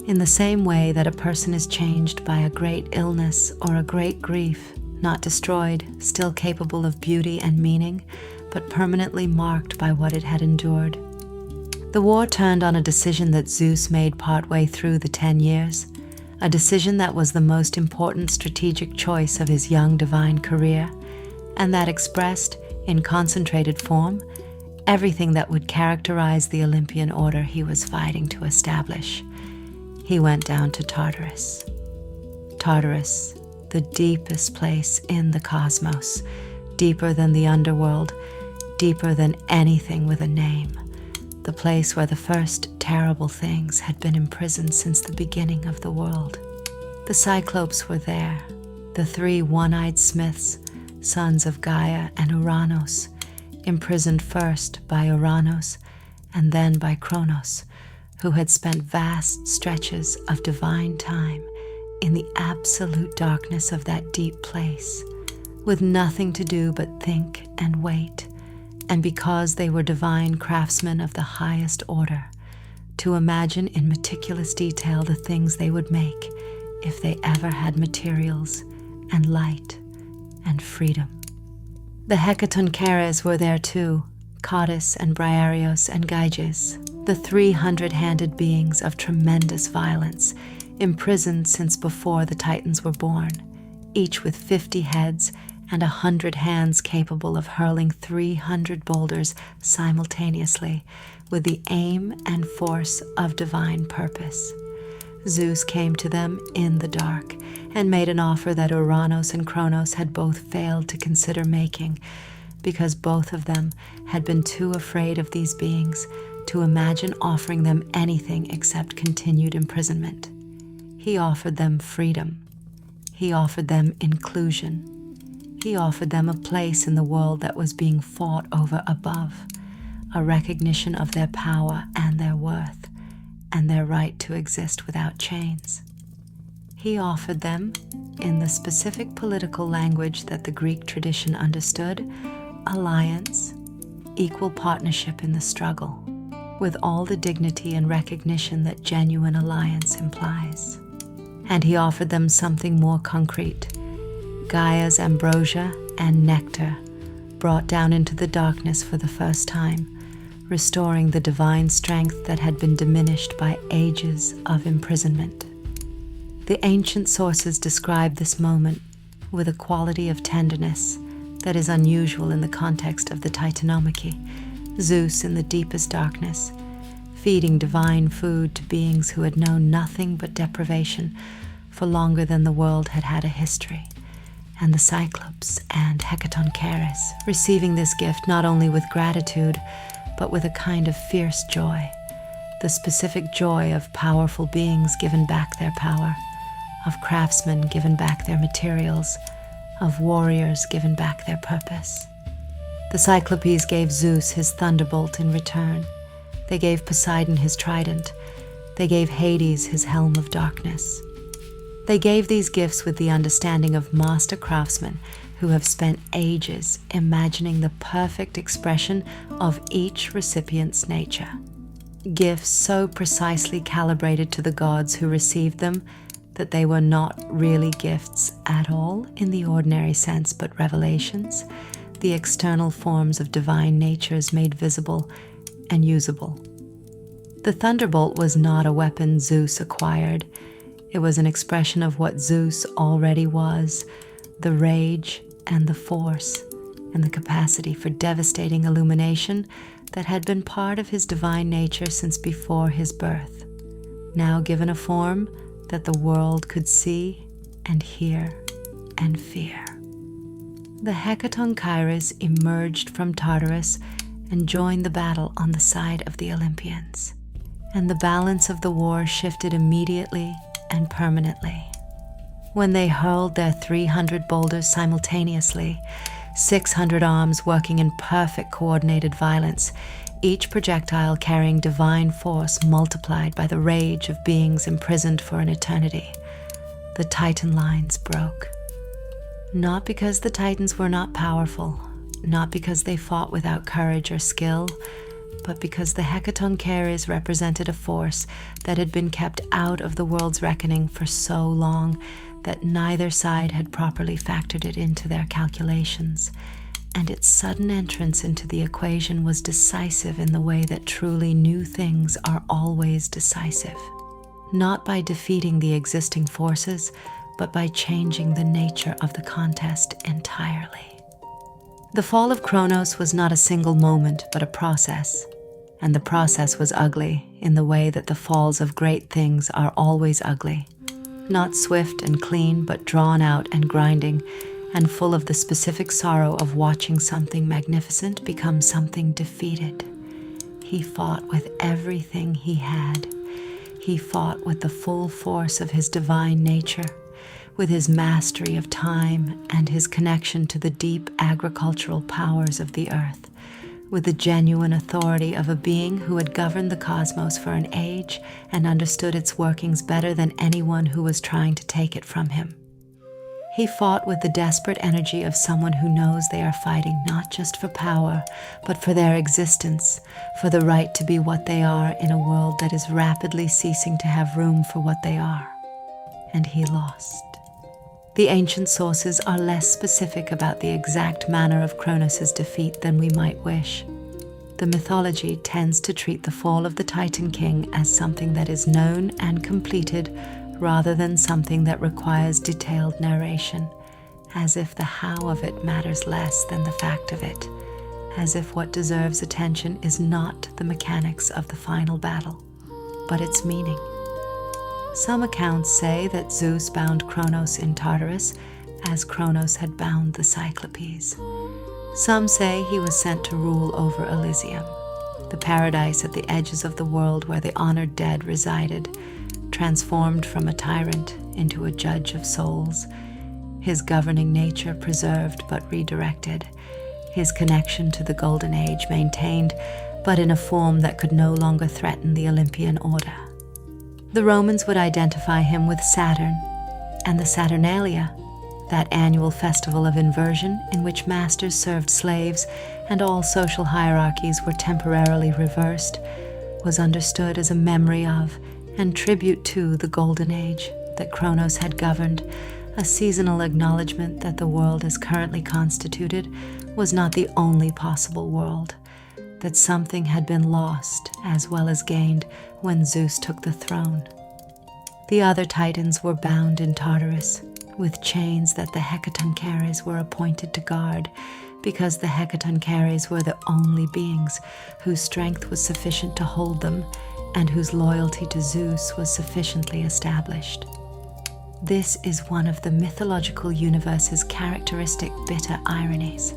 in the same way that a person is changed by a great illness or a great grief, not destroyed, still capable of beauty and meaning, but permanently marked by what it had endured. The war turned on a decision that Zeus made partway through the 10 years, a decision that was the most important strategic choice of his young divine career, and that expressed, in concentrated form, everything that would characterize the Olympian order he was fighting to establish. He went down to Tartarus. Tartarus, the deepest place in the cosmos, deeper than the underworld, deeper than anything with a name, the place where the first terrible things had been imprisoned since the beginning of the world. The Cyclopes were there, the 3 one-eyed smiths, sons of Gaia and Uranos, imprisoned first by Uranos and then by Cronus, who had spent vast stretches of divine time in the absolute darkness of that deep place, with nothing to do but think and wait, and because they were divine craftsmen of the highest order, to imagine in meticulous detail the things they would make if they ever had materials and light and freedom. The Hecatoncheires were there too, Codus and Briareos and Gyges, the 300-handed beings of tremendous violence, imprisoned since before the Titans were born, each with 50 heads and 100 hands capable of hurling 300 boulders simultaneously with the aim and force of divine purpose. Zeus came to them in the dark and made an offer that Uranos and Cronus had both failed to consider making, because both of them had been too afraid of these beings to imagine offering them anything except continued imprisonment. He offered them freedom. He offered them inclusion. He offered them a place in the world that was being fought over above, a recognition of their power and their worth, and their right to exist without chains. He offered them, in the specific political language that the Greek tradition understood, alliance, equal partnership in the struggle, with all the dignity and recognition that genuine alliance implies. And he offered them something more concrete, Gaia's ambrosia and nectar, brought down into the darkness for the first time, restoring the divine strength that had been diminished by ages of imprisonment. The ancient sources describe this moment with a quality of tenderness that is unusual in the context of the Titanomachy, Zeus in the deepest darkness, feeding divine food to beings who had known nothing but deprivation for longer than the world had had a history, and the Cyclops and Hecatoncheires receiving this gift not only with gratitude, but with a kind of fierce joy, the specific joy of powerful beings given back their power, of craftsmen given back their materials, of warriors given back their purpose. The Cyclopes gave Zeus his thunderbolt in return. They gave Poseidon his trident. They gave Hades his helm of darkness. They gave these gifts with the understanding of master craftsmen who have spent ages imagining the perfect expression of each recipient's nature. Gifts so precisely calibrated to the gods who received them that they were not really gifts at all in the ordinary sense, but revelations, the external forms of divine natures made visible and usable. The thunderbolt was not a weapon Zeus acquired. It was an expression of what Zeus already was, the rage and the force and the capacity for devastating illumination that had been part of his divine nature since before his birth, now given a form that the world could see and hear and fear. The Hecatoncheires emerged from Tartarus and joined the battle on the side of the Olympians, and the balance of the war shifted immediately and permanently. When they hurled their 300 boulders simultaneously, 600 arms working in perfect coordinated violence, each projectile carrying divine force multiplied by the rage of beings imprisoned for an eternity, the Titan lines broke. Not because the Titans were not powerful, not because they fought without courage or skill, but because the Hecatoncheires represented a force that had been kept out of the world's reckoning for so long that neither side had properly factored it into their calculations, and its sudden entrance into the equation was decisive in the way that truly new things are always decisive, not by defeating the existing forces, but by changing the nature of the contest entirely. The fall of Cronus was not a single moment, but a process, and the process was ugly in the way that the falls of great things are always ugly, not swift and clean, but drawn out and grinding, and full of the specific sorrow of watching something magnificent become something defeated. He fought with everything he had. He fought with the full force of his divine nature, with his mastery of time and his connection to the deep agricultural powers of the earth, with the genuine authority of a being who had governed the cosmos for an age and understood its workings better than anyone who was trying to take it from him. He fought with the desperate energy of someone who knows they are fighting not just for power, but for their existence, for the right to be what they are in a world that is rapidly ceasing to have room for what they are. And he lost. The ancient sources are less specific about the exact manner of Cronus's defeat than we might wish. The mythology tends to treat the fall of the Titan King as something that is known and completed rather than something that requires detailed narration, as if the how of it matters less than the fact of it, as if what deserves attention is not the mechanics of the final battle, but its meaning. Some accounts say that Zeus bound Cronus in Tartarus as Cronus had bound the Cyclopes. Some say he was sent to rule over Elysium, the paradise at the edges of the world where the honored dead resided, transformed from a tyrant into a judge of souls, his governing nature preserved but redirected, his connection to the Golden Age maintained, but in a form that could no longer threaten the Olympian order. The Romans would identify him with Saturn and the Saturnalia, that annual festival of inversion in which masters served slaves and all social hierarchies were temporarily reversed, was understood as a memory of and tribute to the Golden Age that Cronus had governed, a seasonal acknowledgement that the world as currently constituted was not the only possible world, that something had been lost as well as gained when Zeus took the throne. The other Titans were bound in Tartarus, with chains that the Hecatoncheires were appointed to guard, because the Hecatoncheires were the only beings whose strength was sufficient to hold them and whose loyalty to Zeus was sufficiently established. This is one of the mythological universe's characteristic bitter ironies.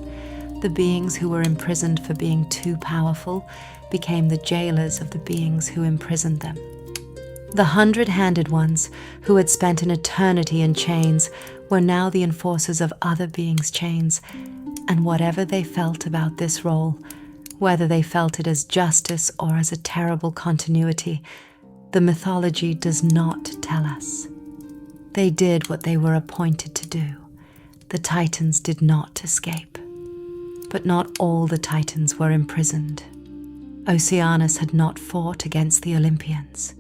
The beings who were imprisoned for being too powerful became the jailers of the beings who imprisoned them. The 100-handed ones, who had spent an eternity in chains, were now the enforcers of other beings' chains, and whatever they felt about this role, whether they felt it as justice or as a terrible continuity, the mythology does not tell us. They did what they were appointed to do. The Titans did not escape. But not all the Titans were imprisoned. Oceanus had not fought against the Olympians.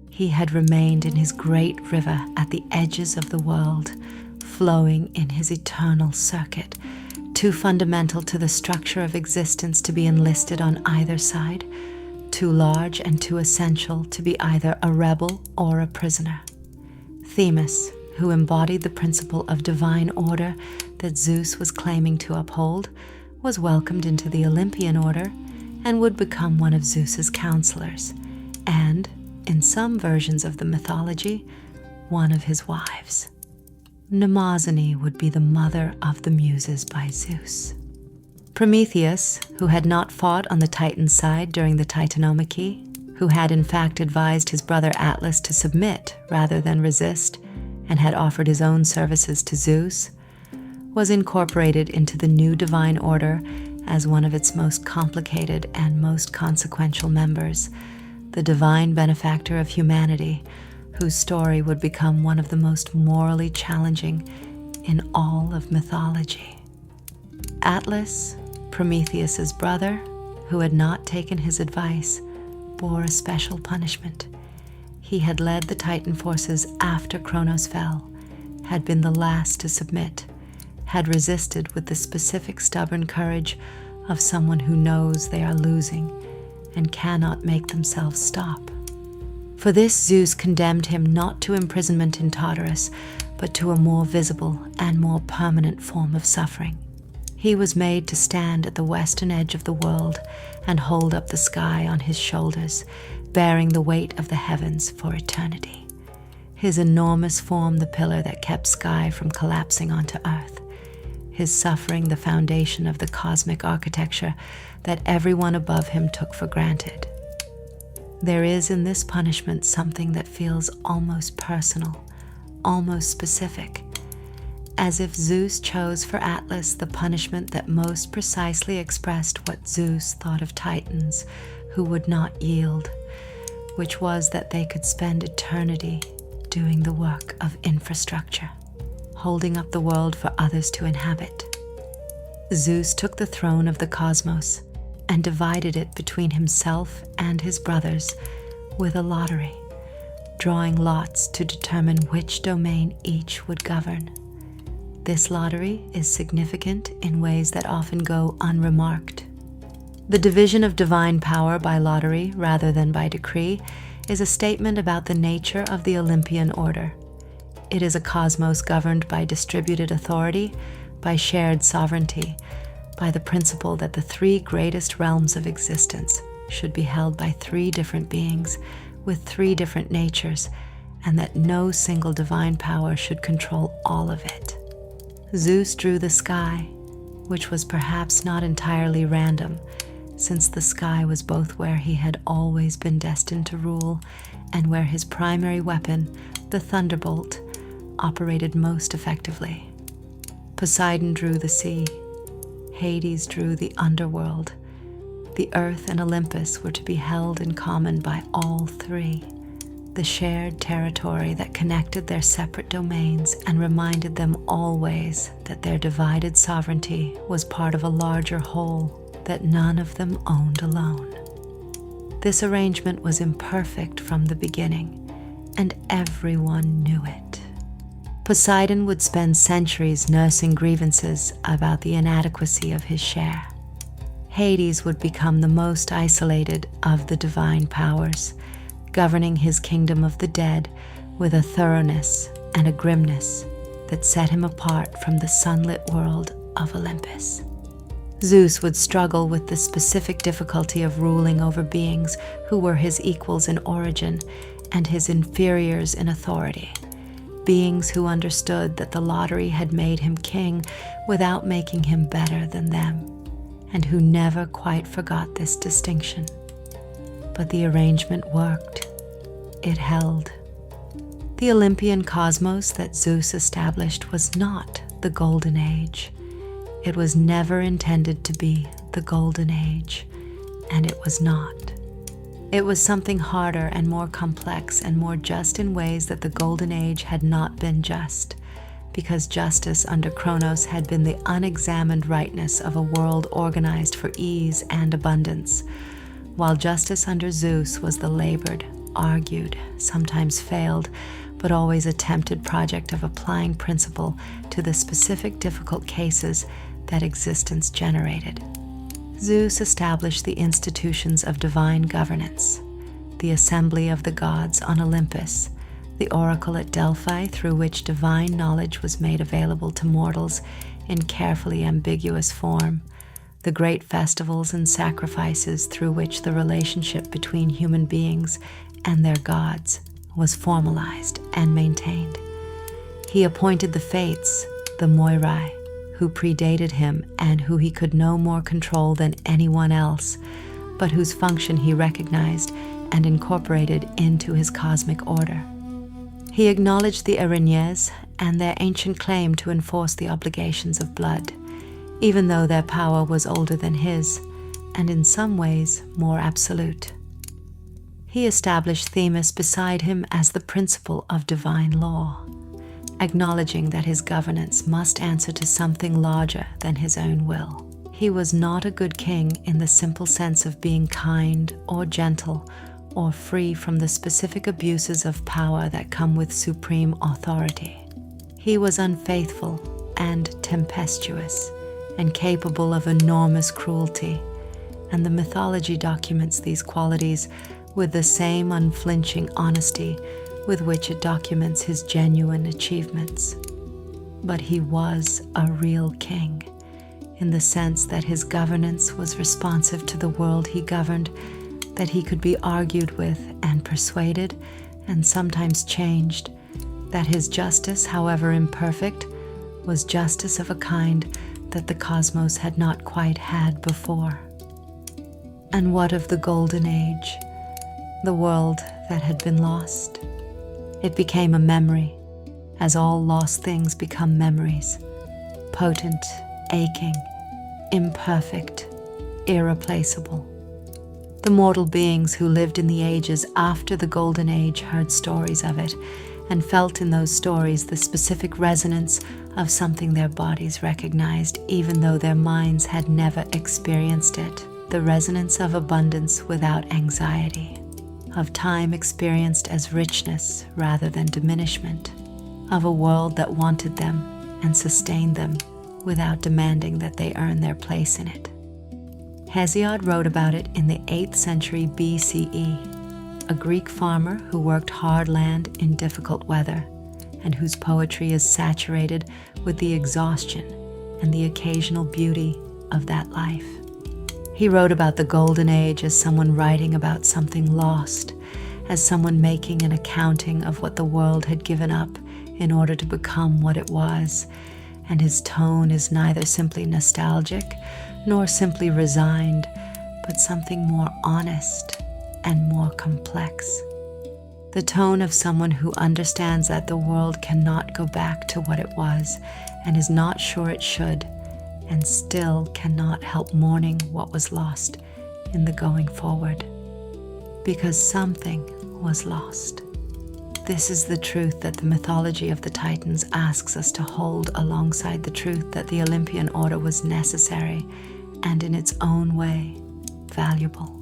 He had remained in his great river at the edges of the world, flowing in his eternal circuit, too fundamental to the structure of existence to be enlisted on either side, too large and too essential to be either a rebel or a prisoner. Themis, who embodied the principle of divine order that Zeus was claiming to uphold, was welcomed into the Olympian order and would become one of Zeus's counselors, and, in some versions of the mythology, one of his wives. Mnemosyne would be the mother of the Muses by Zeus. Prometheus, who had not fought on the Titan's side during the Titanomachy, who had in fact advised his brother Atlas to submit rather than resist, and had offered his own services to Zeus, was incorporated into the new divine order as one of its most complicated and most consequential members, the divine benefactor of humanity, whose story would become one of the most morally challenging in all of mythology. Atlas, Prometheus's brother, who had not taken his advice, bore a special punishment. He had led the Titan forces after Cronus fell, had been the last to submit, had resisted with the specific stubborn courage of someone who knows they are losing and cannot make themselves stop. For this, Zeus condemned him not to imprisonment in Tartarus, but to a more visible and more permanent form of suffering. He was made to stand at the western edge of the world and hold up the sky on his shoulders, bearing the weight of the heavens for eternity. His enormous form the pillar that kept sky from collapsing onto earth. His suffering the foundation of the cosmic architecture that everyone above him took for granted. There is in this punishment something that feels almost personal, almost specific, as if Zeus chose for Atlas the punishment that most precisely expressed what Zeus thought of Titans who would not yield, which was that they could spend eternity doing the work of infrastructure, holding up the world for others to inhabit. Zeus took the throne of the cosmos and divided it between himself and his brothers with a lottery, drawing lots to determine which domain each would govern. This lottery is significant in ways that often go unremarked. The division of divine power by lottery rather than by decree is a statement about the nature of the Olympian order. It is a cosmos governed by distributed authority, by shared sovereignty, by the principle that the three greatest realms of existence should be held by three different beings with three different natures, and that no single divine power should control all of it. Zeus drew the sky, which was perhaps not entirely random, since the sky was both where he had always been destined to rule and where his primary weapon, the thunderbolt, operated most effectively. Poseidon drew the sea. Hades drew the underworld. The earth and Olympus were to be held in common by all three, the shared territory that connected their separate domains and reminded them always that their divided sovereignty was part of a larger whole that none of them owned alone. This arrangement was imperfect from the beginning, and everyone knew it. Poseidon would spend centuries nursing grievances about the inadequacy of his share. Hades would become the most isolated of the divine powers, governing his kingdom of the dead with a thoroughness and a grimness that set him apart from the sunlit world of Olympus. Zeus would struggle with the specific difficulty of ruling over beings who were his equals in origin and his inferiors in authority. Beings who understood that the lottery had made him king without making him better than them, and who never quite forgot this distinction. But the arrangement worked. It held. The Olympian cosmos that Zeus established was not the Golden Age. It was never intended to be the Golden Age, and it was not. It was something harder and more complex and more just in ways that the Golden Age had not been just, because justice under Cronus had been the unexamined rightness of a world organized for ease and abundance, while justice under Zeus was the labored, argued, sometimes failed, but always attempted project of applying principle to the specific difficult cases that existence generated. Zeus established the institutions of divine governance, the assembly of the gods on Olympus, the oracle at Delphi through which divine knowledge was made available to mortals in carefully ambiguous form, the great festivals and sacrifices through which the relationship between human beings and their gods was formalized and maintained. He appointed the Fates, the Moirai, who predated him and who he could no more control than anyone else, but whose function he recognized and incorporated into his cosmic order. He acknowledged the Erinyes and their ancient claim to enforce the obligations of blood, even though their power was older than his, and in some ways more absolute. He established Themis beside him as the principle of divine law, acknowledging that his governance must answer to something larger than his own will. He was not a good king in the simple sense of being kind or gentle or free from the specific abuses of power that come with supreme authority. He was unfaithful and tempestuous and capable of enormous cruelty, and the mythology documents these qualities with the same unflinching honesty with which it documents his genuine achievements. But he was a real king, in the sense that his governance was responsive to the world he governed, that he could be argued with and persuaded and sometimes changed, that his justice, however imperfect, was justice of a kind that the cosmos had not quite had before. And what of the Golden Age, the world that had been lost? It became a memory, as all lost things become memories, potent, aching, imperfect, irreplaceable. The mortal beings who lived in the ages after the Golden Age heard stories of it and felt in those stories the specific resonance of something their bodies recognized even though their minds had never experienced it, the resonance of abundance without anxiety, of time experienced as richness rather than diminishment, of a world that wanted them and sustained them without demanding that they earn their place in it. Hesiod wrote about it in the 8th century BCE, a Greek farmer who worked hard land in difficult weather, and whose poetry is saturated with the exhaustion and the occasional beauty of that life. He wrote about the Golden Age as someone writing about something lost, as someone making an accounting of what the world had given up in order to become what it was, and his tone is neither simply nostalgic nor simply resigned, but something more honest and more complex. The tone of someone who understands that the world cannot go back to what it was and is not sure it should, and still cannot help mourning what was lost in the going forward. Because something was lost. This is the truth that the mythology of the Titans asks us to hold alongside the truth that the Olympian order was necessary and in its own way valuable.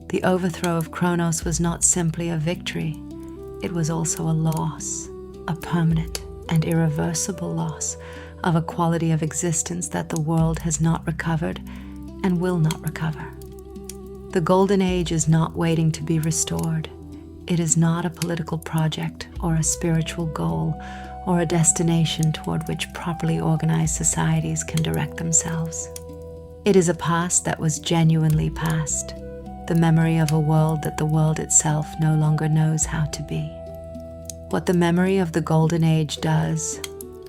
The overthrow of Cronus was not simply a victory, it was also a loss, a permanent and irreversible loss of a quality of existence that the world has not recovered and will not recover. The Golden Age is not waiting to be restored. It is not a political project or a spiritual goal or a destination toward which properly organized societies can direct themselves. It is a past that was genuinely past, the memory of a world that the world itself no longer knows how to be. What the memory of the Golden Age does,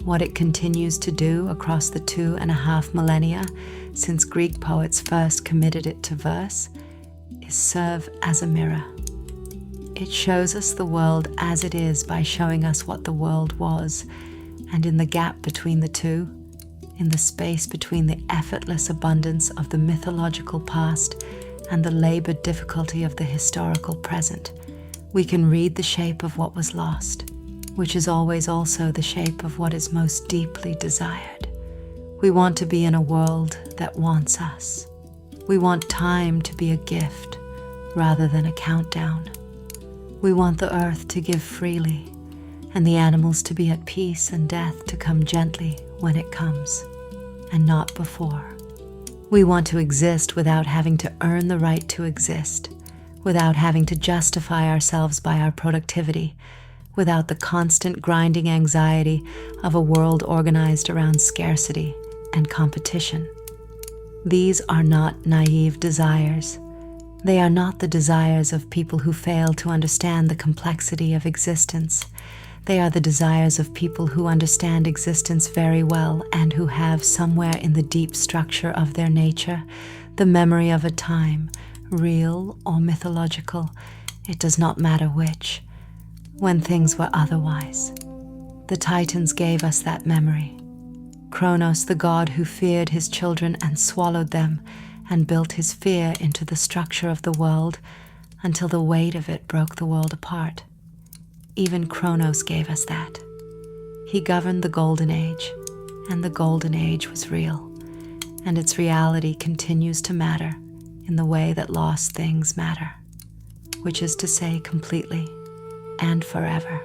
what it continues to do across the 2.5 millennia since Greek poets first committed it to verse, is serve as a mirror. It shows us the world as it is by showing us what the world was, and in the gap between the two, in the space between the effortless abundance of the mythological past and the labored difficulty of the historical present, we can read the shape of what was lost, which is always also the shape of what is most deeply desired. We want to be in a world that wants us. We want time to be a gift rather than a countdown. We want the earth to give freely, and the animals to be at peace and death to come gently when it comes, and not before. We want to exist without having to earn the right to exist, without having to justify ourselves by our productivity, without the constant grinding anxiety of a world organized around scarcity and competition. These are not naive desires. They are not the desires of people who fail to understand the complexity of existence. They are the desires of people who understand existence very well and who have somewhere in the deep structure of their nature the memory of a time, real or mythological, it does not matter which, when things were otherwise. The Titans gave us that memory. Cronus, the god who feared his children and swallowed them, and built his fear into the structure of the world until the weight of it broke the world apart. Even Cronus gave us that. He governed the Golden Age, and the Golden Age was real, and its reality continues to matter in the way that lost things matter, which is to say completely and forever.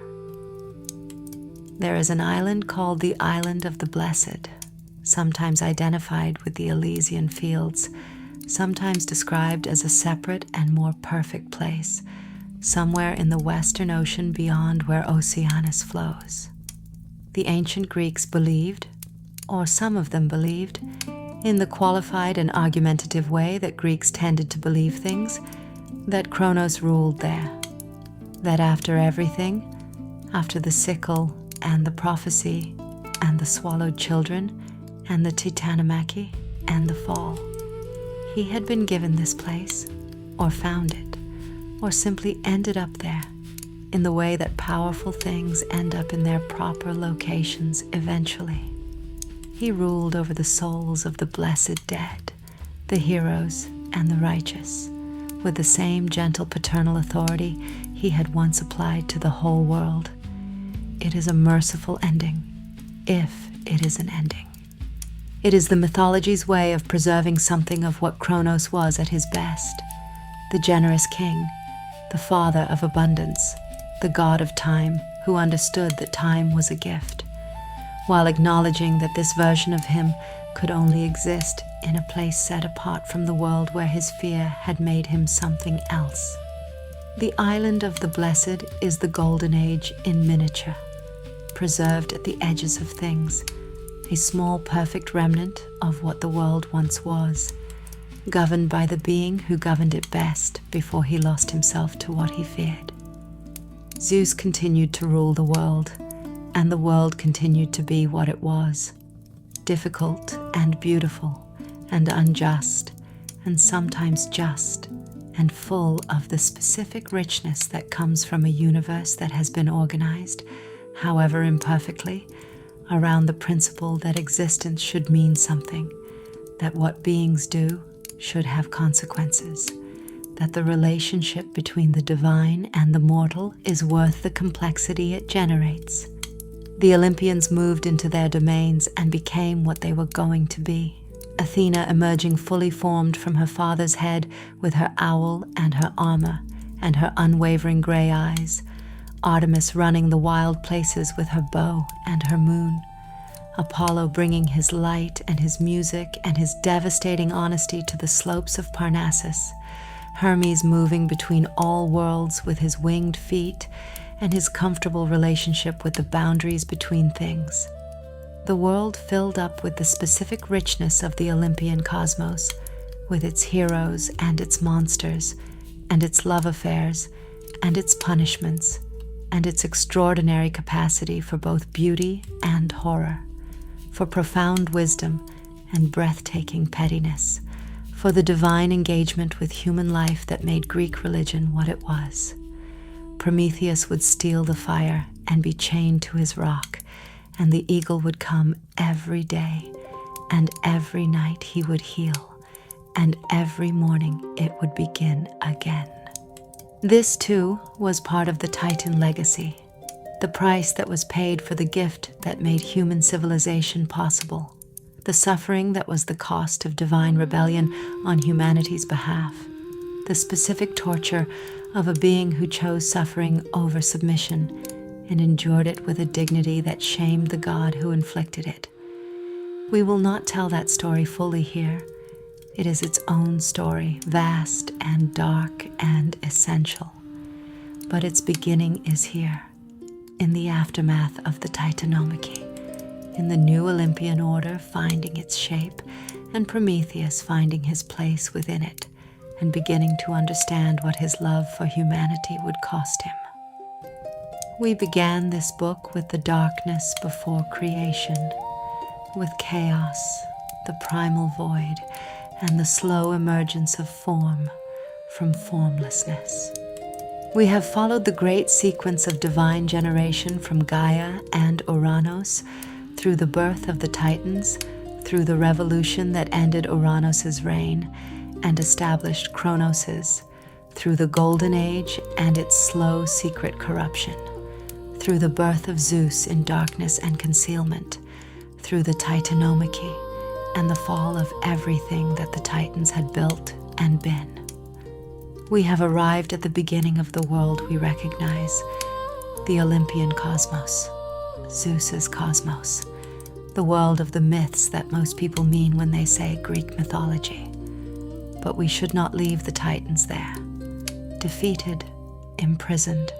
There is an island called the Island of the Blessed, sometimes identified with the Elysian fields, sometimes described as a separate and more perfect place, somewhere in the Western Ocean beyond where Oceanus flows. The ancient Greeks believed, or some of them believed, in the qualified and argumentative way that Greeks tended to believe things, that Cronus ruled there, that after everything, after the sickle and the prophecy and the swallowed children and the Titanomachy and the fall, he had been given this place, or found it, or simply ended up there, in the way that powerful things end up in their proper locations eventually. He ruled over the souls of the blessed dead, the heroes and the righteous, with the same gentle paternal authority he had once applied to the whole world. It is a merciful ending, if it is an ending. It is the mythology's way of preserving something of what Cronus was at his best, the generous king, the father of abundance, the god of time who understood that time was a gift, while acknowledging that this version of him could only exist in a place set apart from the world where his fear had made him something else. The Island of the Blessed is the Golden Age in miniature, preserved at the edges of things, a small perfect remnant of what the world once was, governed by the being who governed it best before he lost himself to what he feared. Zeus continued to rule the world, and the world continued to be what it was, difficult and beautiful and unjust, and sometimes just, and full of the specific richness that comes from a universe that has been organized, however imperfectly, around the principle that existence should mean something, that what beings do should have consequences, that the relationship between the divine and the mortal is worth the complexity it generates. The Olympians moved into their domains and became what they were going to be. Athena emerging fully formed from her father's head with her owl and her armor and her unwavering gray eyes, Artemis running the wild places with her bow and her moon, Apollo bringing his light and his music and his devastating honesty to the slopes of Parnassus, Hermes moving between all worlds with his winged feet and his comfortable relationship with the boundaries between things. the world filled up with the specific richness of the Olympian cosmos, with its heroes and its monsters, and its love affairs, and its punishments, and its extraordinary capacity for both beauty and horror, for profound wisdom and breathtaking pettiness, for the divine engagement with human life that made Greek religion what it was. Prometheus would steal the fire and be chained to his rock, and the eagle would come every day, and every night he would heal, and every morning it would begin again. This, too, was part of the Titan legacy, the price that was paid for the gift that made human civilization possible, the suffering that was the cost of divine rebellion on humanity's behalf, the specific torture of a being who chose suffering over submission and endured it with a dignity that shamed the God who inflicted it. We will not tell that story fully here. It is its own story, vast and dark and essential. But its beginning is here, in the aftermath of the Titanomachy, in the new Olympian order finding its shape, and Prometheus finding his place within it, and beginning to understand what his love for humanity would cost him. We began this book with the darkness before creation, with chaos, the primal void, and the slow emergence of form from formlessness. We have followed the great sequence of divine generation from Gaia and Uranos, through the birth of the Titans, through the revolution that ended Uranos's reign and established Cronus's, through the Golden Age and its slow secret corruption, through the birth of Zeus in darkness and concealment, through the Titanomachy and the fall of everything that the Titans had built and been. We have arrived at the beginning of the world we recognize, the Olympian cosmos, Zeus's cosmos, the world of the myths that most people mean when they say Greek mythology. But we should not leave the Titans there, defeated, imprisoned,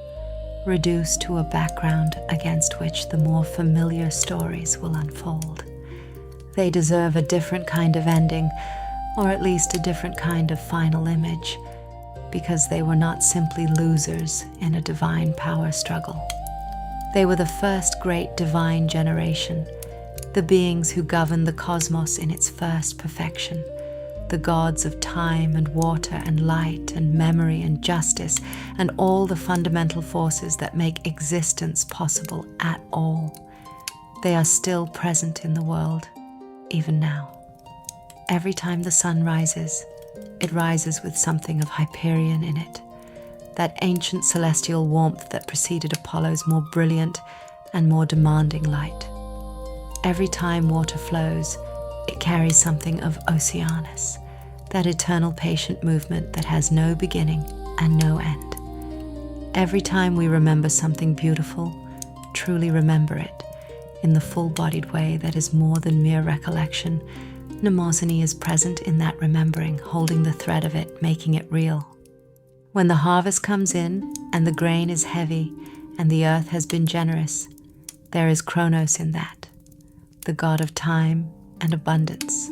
reduced to a background against which the more familiar stories will unfold. They deserve a different kind of ending, or at least a different kind of final image, because they were not simply losers in a divine power struggle. They were the first great divine generation, the beings who governed the cosmos in its first perfection, the gods of time and water and light and memory and justice and all the fundamental forces that make existence possible at all. They are still present in the world, even now. Every time the sun rises, it rises with something of Hyperion in it, that ancient celestial warmth that preceded Apollo's more brilliant and more demanding light. Every time water flows, it carries something of Oceanus, that eternal patient movement that has no beginning and no end. Every time we remember something beautiful, truly remember it, in the full-bodied way that is more than mere recollection, Mnemosyne is present in that remembering, holding the thread of it, making it real. When the harvest comes in, and the grain is heavy, and the earth has been generous, there is Cronus in that, the god of time and abundance,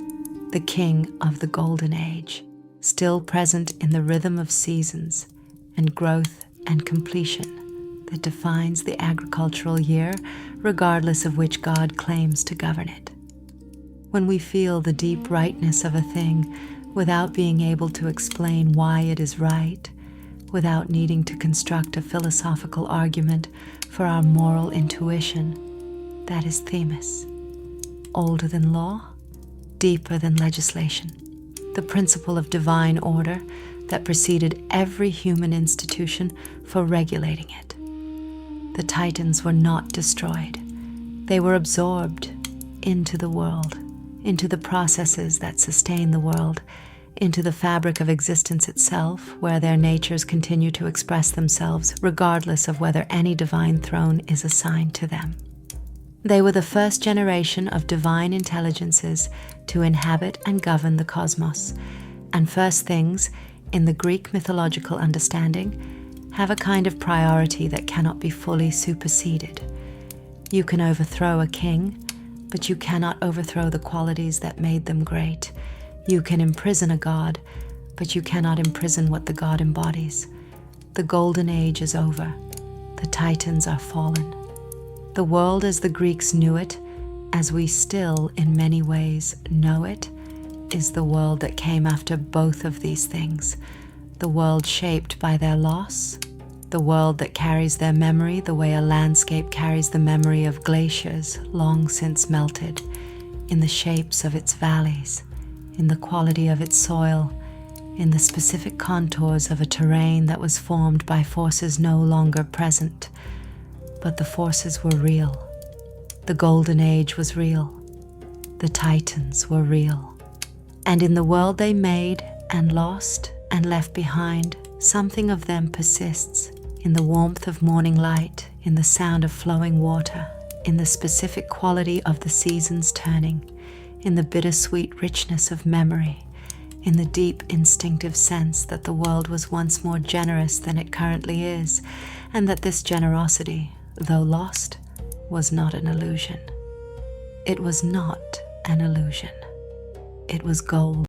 the king of the Golden Age, still present in the rhythm of seasons and growth and completion that defines the agricultural year, regardless of which god claims to govern it. When we feel the deep rightness of a thing without being able to explain why it is right, without needing to construct a philosophical argument for our moral intuition, that is Themis. Older than law, deeper than legislation, the principle of divine order that preceded every human institution for regulating it. The Titans were not destroyed. They were absorbed into the world, into the processes that sustain the world, into the fabric of existence itself, where their natures continue to express themselves regardless of whether any divine throne is assigned to them. They were the first generation of divine intelligences to inhabit and govern the cosmos, and first things, in the Greek mythological understanding, have a kind of priority that cannot be fully superseded. You can overthrow a king, but you cannot overthrow the qualities that made them great. You can imprison a god, but you cannot imprison what the god embodies. The golden age is over. The Titans are fallen. The world as the Greeks knew it, as we still in many ways know it, is the world that came after both of these things. The world shaped by their loss, the world that carries their memory the way a landscape carries the memory of glaciers long since melted, in the shapes of its valleys, in the quality of its soil, in the specific contours of a terrain that was formed by forces no longer present. But the forces were real. The Golden Age was real. The Titans were real. And in the world they made and lost and left behind, something of them persists in the warmth of morning light, in the sound of flowing water, in the specific quality of the seasons turning, in the bittersweet richness of memory, in the deep instinctive sense that the world was once more generous than it currently is, and that this generosity, though lost, was not an illusion. It was not an illusion. It was gold.